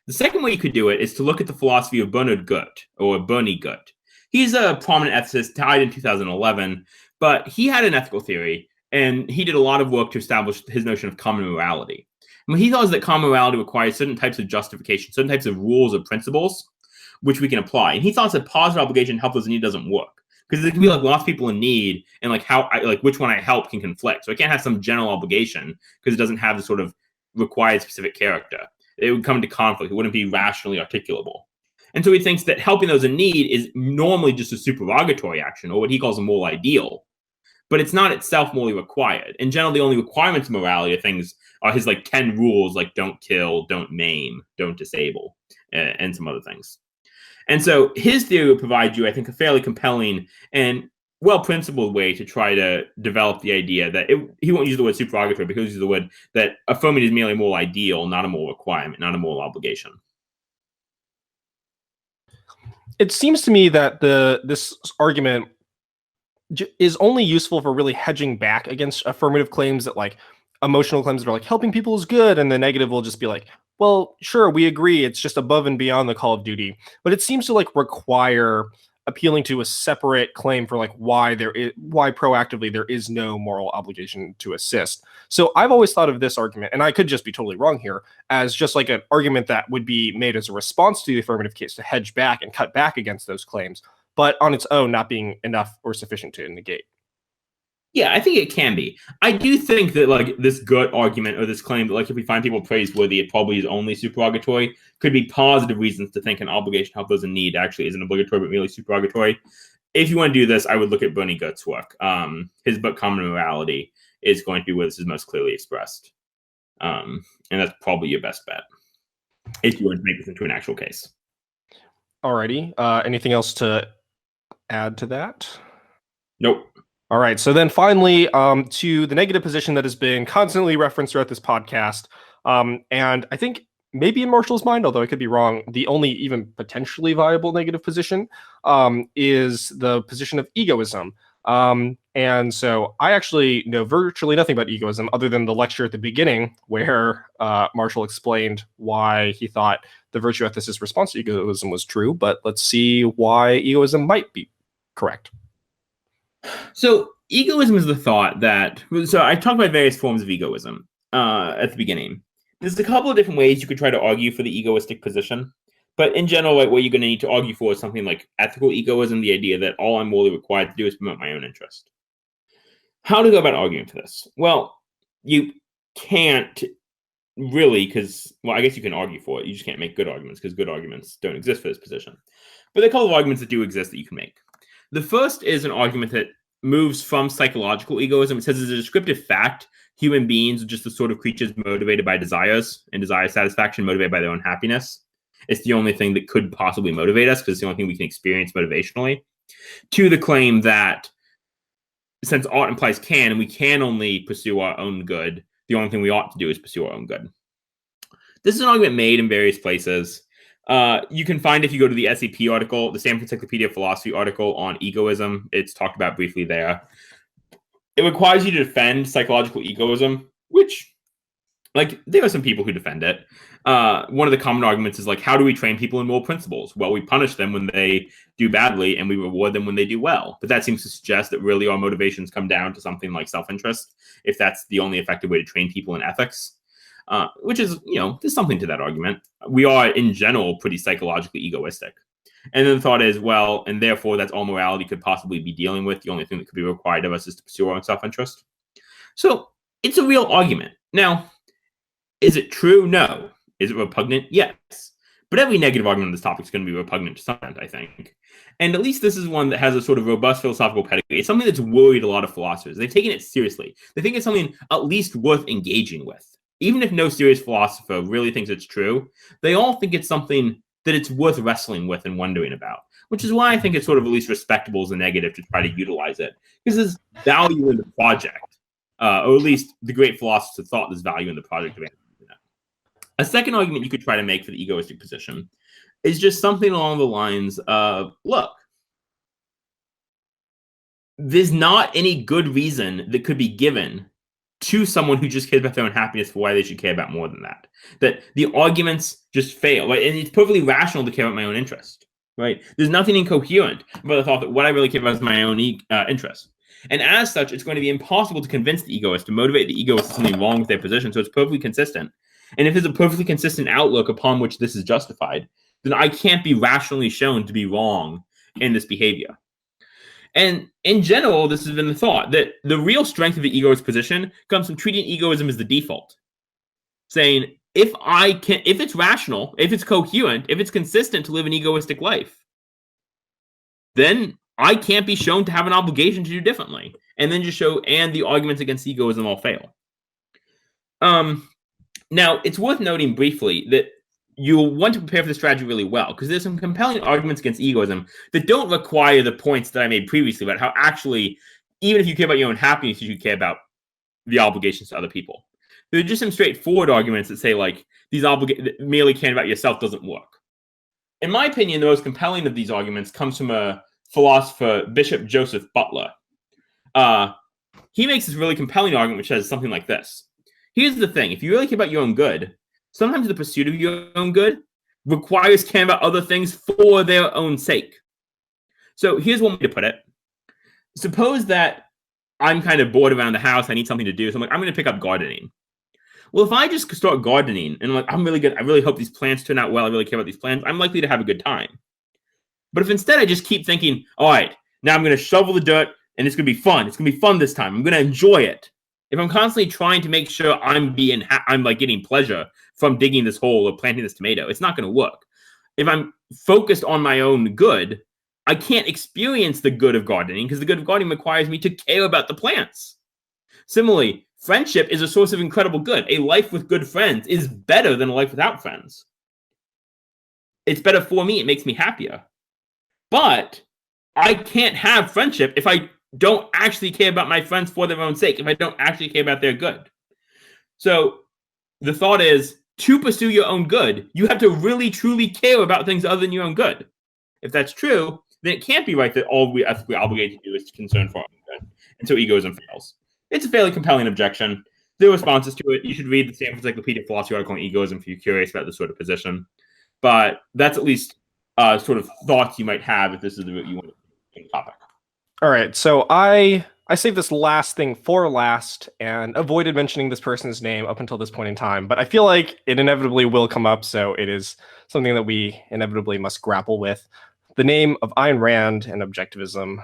The second way you could do it is to look at the philosophy of Bernard Gut, or Bernie Gut. He's a prominent ethicist, died in 2011, but he had an ethical theory, and he did a lot of work to establish his notion of common morality. And what he thought is that common morality requires certain types of justification, certain types of rules or principles, which we can apply. And he thought that positive obligation, help those in need, doesn't work. Because there can be like lots of people in need, and like which one I help can conflict. So I can't have some general obligation because it doesn't have the sort of required specific character. It would come into conflict. It wouldn't be rationally articulable. And so he thinks that helping those in need is normally just a supererogatory action, or what he calls a moral ideal. But it's not itself morally required. In general, the only requirements of morality are things are his like 10 rules, like don't kill, don't maim, don't disable, and some other things. And so his theory would provide you, I think, a fairly compelling and well-principled way to try to develop the idea that he won't use the word supererogatory, but he'll use the word that affirming is merely a moral ideal, not a moral requirement, not a moral obligation. It seems to me that this argument is only useful for really hedging back against affirmative claims that like emotional claims that are like helping people is good, and the negative will just be like, well, sure, we agree, it's just above and beyond the call of duty. But it seems to like require appealing to a separate claim for like why proactively there is no moral obligation to assist. So I've always thought of this argument, and I could just be totally wrong here, as just like an argument that would be made as a response to the affirmative case to hedge back and cut back against those claims, but on its own not being enough or sufficient to negate. Yeah, I think it can be. I do think that like this gut argument or this claim that like if we find people praiseworthy, it probably is only supererogatory, could be positive reasons to think an obligation to help those in need actually isn't obligatory but merely supererogatory. If you want to do this, I would look at Bernie Gut's work. His book Common Morality is going to be where this is most clearly expressed. And that's probably your best bet if you want to make this into an actual case. Alrighty. Anything else to add to that? Nope. All right. So then finally, to the negative position that has been constantly referenced throughout this podcast. And I think maybe in Marshall's mind, although I could be wrong, the only even potentially viable negative position is the position of egoism. And so I actually know virtually nothing about egoism other than the lecture at the beginning where Marshall explained why he thought the virtue ethicist response to egoism was true. But let's see why egoism might be correct. So egoism is the thought that, so I talked about various forms of egoism at the beginning. There's a couple of different ways you could try to argue for the egoistic position. But in general, like what you're going to need to argue for is something like ethical egoism, the idea that all I'm morally required to do is promote my own interest. How to go about arguing for this? Well, you can't really, because, well, I guess you can argue for it. You just can't make good arguments because good arguments don't exist for this position. But there are a couple of arguments that do exist that you can make. The first is an argument that moves from psychological egoism. It says as a descriptive fact, human beings are just the sort of creatures motivated by desires and desire satisfaction, motivated by their own happiness. It's the only thing that could possibly motivate us because it's the only thing we can experience motivationally. To the claim that since ought implies can, and we can only pursue our own good, the only thing we ought to do is pursue our own good. This is an argument made in various places. You can find, if you go to the SAP article, the Stanford Encyclopedia of Philosophy article on egoism, it's talked about briefly there. It requires you to defend psychological egoism, which, like, there are some people who defend it. One of the common arguments is, like, how do we train people in moral principles? Well, we punish them when they do badly, and we reward them when they do well. But that seems to suggest that really our motivations come down to something like self-interest, if that's the only effective way to train people in ethics. Which is, there's something to that argument. We are, in general, pretty psychologically egoistic. And then the thought is, well, and therefore that's all morality could possibly be dealing with. The only thing that could be required of us is to pursue our own self-interest. So it's a real argument. Now, is it true? No. Is it repugnant? Yes. But every negative argument on this topic is going to be repugnant to some extent, I think. And at least this is one that has a sort of robust philosophical pedigree. It's something that's worried a lot of philosophers. They've taken it seriously. They think it's something at least worth engaging with. Even if no serious philosopher really thinks it's true, they all think it's something that it's worth wrestling with and wondering about, which is why I think it's sort of at least respectable as a negative to try to utilize it, because there's value in the project, or at least the great philosophers thought there's value in the project of it. A second argument you could try to make for the egoistic position is just something along the lines of, look, there's not any good reason that could be given to someone who just cares about their own happiness for why they should care about more than that. That the arguments just fail, right? And it's perfectly rational to care about my own interest, right? There's nothing incoherent about the thought that what I really care about is my own interest. And as such, it's going to be impossible to convince the egoist, to motivate the egoist to something wrong with their position. So it's perfectly consistent. And if there's a perfectly consistent outlook upon which this is justified, then I can't be rationally shown to be wrong in this behavior. And in general, this has been the thought that the real strength of the egoist position comes from treating egoism as the default. Saying, if it's rational, if it's coherent, if it's consistent to live an egoistic life, then I can't be shown to have an obligation to do differently. And then just show, and the arguments against egoism all fail. Now, it's worth noting briefly that you'll want to prepare for the strategy really well, because there's some compelling arguments against egoism that don't require the points that I made previously about how actually, even if you care about your own happiness, you should care about the obligations to other people. There are just some straightforward arguments that say, like, merely caring about yourself doesn't work. In my opinion, the most compelling of these arguments comes from a philosopher, Bishop Joseph Butler. He makes this really compelling argument, which says something like this. Here's the thing. If you really care about your own good, sometimes the pursuit of your own good requires caring about other things for their own sake. So here's one way to put it. Suppose that I'm kind of bored around the house. I need something to do. So I'm like, I'm going to pick up gardening. Well, if I just start gardening and I'm like, I'm really good. I really hope these plants turn out well. I really care about these plants. I'm likely to have a good time. But if instead I just keep thinking, all right, now I'm going to shovel the dirt and it's going to be fun. It's going to be fun this time. I'm going to enjoy it. If I'm constantly trying to make sure I'm like getting pleasure from digging this hole or planting this tomato, it's not going to work. If I'm focused on my own good, I can't experience the good of gardening because the good of gardening requires me to care about the plants. Similarly, friendship is a source of incredible good. A life with good friends is better than a life without friends. It's better for me. It makes me happier. But I can't have friendship if I don't actually care about my friends for their own sake, if I don't actually care about their good. So the thought is, to pursue your own good, you have to really, truly care about things other than your own good. If that's true, then it can't be right that all we ethically obligated to do is to concern for our own good. And so egoism fails. It's a fairly compelling objection. There are responses to it. You should read the Stanford Encyclopedia of Philosophy article on egoism if you're curious about this sort of position. But that's at least sort of thoughts you might have if this is the route you want to take the topic. All right, so I saved this last thing for last and avoided mentioning this person's name up until this point in time, but I feel like it inevitably will come up, so it is something that we inevitably must grapple with. The name of Ayn Rand and objectivism.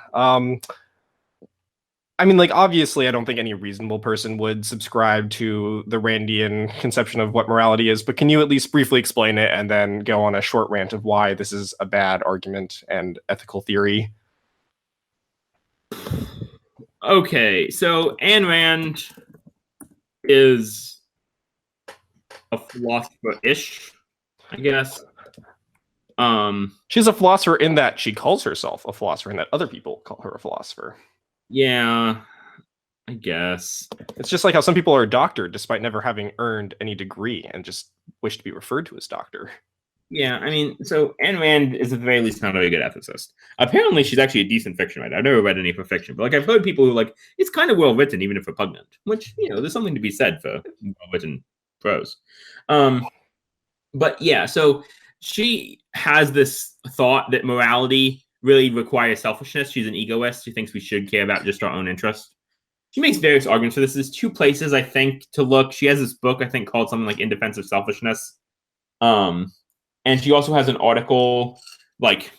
I mean, like, obviously, I don't think any reasonable person would subscribe to the Randian conception of what morality is, but can you at least briefly explain it and then go on a short rant of why this is a bad argument and ethical theory? Okay, so Ayn Rand is a philosopher-ish, I guess. She's a philosopher in that she calls herself a philosopher and that other people call her a philosopher. Yeah, I guess. It's just like how some people are a doctor despite never having earned any degree and just wish to be referred to as doctor. Yeah, I mean, so Ayn Rand is at the very least not a very good ethicist. Apparently, she's actually a decent fiction writer. I've never read any of her fiction, but like I've heard people who like it's kind of well written, even if repugnant. Which there's something to be said for well written prose. But yeah, so she has this thought that morality really requires selfishness. She's an egoist. She thinks we should care about just our own interest. She makes various arguments for this. There's two places I think to look. She has this book I think called something like In Defense of Selfishness. And she also has an article like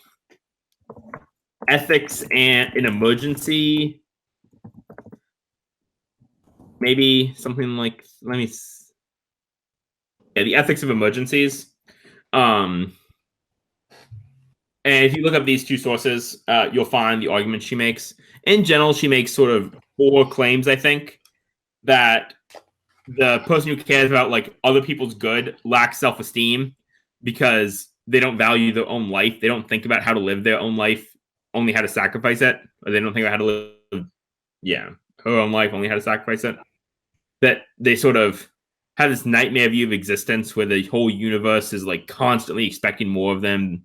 ethics and an emergency. Maybe something like the ethics of emergencies. And if you look up these two sources, you'll find the arguments she makes. In general, she makes sort of 4 claims, I think, that the person who cares about like other people's good lacks self-esteem because they don't value their own life. They don't think about how to live their own life, only how to sacrifice it. Or they don't think about how to live, her own life, only how to sacrifice it. That they sort of have this nightmare view of existence where the whole universe is like constantly expecting more of them.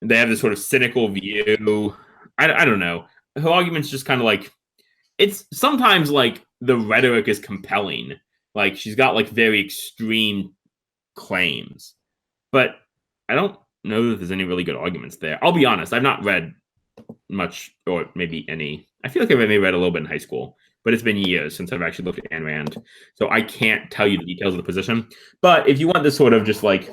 They have this sort of cynical view. I don't know. her argument's just kind of like, it's sometimes like the rhetoric is compelling. Like she's got like very extreme claims, but I don't know that there's any really good arguments there. I'll be honest, I've not read much, or maybe any. I feel like I maybe read a little bit in high school, but it's been years since I've actually looked at Ayn Rand, so I can't tell you the details of the position. But if you want this sort of just like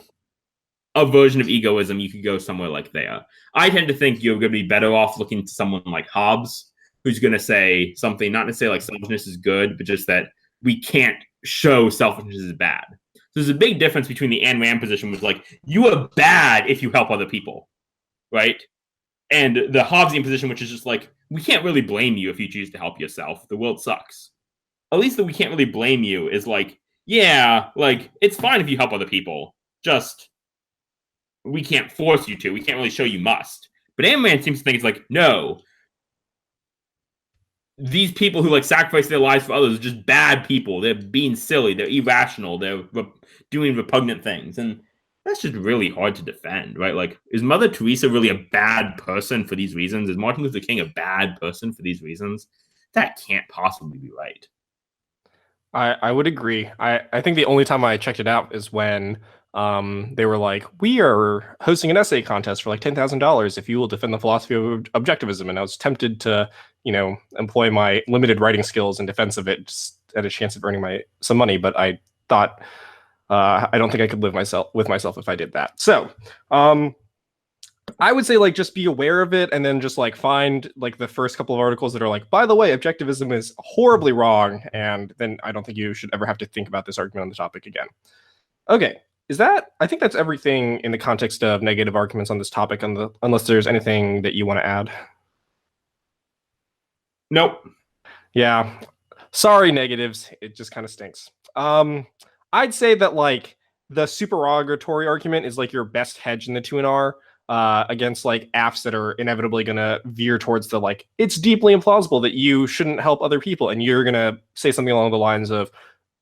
a version of egoism, you could go somewhere like there. I tend to think you're going to be better off looking to someone like Hobbes, who's going to say something not necessarily like selfishness is good, but just that we can't show selfishness is bad. So there's a big difference between the Ayn Rand position, which is like, you are bad if you help other people, right? And the Hobbesian position, which is just like, we can't really blame you if you choose to help yourself. The world sucks. At least that we can't really blame you is like, yeah, like, it's fine if you help other people. Just, we can't force you to. We can't really show you must. But Ayn Rand seems to think it's like, no. These people who like sacrifice their lives for others are just bad people. They're being silly. They're irrational. They're doing repugnant things. And that's just really hard to defend, right? Like, is Mother Teresa really a bad person for these reasons? Is Martin Luther King a bad person for these reasons? That can't possibly be right. I would agree. I think the only time I checked it out is when they were like, we are hosting an essay contest for like $10,000 if you will defend the philosophy of objectivism. And I was tempted to, employ my limited writing skills in defense of it just at a chance of earning some money. But I thought, I don't think I could live with myself if I did that. So, I would say like just be aware of it and then just like find like the first couple of articles that are like, by the way, objectivism is horribly wrong. And then I don't think you should ever have to think about this argument on the topic again. Okay. I think that's everything in the context of negative arguments on this topic, unless there's anything that you want to add. Nope. Yeah. Sorry, negatives. It just kind of stinks. I'd say that like the supererogatory argument is like your best hedge in the 2NR against like AFs that are inevitably going to veer towards the like, it's deeply implausible that you shouldn't help other people. And you're going to say something along the lines of,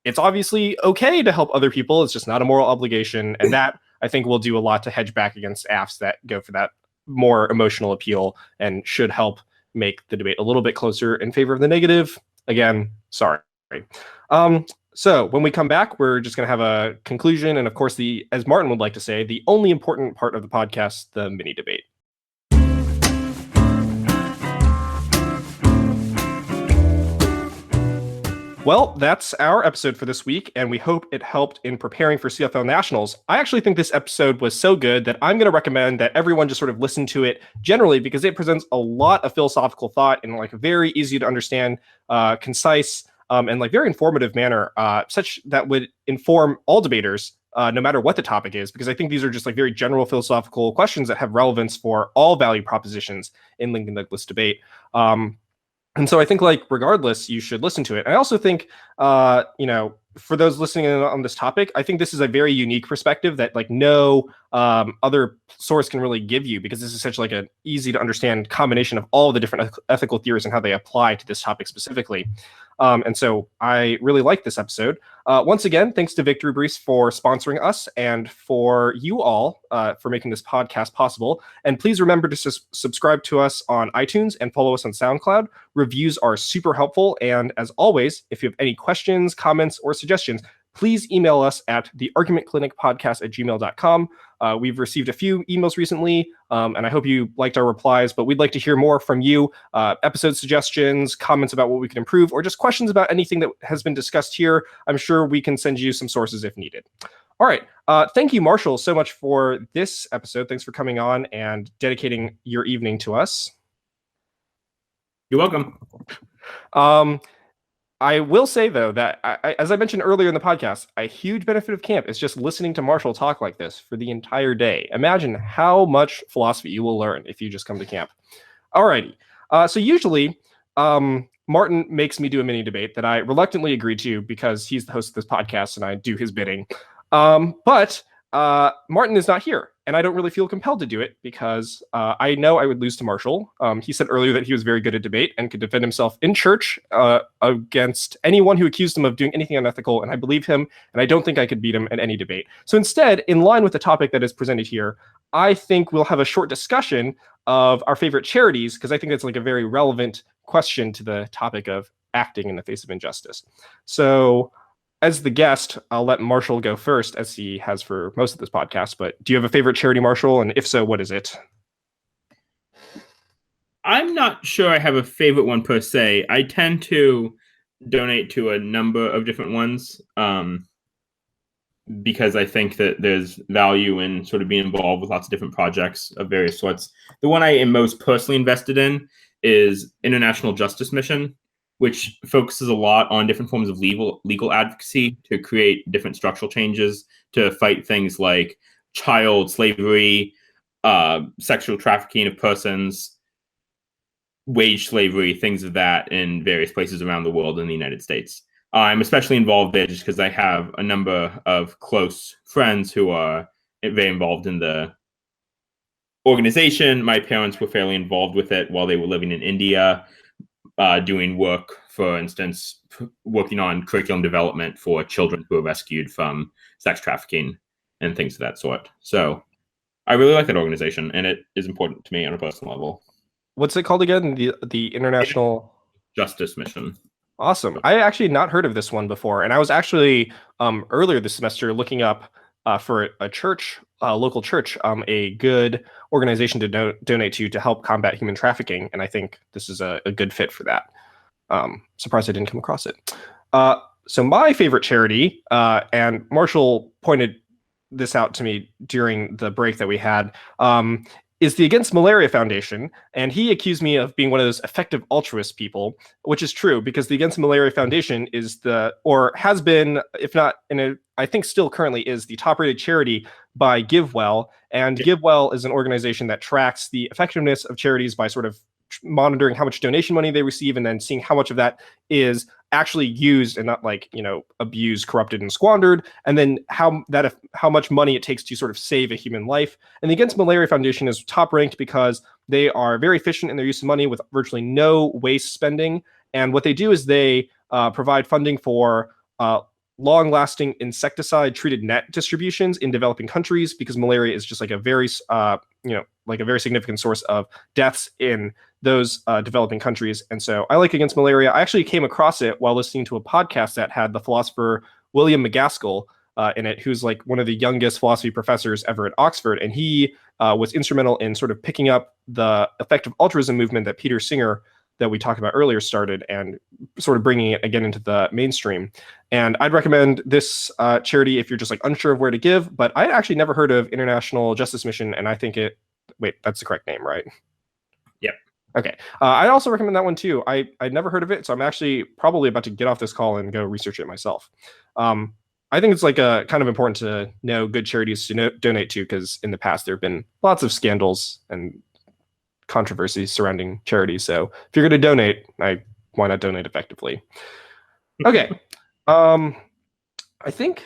it's obviously okay to help other people. It's just not a moral obligation. And that, I think, will do a lot to hedge back against AFs that go for that more emotional appeal and should help make the debate a little bit closer in favor of the negative. Again, sorry. So when we come back, we're just going to have a conclusion. And of course, as Martin would like to say, the only important part of the podcast, the mini debate. Well, that's our episode for this week, and we hope it helped in preparing for CFL Nationals. I actually think this episode was so good that I'm going to recommend that everyone just sort of listen to it generally, because it presents a lot of philosophical thought in like a very easy to understand, concise, and like very informative manner, such that would inform all debaters, no matter what the topic is, because I think these are just like very general philosophical questions that have relevance for all value propositions in Lincoln Douglas debate. And so I think, like, regardless, you should listen to it. I also think, for those listening on this topic, I think this is a very unique perspective that, like, no other source can really give you, because this is such, like, an easy to understand combination of all the different ethical theories and how they apply to this topic specifically. And so I really like this episode. Once again, thanks to Victory Breeze for sponsoring us and for you all for making this podcast possible. And please remember to subscribe to us on iTunes and follow us on SoundCloud. Reviews are super helpful. And as always, if you have any questions, comments, or suggestions, please email us at theargumentclinicpodcast@gmail.com. We've received a few emails recently, and I hope you liked our replies, but we'd like to hear more from you. Episode suggestions, comments about what we can improve, or just questions about anything that has been discussed here. I'm sure we can send you some sources if needed. All right. Thank you, Marshall, so much for this episode. Thanks for coming on and dedicating your evening to us. You're welcome. I will say, though, that as I mentioned earlier in the podcast, a huge benefit of camp is just listening to Marshall talk like this for the entire day. Imagine how much philosophy you will learn if you just come to camp. Alrighty. So usually, Martin makes me do a mini debate that I reluctantly agree to because he's the host of this podcast and I do his bidding. But Martin is not here. and I don't really feel compelled to do it because I know I would lose to Marshall. He said earlier that he was very good at debate and could defend himself in church against anyone who accused him of doing anything unethical, and I believe him, and I don't think I could beat him in any debate. So instead, in line with the topic that is presented here, I think we'll have a short discussion of our favorite charities, because I think it's like a very relevant question to the topic of acting in the face of injustice. So as the guest, I'll let Marshall go first, as he has for most of this podcast. But do you have a favorite charity, Marshall? And if so, what is it? I'm not sure I have a favorite one per se. I tend to donate to a number of different ones because I think that there's value in sort of being involved with lots of different projects of various sorts. The one I am most personally invested in is International Justice Mission, which focuses a lot on different forms of legal advocacy to create different structural changes to fight things like child slavery, sexual trafficking of persons, wage slavery, things of that in various places around the world in the United States. I'm especially involved there just because I have a number of close friends who are very involved in the organization. My parents were fairly involved with it while they were living in India, doing work, for instance, working on curriculum development for children who are rescued from sex trafficking and things of that sort. So I really like that organization, and it is important to me on a personal level. What's it called again? The International Justice Mission. Awesome. I actually not heard of this one before, and I was actually earlier this semester looking up for a church, local church, a good organization to donate to help combat human trafficking, and I think this is a good fit for that. Surprised I didn't come across it. So my favorite charity, and Marshall pointed this out to me during the break that we had, is the Against Malaria Foundation, and he accused me of being one of those effective altruist people, which is true because the Against Malaria Foundation is or has been, if not I think still currently is the top-rated charity by GiveWell, and GiveWell is an organization that tracks the effectiveness of charities by sort of monitoring how much donation money they receive and then seeing how much of that is actually used and not abused, corrupted, and squandered, and then how much money it takes to sort of save a human life. And the Against Malaria Foundation is top ranked because they are very efficient in their use of money with virtually no waste spending. And what they do is they provide funding for long-lasting insecticide-treated net distributions in developing countries, because malaria is just like a very significant source of deaths in those developing countries. And so I like Against Malaria. I actually came across it while listening to a podcast that had the philosopher William McGaskill in it, who's like one of the youngest philosophy professors ever at Oxford. And he was instrumental in sort of picking up the effective altruism movement that Peter Singer, that we talked about earlier, started, and sort of bringing it again into the mainstream. And I'd recommend this charity if you're just like unsure of where to give, but I actually never heard of International Justice Mission, and I think that's the correct name, right? Yep. Okay. I'd also recommend that one too. I'd never heard of it, so I'm actually probably about to get off this call and go research it myself. I think it's like kind of important to know good charities to donate to, because in the past there have been lots of scandals and controversies surrounding charities. So if you're going to donate, why not donate effectively? Okay. I think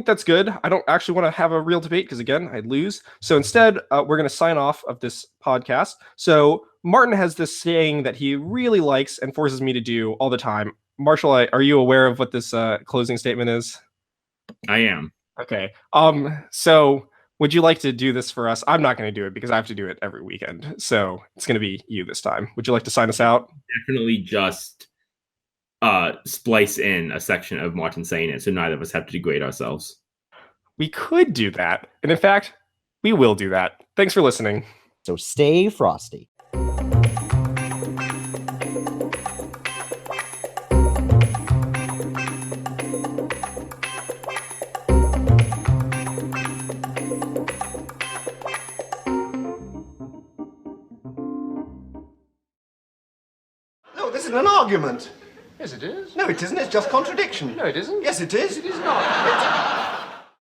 that's good. I don't actually want to have a real debate because, again, I'd lose. So instead, we're going to sign off of this podcast. So Martin has this saying that he really likes and forces me to do all the time. Marshall, are you aware of what this closing statement is? I am. Okay. So would you like to do this for us? I'm not going to do it because I have to do it every weekend. So it's going to be you this time. Would you like to sign us out? Definitely just splice in a section of Martin saying it so neither of us have to degrade ourselves. We could do that. And in fact, we will do that. Thanks for listening. So stay frosty. This isn't an argument. Yes, it is. No, it isn't. It's just contradiction. No, it isn't. Yes, it is. It is not.